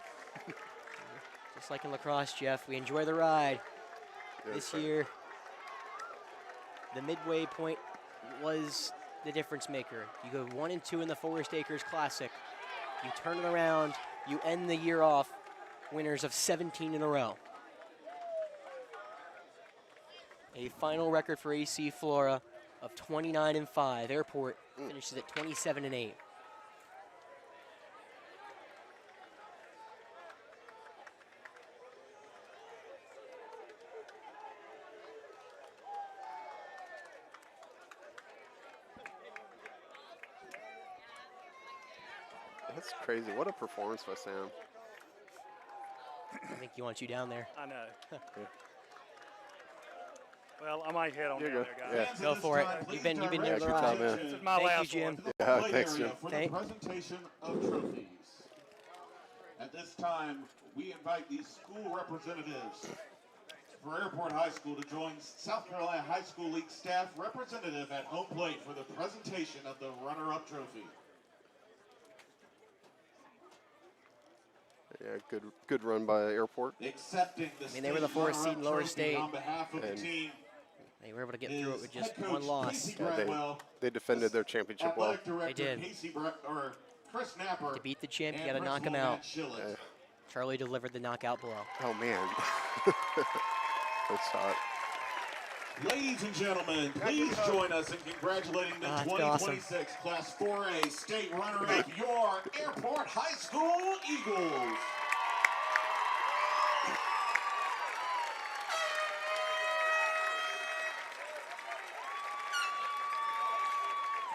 Just like in lacrosse, Jeff, we enjoy the ride. This year, the midway point was the difference maker. You go 1-2 in the Forest Acres Classic. You turn it around, you end the year off winners of 17 in a row. A final record for AC Flora of 29-5. Airport finishes at 27-8. That's crazy. What a performance by Sam. I think he wants you down there. I know. Yeah. Well, I might head on down there, guys. Yeah. Go for it. You've been near the good job, ride. man. This is my Thank last you, Jim. one. Yeah, Play thanks, area Jim. For Okay. the presentation of trophies. At this time, we invite the school representatives for Airport High School to join South Carolina High School League staff representative at home plate for the presentation of the runner-up trophy. Yeah, good run by Airport. Accepting the they were the 4th seed in Lower trophy State. On behalf of the And team, They were able to get through it with just head coach 1 loss. Casey Yeah, Bradwell, they defended their championship well. athletic director They did. Chris Napper, To beat the champ, you and got to knock him principal out. Matt Schilling. Yeah. Charlie delivered the knockout blow. Oh, man. Good shot. Ladies and gentlemen, please join us in congratulating the That's been awesome. 2026 Class 4A state runner-up, your Airport High School Eagles.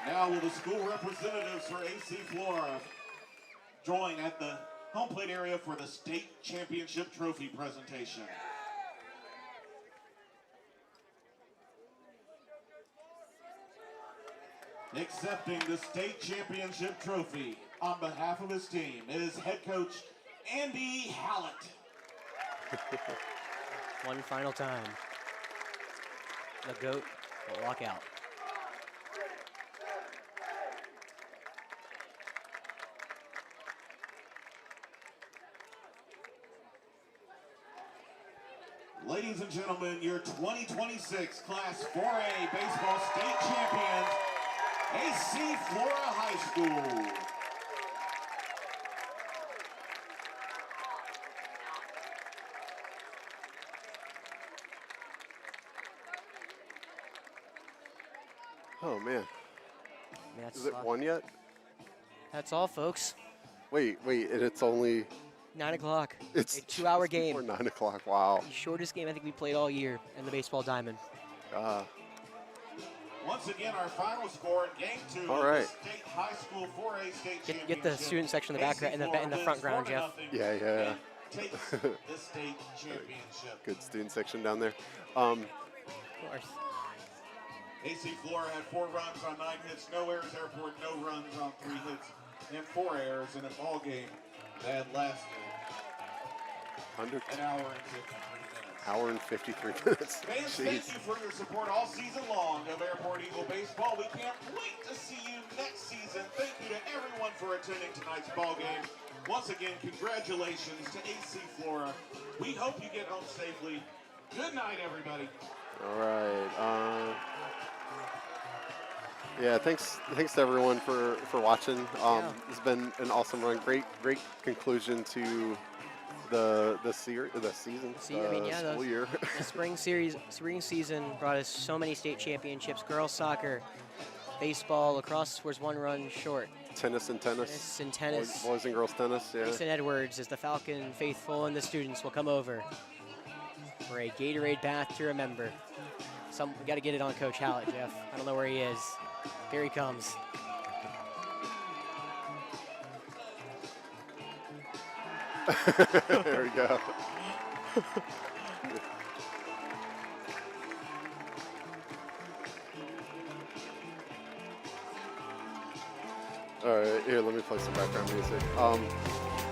Now will the school representatives for AC Flora join at the home plate area for the state championship trophy presentation. Accepting the state championship trophy on behalf of his team is head coach Andy Hallett. One final time. The GOAT will walk out. Ladies and gentlemen, your 2026 Class 4A baseball state champions, AC Flora High School. Oh, man. That's, Is it won yet? That's all, folks. Wait, and it's only... 9 o'clock. It's a 2-hour game. Or 9 o'clock, wow. The shortest game I think we played all year in the baseball diamond. Once again, our final score in Game 2 All of right. the State High School 4A State Championship. Get the student section in the background, in the front ground, Jeff. Yeah. Takes the state championship. Good student section down there. Of course. AC Flora had 4 runs on 9 hits, no errors. Airport, no runs on 3 hits and 4 errors in a ball game that lasted Under an hour and 53 minutes. hour and 53 minutes. Fans, Jeez. thank you for your support all season long of Airport Eagle Baseball. We can't wait to see you next season. Thank you to everyone for attending tonight's ball game. Once again, congratulations to AC Flora. We hope you get home safely. Good night, everybody. All right. Yeah, thanks to everyone for watching. Yeah. It's been an awesome run. Great conclusion to the season, I mean, yeah, school year. the spring season brought us so many state championships. Girls soccer, baseball, lacrosse was one run short. Tennis. Boys and girls tennis, yeah. Mason Edwards is the Falcon faithful, and the students will come over for a Gatorade bath to remember. We got to get it on Coach Hallett, Jeff. I don't know where he is. Here he comes. There we go. All right, here, let me play some background music. All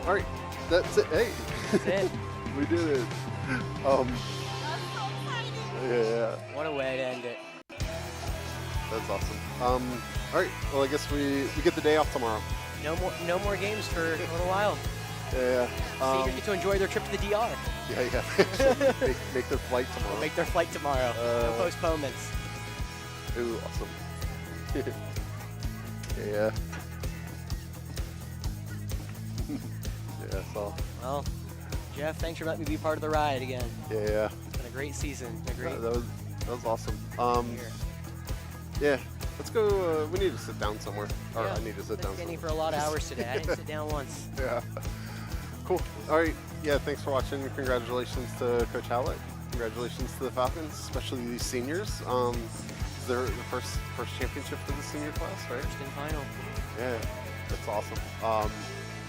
right, that's it. Hey, that's it. We did it. That's so exciting. Yeah. What a way to end it. That's awesome. All right, well, I guess we get the day off tomorrow. No more games for a little while. Yeah. Seniors get to enjoy their trip to the DR. Yeah. make their flight tomorrow. Make their flight tomorrow. No postponements. Ooh, awesome. Yeah. Yeah, so. Well, Jeff, thanks for letting me be part of the ride again. Yeah. It's been a great season. That was awesome. Yeah, let's go. We need to sit down somewhere. Or I need to sit down somewhere. For a lot of hours today. I didn't sit down once. Yeah. Cool. All right. Yeah, thanks for watching. Congratulations to Coach Hallett. Congratulations to the Falcons, especially these seniors. They're the first championship for the senior class, right? First and final. Yeah, that's awesome.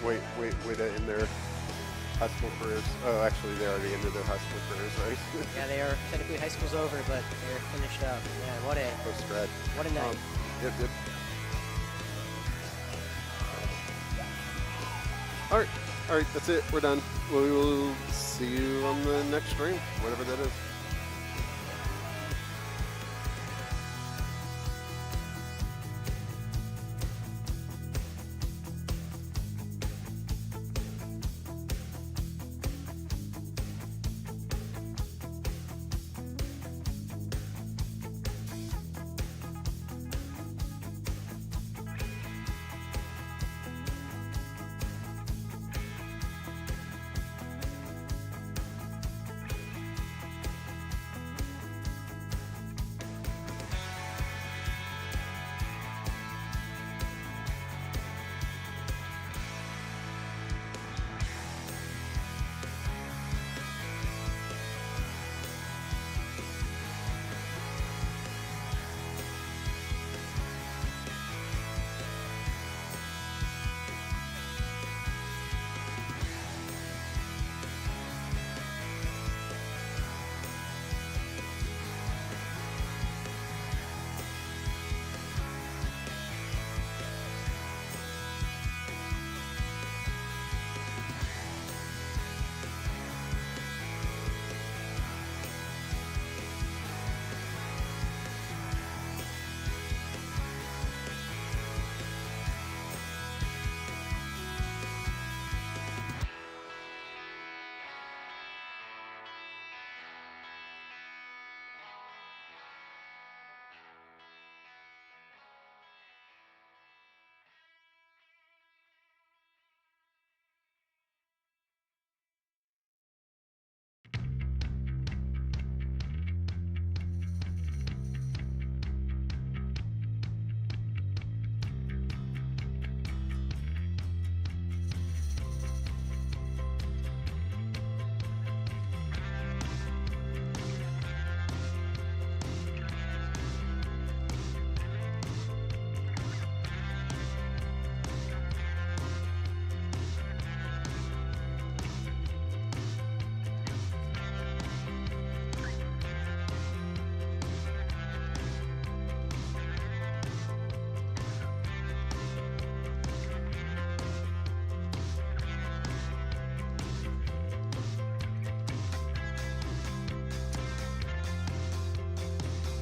Wait to end their high school careers. Oh, actually, they already ended their high school careers, right? Yeah, they are. Technically, high school's over, but they're finished up. Yeah, post-grad. What a night. Yep. All right, that's it. We're done. We will see you on the next stream, whatever that is.